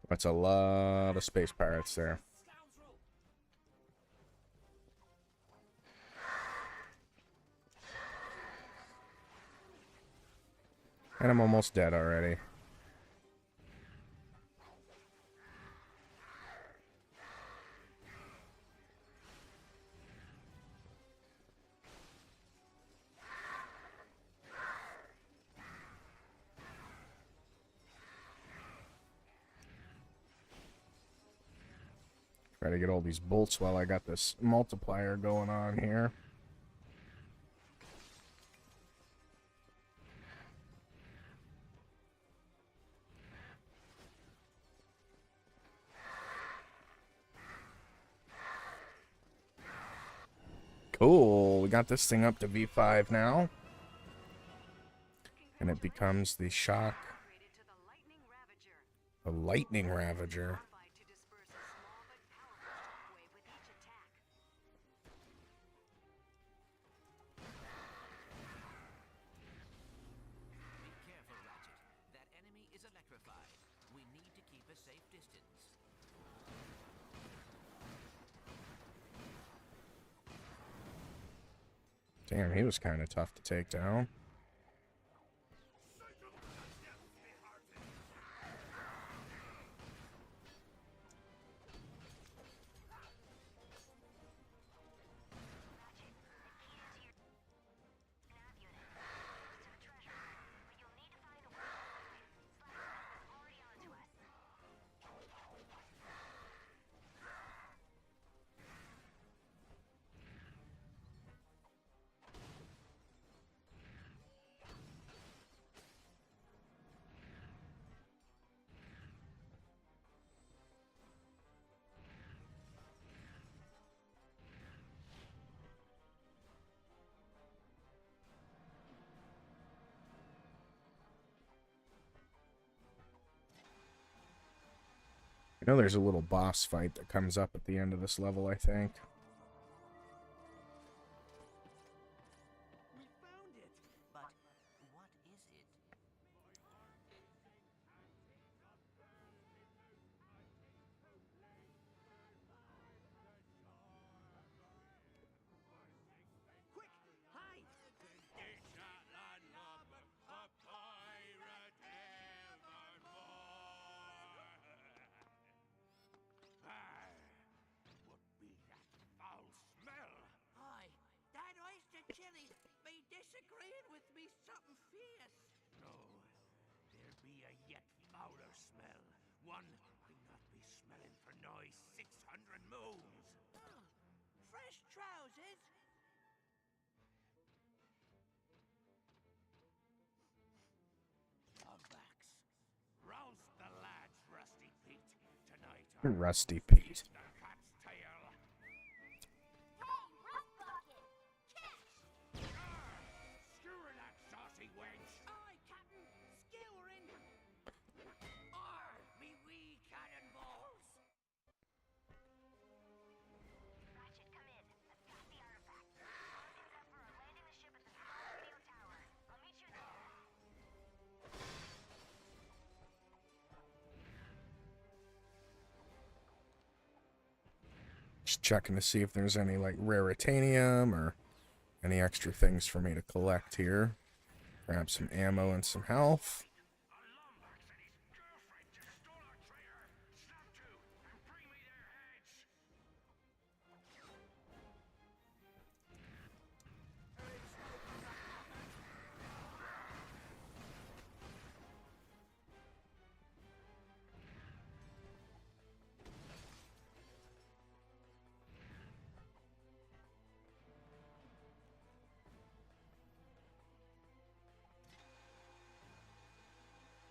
That's a lot of space pirates there. And I'm almost dead already. Try to get all these bolts while I got this multiplier going on here. Cool, we got this thing up to V5 now. And it becomes the shock. The lightning ravager. Be careful, Ratchet. That enemy is electrified. We need to keep a safe distance. Damn, he was kind of tough to take down. I know there's a little boss fight that comes up at the end of this level, I think. We found it! But what is it? Quick, hide! Would be that Rusty Pete. Skewer that saucy wench! Aye, Captain! Skewering! Arr, me wee cannonballs! Ratchet, come in. I've got the artifact. Mark and Zephyr are landing the ship at the small radio tower. I'll meet you there. Just checking to see if there's any like raritanium or any extra things for me to collect here. Grab some ammo and some health. A Lombax and his girlfriend just stole our traitor! Snap to and bring me their heads!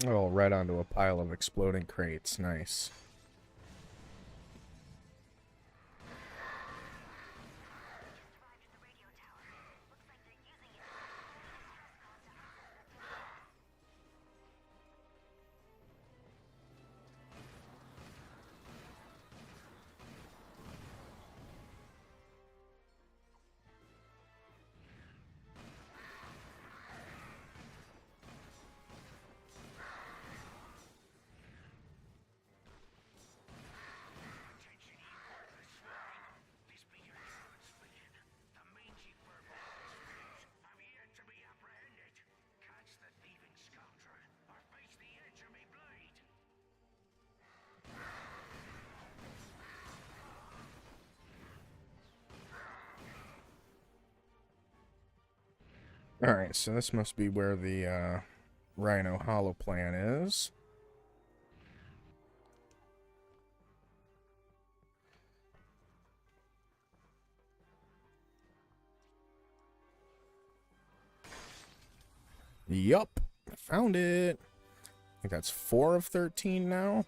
Oh, right onto a pile of exploding crates. Nice. Arrived at the radio tower. Looks like they're using it to stress caused to us. Attention, you worthless swine! This be your truant speaking. The mangy fur-balls have yet to be apprehended. Catch the thieving scoundrel, or face the edge of me blade! Alright, so this must be where the Rhino Hollow plan is. Yup, found it. I think that's 4 of 13 now.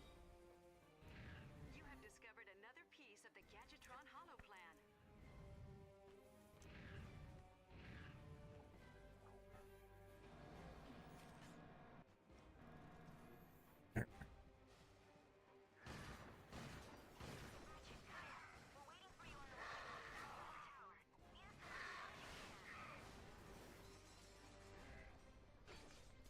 You have discovered another piece of the Gadgetron Hollow plan. We're waiting for you on the tower. Meet us there as soon as you can.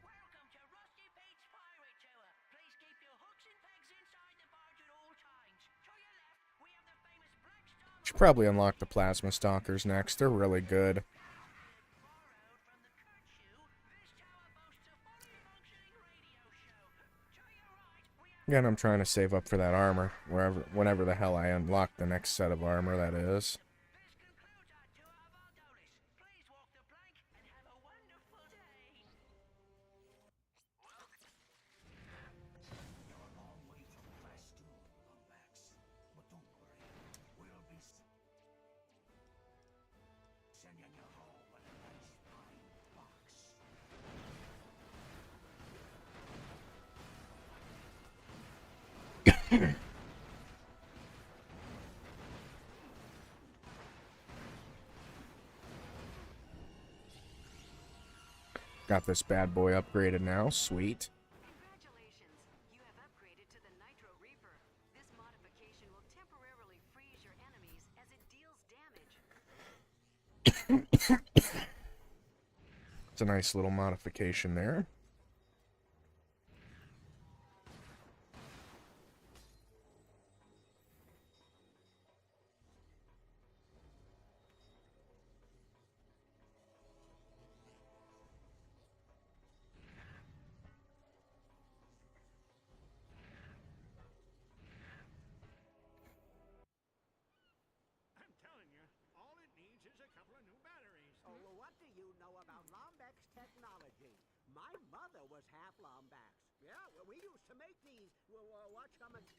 Welcome to Rusty Pete's Pirate Tour. Please keep your hooks and pegs inside the barge at all times. To your left, we have the famous Black Star. Should probably unlock the Plasma Stalkers next. They're really good. Borrowed from the Kurtsu, this tower boasts a fully functioning radio show. To your right, we have Again, I'm trying to save up for that armor. Whenever the hell I unlock the next set of armor, that is. This concludes our tour of Aldonis. Please walk the plank and have a wonderful day. You're a long way from class 2, Lombax. But don't worry, we'll be sending you home with a nice pine box. Got this bad boy upgraded now. Sweet. Congratulations! You have upgraded to the Nitro Reaper. This modification will temporarily freeze your enemies as it deals damage. It's a nice little modification there. I'm telling you, all it needs is a couple of new batteries. Oh, well, what do you know about Lombax technology? My mother was half Lombax. Yeah, well, we used to make these,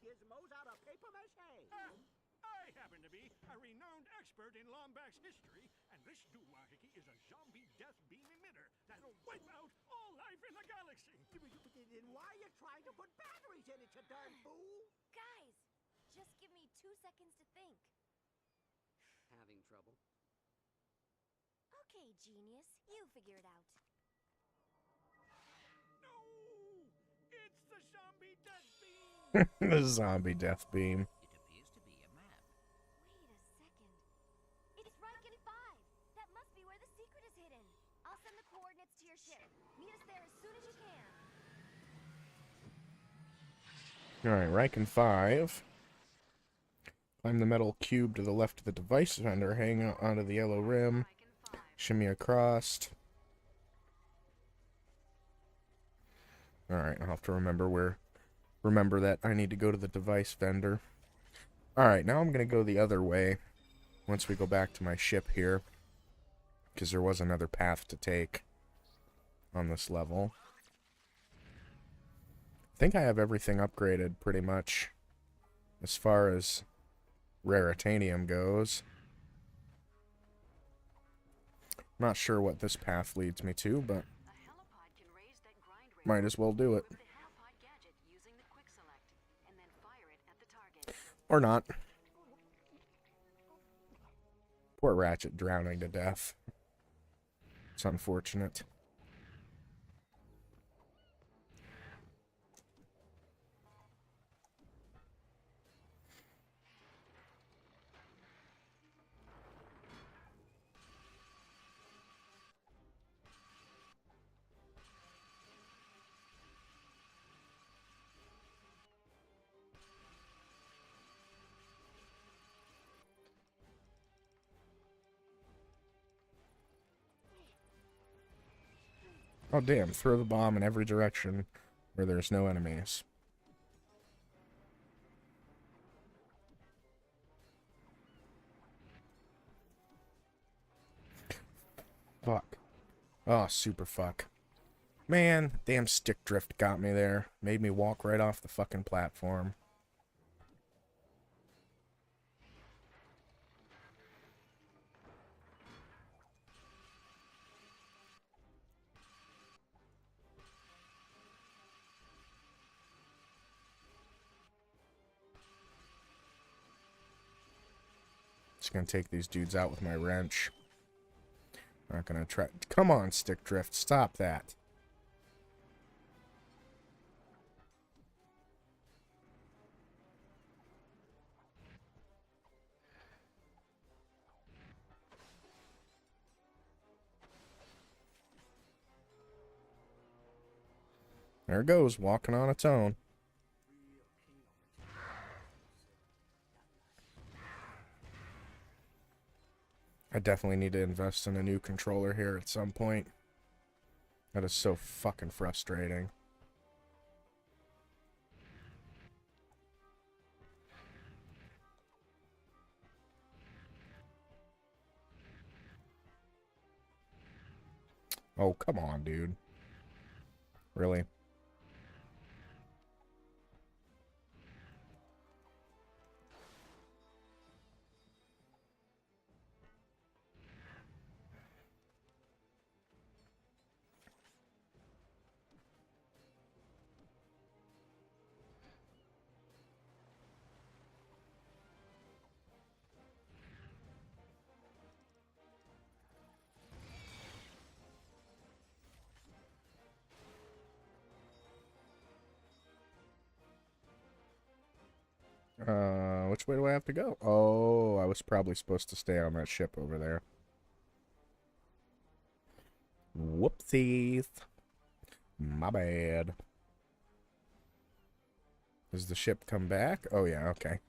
gizmos out of paper mache. Hey, I happen to be a renowned expert in Lombax history, and this doohickey is a zombie death beam emitter that'll wipe out all life in the galaxy. Then why are you trying to put batteries in it, you darn fool? Guys, just give me 2 seconds to think. Having trouble? Okay, genius, you figure it out. No! It's the zombie death beam! The zombie death beam. It appears to be a map. Wait a second. It's Riken 5! That must be where the secret is hidden. I'll send the coordinates to your ship. Meet us there as soon as you can. Alright, Riken 5. Climb the metal cube to the left of the device vendor, hang onto the yellow rim, shimmy across. Alright, I'll have to remember that I need to go to the device vendor. Alright, now I'm going to go the other way once we go back to my ship here, because there was another path to take on this level. I think I have everything upgraded pretty much as far as raritanium goes. I'm not sure what this path leads me to, but might as well do it. Or not. Poor Ratchet drowning to death. It's unfortunate. Oh damn, throw the bomb in every direction where there's no enemies. Fuck. Oh, super fuck. Man, damn stick drift got me there. Made me walk right off the fucking platform. Just gonna take these dudes out with my wrench. Not gonna try. Come on, stick drift. Stop that. There it goes, walking on its own. I definitely need to invest in a new controller here at some point. That is so fucking frustrating. Oh, come on, dude. Really? Which way do I have to go? Oh, I was probably supposed to stay on that ship over there. Whoopsies. My bad. Does the ship come back? Oh, yeah, okay.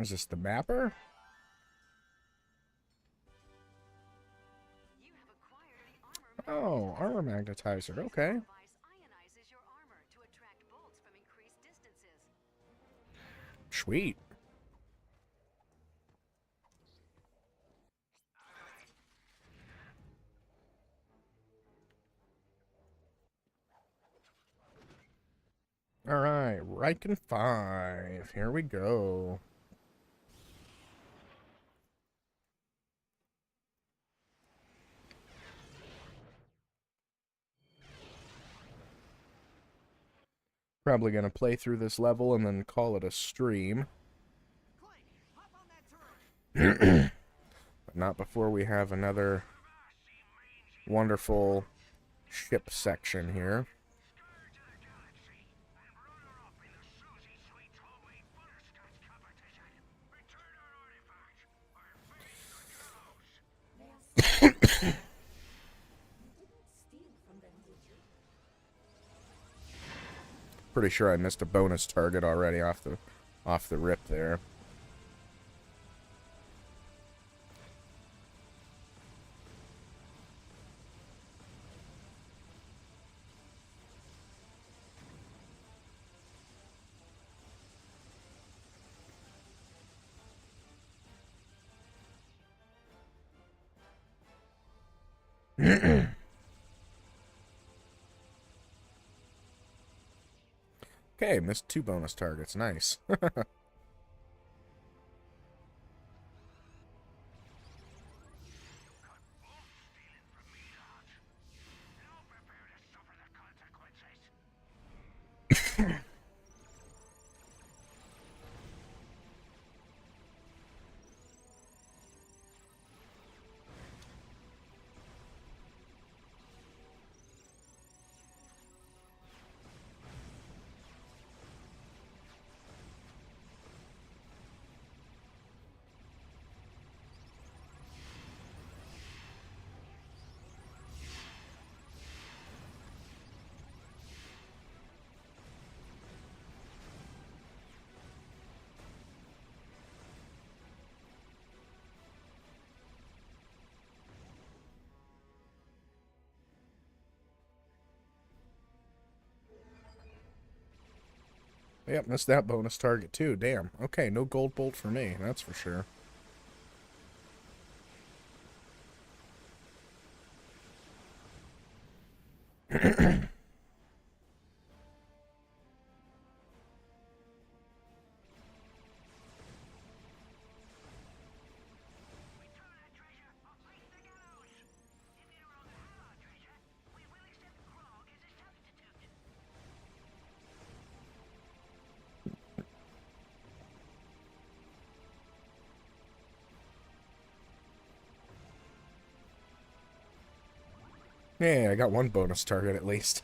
Is this the mapper? You have acquired the armor Oh, armor magnetizer. Okay. device ionizes your armor to attract bolts from increased distances. Sweet. All right, Riken 5. Here we go. Probably gonna play through this level and then call it a stream. Clank, hop on that turret. But not before we have another wonderful ship section here. Pretty sure I missed a bonus target already off the rip there. Okay, missed 2 bonus targets. Nice. Yep, missed that bonus target too. Damn. Okay, no gold bolt for me, that's for sure. Yeah, I got 1 bonus target at least.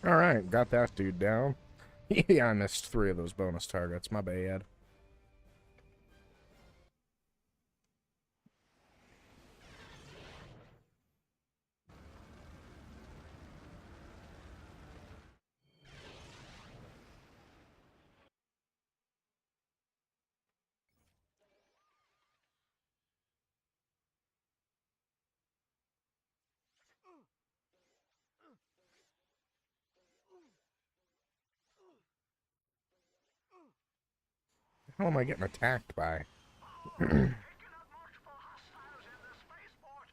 Alright, got that dude down. Yeah, I missed 3 of those bonus targets. My bad. How am I getting attacked by? Picking up multiple hostiles in the spaceport.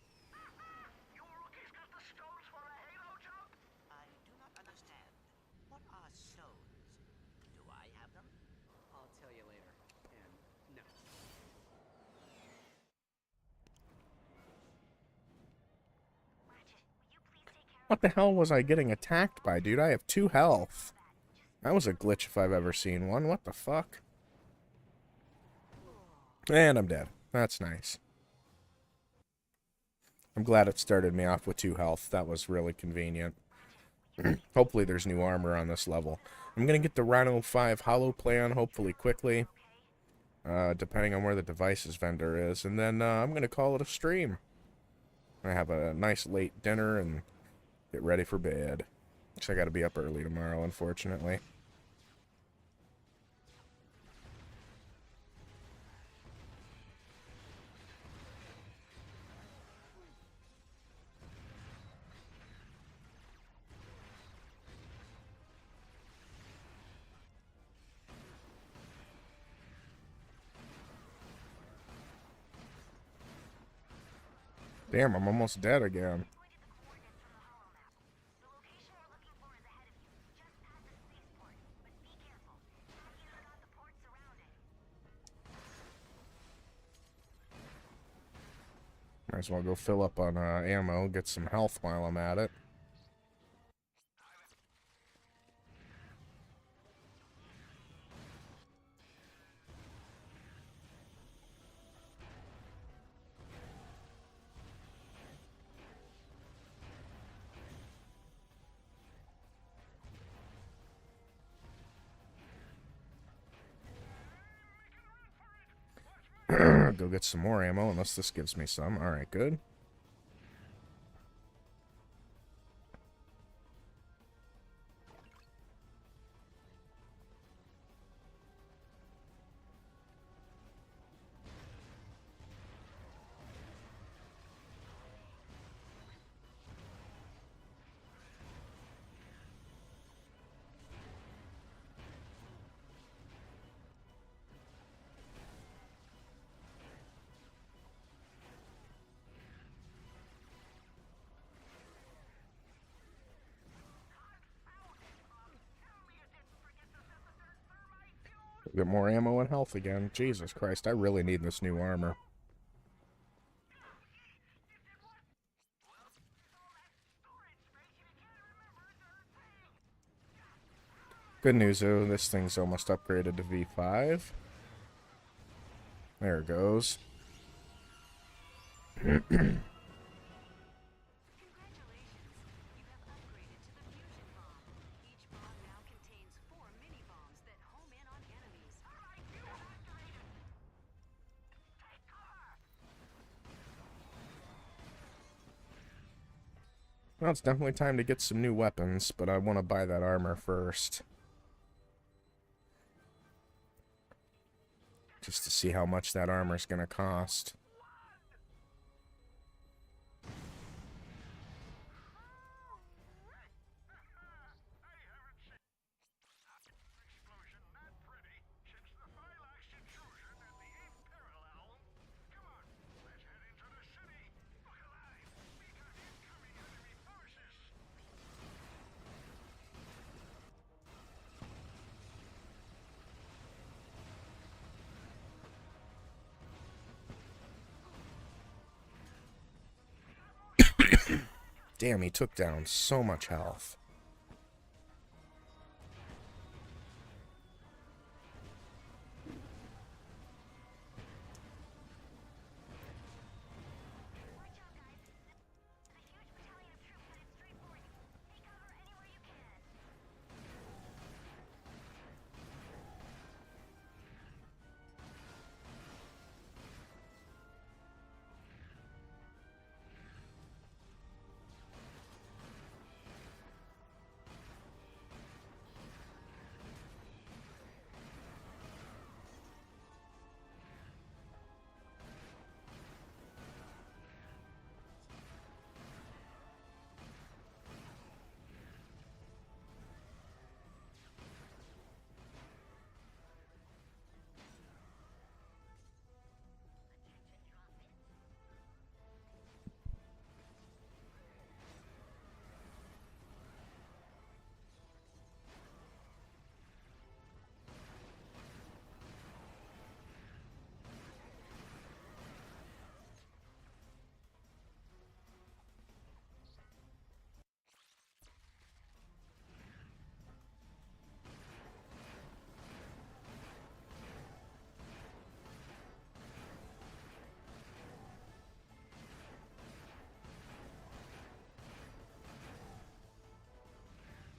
You rookies got the stones for a halo jump? I do not understand. What are stones? Do I have them? I'll tell you later. And no. What the hell was I getting attacked by, dude? I have 2 health. That was a glitch if I've ever seen one. What the fuck? And I'm dead. That's nice. I'm glad it started me off with 2 health. That was really convenient. Hopefully there's new armor on this level. I'm going to get the Rhino 5 Hollow Plan hopefully quickly. Depending on where the devices vendor is. And then I'm going to call it a stream. I have a nice late dinner and get ready for bed. Because I got to be up early tomorrow, unfortunately. Damn, I'm almost dead again. Might as well go fill up on ammo, get some health while I'm at it. Go get some more ammo, unless this gives me some. Alright, good. Get more ammo and health again. Jesus Christ, I really need this new armor. Good news though, this thing's almost upgraded to V5. There it goes. Congratulations. You have upgraded to the fusion bomb. Each bomb now contains 4 Well, it's definitely time to get some new weapons, but I want to buy that armor first. Just to see how much that armor's gonna cost. Damn, he took down so much health.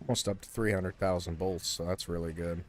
Almost up to 300,000 bolts, so that's really good.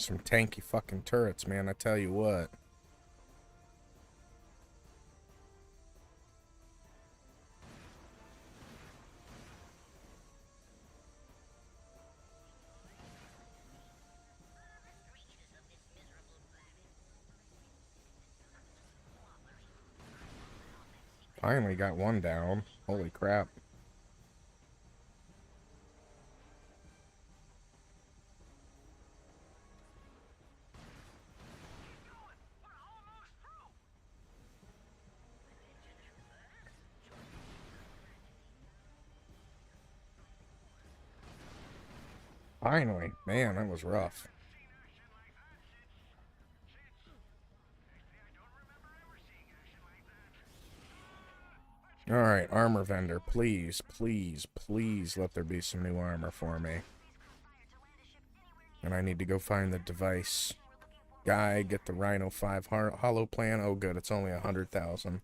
Some tanky fucking turrets, man, I tell you what. Finally got one down. Holy crap. Finally. Man, that was rough. Alright, armor vendor. Please, please, please let there be some new armor for me. And I need to go find the device guy, get the Rhino 5 hollow plan. Oh good, it's only 100,000.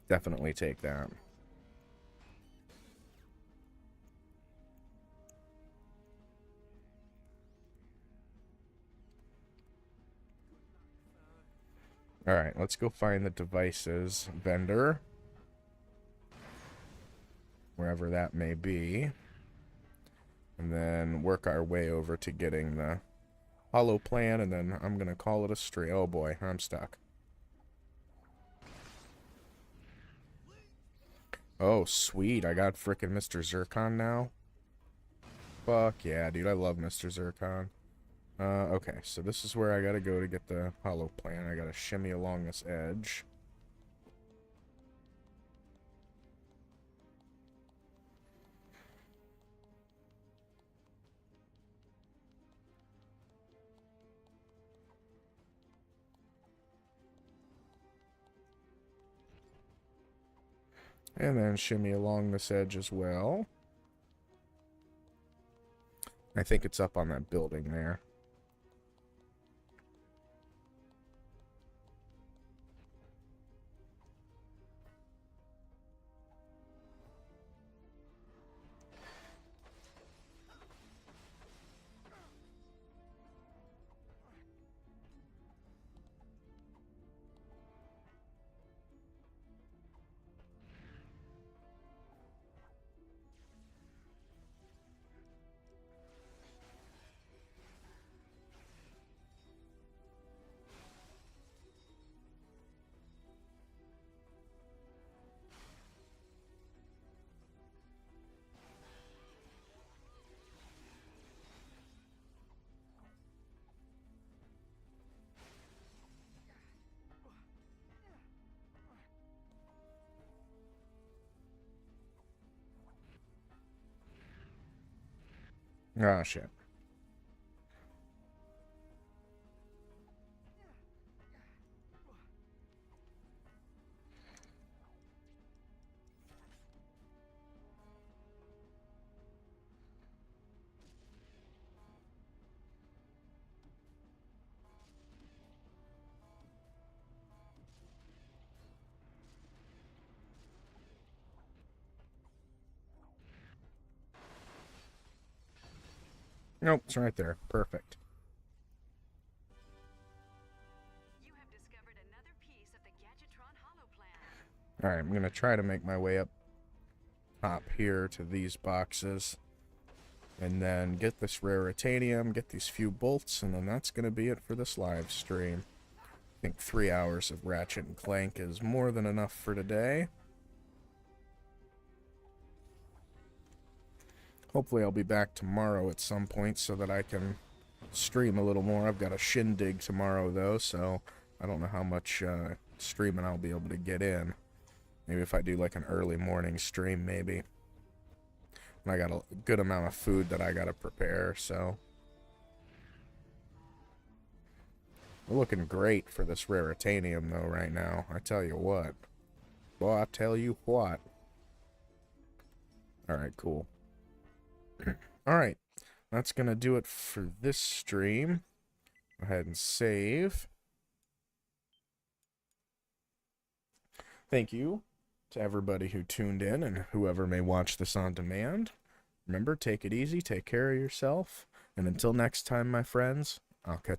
Definitely take that. Alright, let's go find the devices vendor. Wherever that may be. And then work our way over to getting the hollow plan, and then I'm gonna call it a stream. Oh boy, I'm stuck. Oh, sweet. I got frickin' Mr. Zircon now. Fuck yeah, dude. I love Mr. Zircon. Okay, so this is where I gotta go to get the hollow plan. I gotta shimmy along this edge. And then shimmy along this edge as well. I think it's up on that building there. Ah, shit. Nope, it's right there. Perfect. You have discovered another piece of the Gadgetron hollow plan. Alright, I'm gonna try to make my way up top here to these boxes. And then get this raritanium, get these few bolts, and then that's gonna be it for this live stream. I think 3 hours of Ratchet and Clank is more than enough for today. Hopefully I'll be back tomorrow at some point so that I can stream a little more. I've got a shindig tomorrow, though, so I don't know how much streaming I'll be able to get in. Maybe if I do like an early morning stream, maybe. And I got a good amount of food that I gotta prepare, so. We're looking great for this raritanium, though, right now. I tell you what. Boy, I tell you what. Alright, cool. Alright, that's gonna do it for this stream. Go ahead and save. Thank you to everybody who tuned in and whoever may watch this on demand. Remember, take it easy, take care of yourself, and until next time, my friends, I'll catch